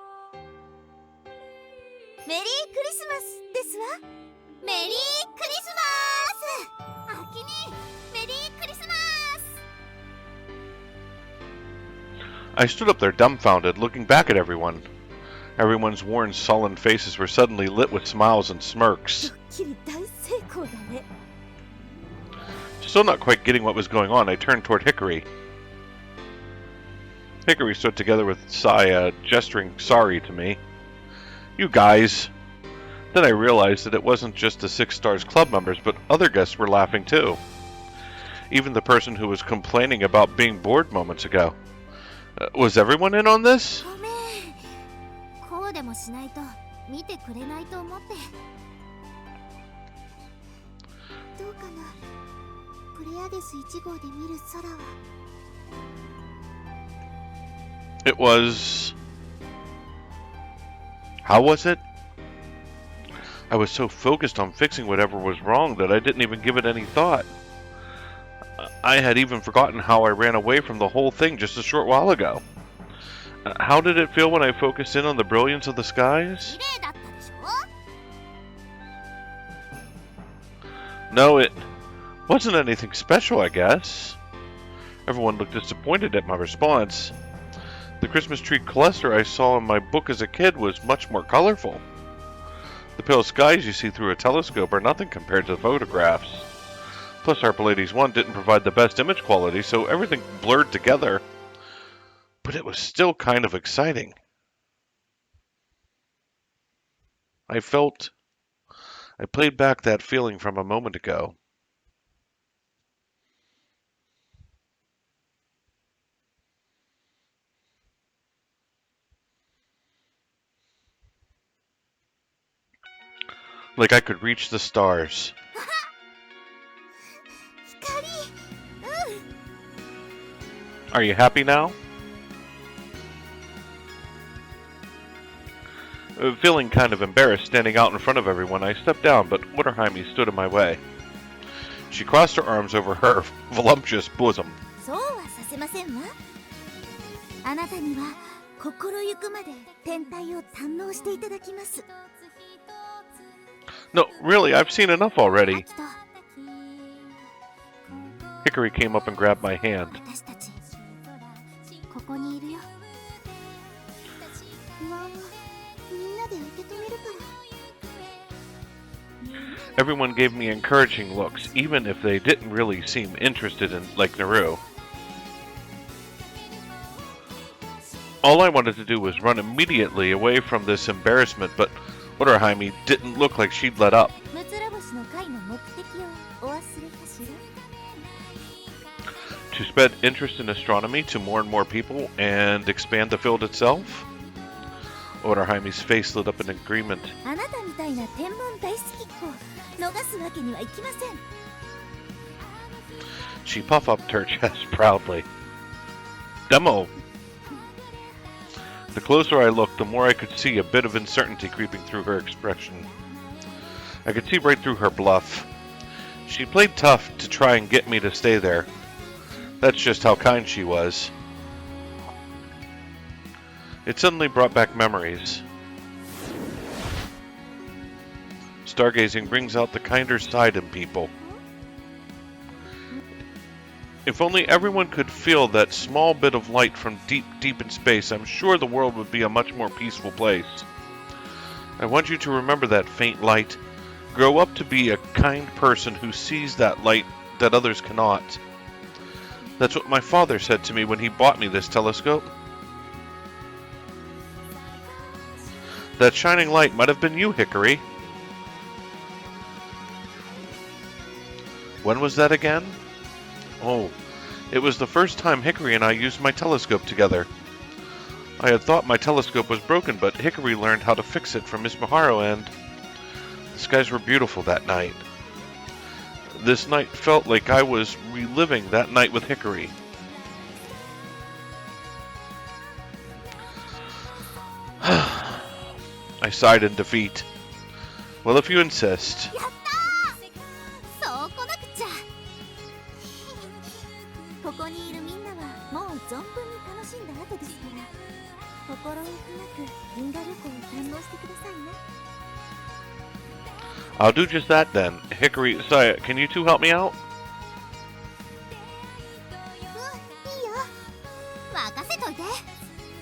メリークリスマスですわ。メリークリスマス。あきにメリークリスマス。 I stood up there dumbfounded, looking back at everyone. Everyone's worn, sullen faces were suddenly lit with smiles and smirks. ドッキリ大成功だね。 Still not quite getting what was going on, I turned toward Hikari. Hikari stood together with Saya, gesturing sorry to me. You guys! Then I realized that it wasn't just the Six Stars Club members, but other guests were laughing too. Even the person who was complaining about being bored moments ago. Was everyone in on this? ごめん。こうでもしないと見てくれないと思って。どうかな。プレアデス1号で見る空は。 It was... How was it? I was so focused on fixing whatever was wrong that I didn't even give it any thought. I had even forgotten how I ran away from the whole thing just a short while ago. How did it feel when I focused in on the brilliance of the skies? 綺麗だったでしょ？ No, it wasn't anything special, I guess. Everyone looked disappointed at my response. The Christmas tree cluster I saw in my book as a kid was much more colorful. The pale skies you see through a telescope are nothing compared to the photographs. Plus, Harper Ladies 1 didn't provide the best image quality, so everything blurred together. But it was still kind of exciting. I played back that feeling from a moment ago. Like I could reach the stars. 光。Are you happy now? Feeling kind of embarrassed standing out in front of everyone, I stepped down, but Witterheimy stood in my way. She crossed her arms over her voluptuous bosom. そうはさせませんわ。あなたには心ゆくまで天体を堪能していただきます。 No, really, I've seen enough already. 秋と Hikari came up and grabbed my hand. 私たちここにいるよ。不安はみんなで受け止めるから。 Everyone gave me encouraging looks, even if they didn't really seem interested in like Naru. All I wanted to do was run immediately away from this embarrassment, but Witterheimy didn't look like she'd let up. ムツラボシの会の目的をお忘れかしら。 To spread interest in astronomy to more and more people and expand the field itself? Witterheimy's face lit up in agreement. あなたみたいな天文大好きっ子を逃すわけにはいきません。 She puffed up her chest proudly. Demo! The closer I looked, the more I could see a bit of uncertainty creeping through her expression. I could see right through her bluff. She played tough to try and get me to stay there. That's just how kind she was. It suddenly brought back memories. Stargazing brings out the kinder side in people. If only everyone could feel that small bit of light from deep, deep in space, I'm sure the world would be a much more peaceful place. I want you to remember that faint light. Grow up to be a kind person who sees that light that others cannot. That's what my father said to me when he bought me this telescope. That shining light might have been you, Hikari. When was that again? Oh, it was the first time Hikari and I used my telescope together. I had thought my telescope was broken, but Hikari learned how to fix it from Miss Miharu, and the skies were beautiful that night. This night felt like I was reliving that night with Hikari. I sighed in defeat. Well, if you insist. やったーそうこなくちゃここにいるみんなはもう存分に楽しんだ後ですから心置きなく銀河旅行を堪能してくださいね I'll do just that then. Hikari, Saya, can you two help me out? いいよ任せといて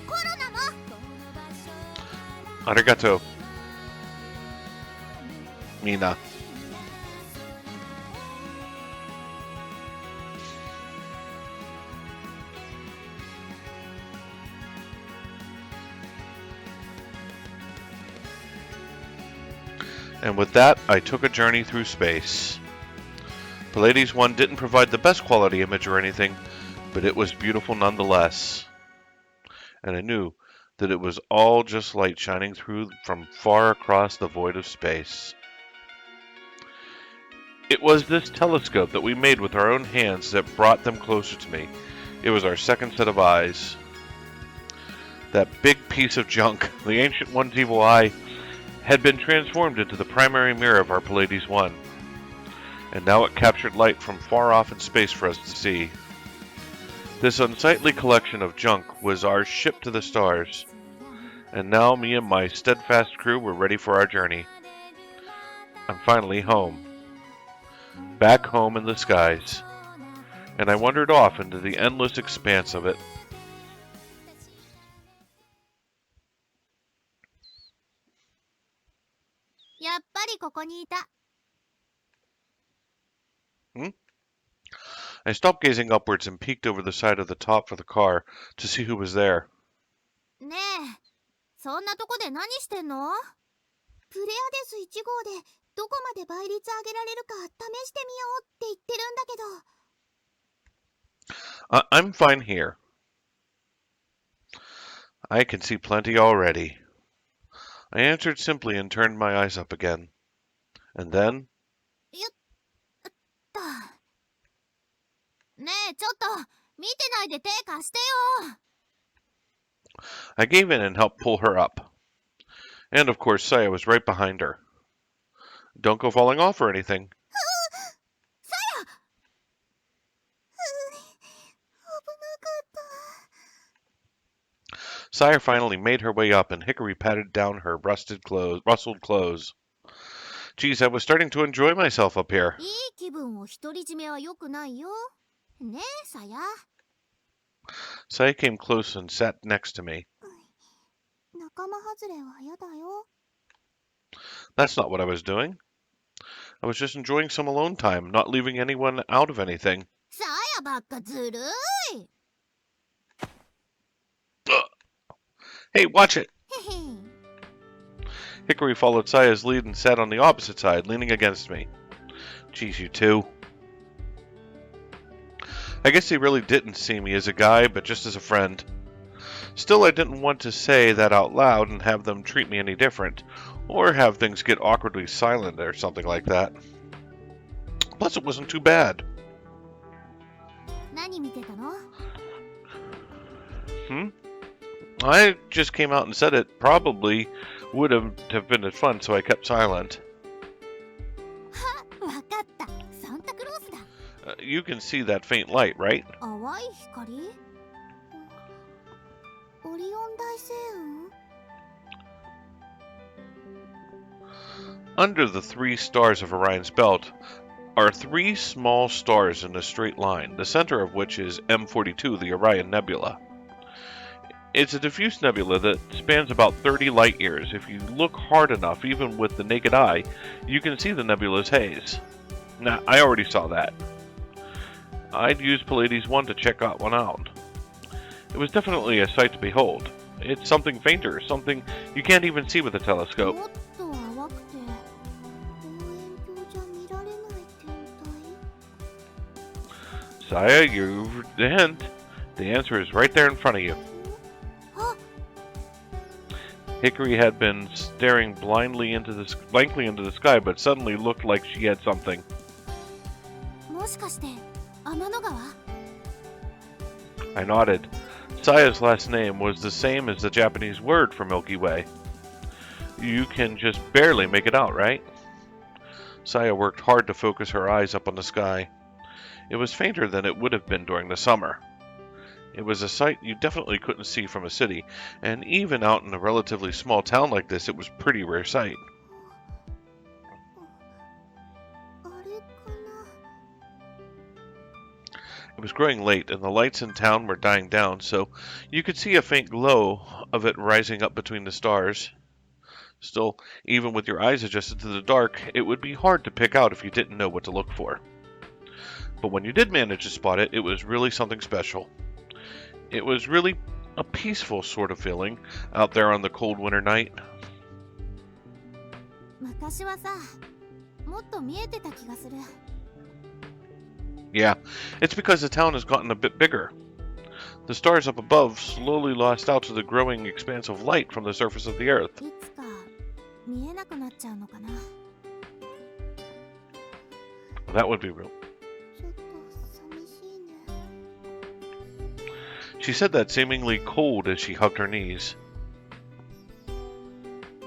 コロナも Arigato. Mina. And with that, I took a journey through space. Pallades 1 didn't provide the best quality image or anything, but it was beautiful nonetheless. And I knew that it was all just light shining through from far across the void of space. It was this telescope that we made with our own hands that brought them closer to me. It was our second set of eyes. That big piece of junk, the Ancient One's evil eye, had been transformed into the primary mirror of our Pallades 1. And now it captured light from far off in space for us to see. This unsightly collection of junk was our ship to the stars. And now me and my steadfast crew were ready for our journey. I'm finally home. Back home in the skies. And I wandered off into the endless expanse of it. I stopped gazing upwards and peeked over the side of the top of the car to see who was there. ねえそんなとこで何してんのプレアデス1号でどこまで倍率上げられるか試してみようって言ってるんだけど I'm fine here. I can see plenty already. I answered simply and turned my eyes up again. And then... ねえちょっと見てないで手貸してよ I gave in and helped pull her up. And of course, Saya was right behind her. Don't go falling off or anything. さや危なかった Saya finally made her way up and Hikari patted down her rustled clothes. Geez, I was starting to enjoy myself up here. いい気分を独り占めは良くないよねえさや Saya came close and sat next to me. 仲間外れはやだよ That's not what I was doing. I was just enjoying some alone time, not leaving anyone out of anything. さやばっかずるい Hey, watch it! へへ Hikari followed Saya's lead and sat on the opposite side, leaning against me. Geez, you two. I guess they really didn't see me as a guy, but just as a friend. Still, I didn't want to say that out loud and have them treat me any different, or have things get awkwardly silent or something like that. Plus, it wasn't too bad. 何見てたの I just came out and said it probably would have been as fun, so I kept silent. わかったサンタクロースだ You can see that faint light, right? 淡い光オリオン大星雲 Under the 3 stars of Orion's belt are 3 small stars in a straight line, the center of which is M42, the Orion Nebula. It's a diffuse nebula that spans about 30 light years. If you look hard enough, even with the naked eye, you can see the nebula's haze. Now, I already saw that. I'd used Pallades 1 to check that one out. It was definitely a sight to behold. It's something fainter, something you can't even see with a telescope. もっと淡くて望遠鏡じゃ見られない天体 Saya, you've the hint. The answer is right there in front of you. あ Hikari had been staring blankly into the sky, but suddenly looked like she had something. もしかして天の川 I nodded. Saya's last name was the same as the Japanese word for Milky Way. You can just barely make it out, right? Saya worked hard to focus her eyes up on the sky. It was fainter than it would have been during the summer. It was a sight you definitely couldn't see from a city, and even out in a relatively small town like this, it was a pretty rare sight. あれかな。 It was growing late, and the lights in town were dying down, so you could see a faint glow of it rising up between the stars. Still, even with your eyes adjusted to the dark, it would be hard to pick out if you didn't know what to look for. But when you did manage to spot it, it was really something special. It was really a peaceful sort of feeling out there on the cold winter night. 昔はさ、もっと見えてた気がする。 Yeah, it's because the town has gotten a bit bigger. The stars up above slowly lost out to the growing expanse of light from the surface of the earth. いつか見えなくなっちゃうのかな。 That would be real. ちょっと寂しいね。 She said that seemingly cold as she hugged her knees.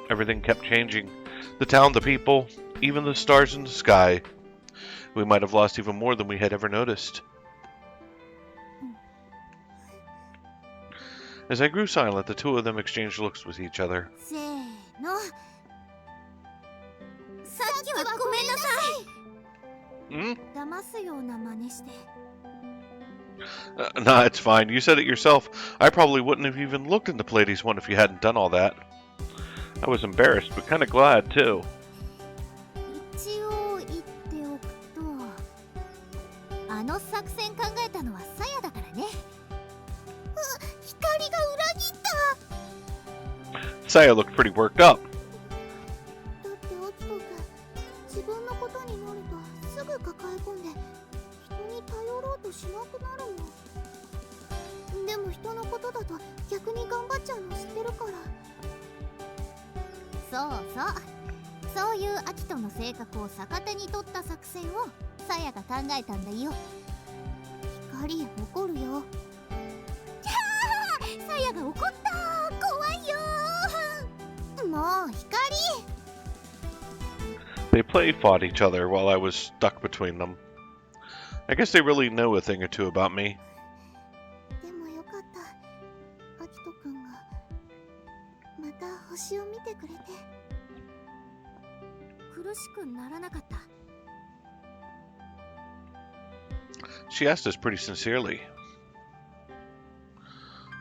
Everything kept changing. The town, the people, even the stars in the sky. We might have lost even more than we had ever noticed. As I grew silent, the two of them exchanged looks with each other. せーの。さっきはごめんなさい。 Hmm? 騙すような真似して。 Nah, it's fine. You said it yourself. I probably wouldn't have even looked into Pleiades one if you hadn't done all that. I was embarrassed, but kind of glad, too. 一応言っておくと、あの作戦考えたのはサヤだからね。光が裏切った。 Saya looked pretty worked up. だってオツト君、自分のことになるとすぐ抱え込んで人に頼ろうとしなくなるの。でも人のことだと逆に頑張っちゃうの知ってるから。そうそう、そういうアキトの性格を逆手に取った作戦をサヤが考えたんだよ。光怒るよ。サヤが怒った。怖いよ。もう光。 They play fought each other while I was stuck between them. I guess they really know a thing or two about me. でもよかった。アキト君がまた星を見てくれて。苦しくならなかった。 She asked us pretty sincerely.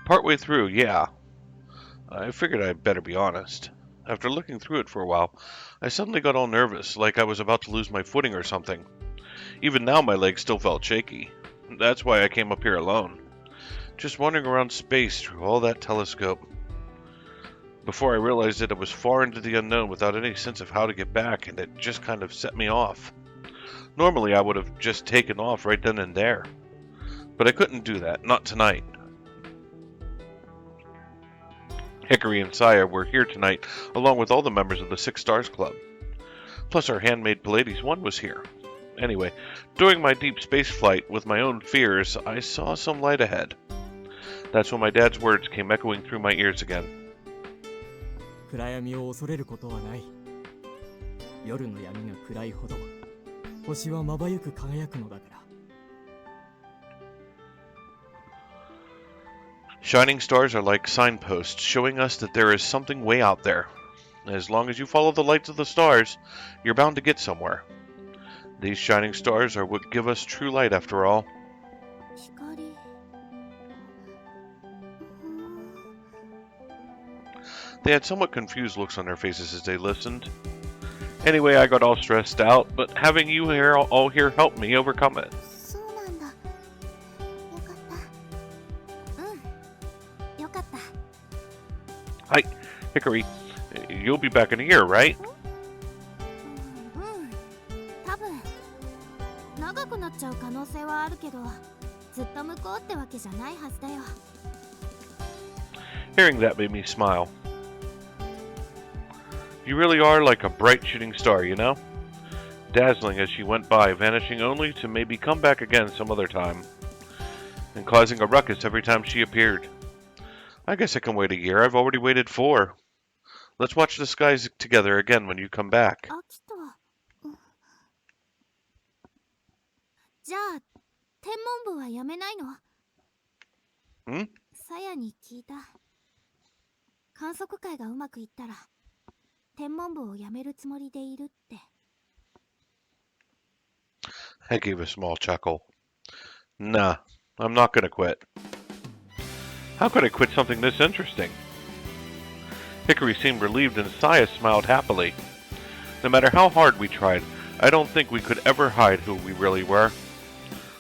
Partway through, yeah. I figured I'd better be honest. After looking through it for a while, I suddenly got all nervous, like I was about to lose my footing or something. Even now my legs still felt shaky. That's why I came up here alone. Just wandering around space through all that telescope. Before I realized it, I was far into the unknown without any sense of how to get back, and it just kind of set me off. Normally I would have just taken off right then and there. But I couldn't do that, not tonight. Hikari and Saya were here tonight, along with all the members of the Six Stars Club. Plus our handmaid Pleiades 1 was here. Anyway, during my deep space flight with my own fears, I saw some light ahead. That's when my dad's words came echoing through my ears again. 暗闇を恐れることはない。夜の闇が暗いほど星はまばゆく輝くのだから。 Shining stars are like signposts, showing us that there is something way out there. As long as you follow the lights of the stars, you're bound to get somewhere. These shining stars are what give us true light after all. 光。They had somewhat confused looks on their faces as they listened. Anyway, I got all stressed out, but having you here all here helped me overcome it. そうなんだ。よかった。うん。よかった。 Hi, Hikari. You'll be back in a year, right? うん。多分長くなっちゃう可能性はあるけど、ずっと向こうってわけじゃないはずだよ。 Hearing that made me smile. You really are like a bright shooting star, you know? Dazzling as she went by, vanishing only to maybe come back again some other time, and causing a ruckus every time she appeared. I guess I can wait a year. I've already waited 4. Let's watch the skies together again when you come back. 飽きた。じゃあ天文部はやめないの？ん？さやに聞いた。観測会がうまくいったら天文部をやめるつもりでいるって。 I gave a small chuckle. Nah, I'm not gonna quit. How could I quit something this interesting? Hikari seemed relieved and Saya smiled happily. No matter how hard we tried, I don't think we could ever hide who we really were.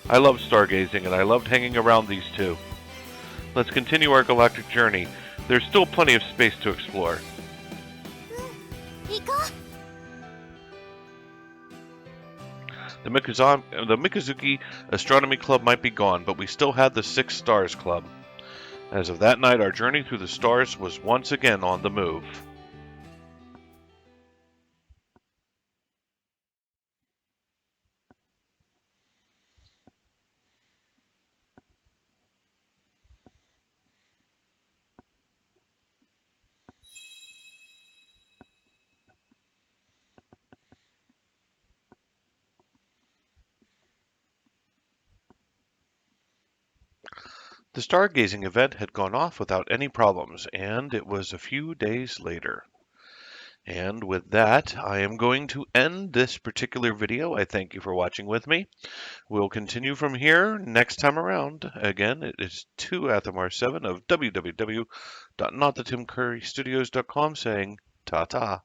I loved stargazing and I loved hanging around these two. Let's continue our galactic journey. There's still plenty of space to explore. 行こう。 The Mikazuki Astronomy Club might be gone, but we still had the Six Stars Club. As of that night, our journey through the stars was once again on the move. The stargazing event had gone off without any problems, and it was a few days later. And with that, I am going to end this particular video. I thank you for watching with me. We'll continue from here next time around. Again, it is 2AthamR7 of www.notthetimcurrystudios.com saying ta-ta.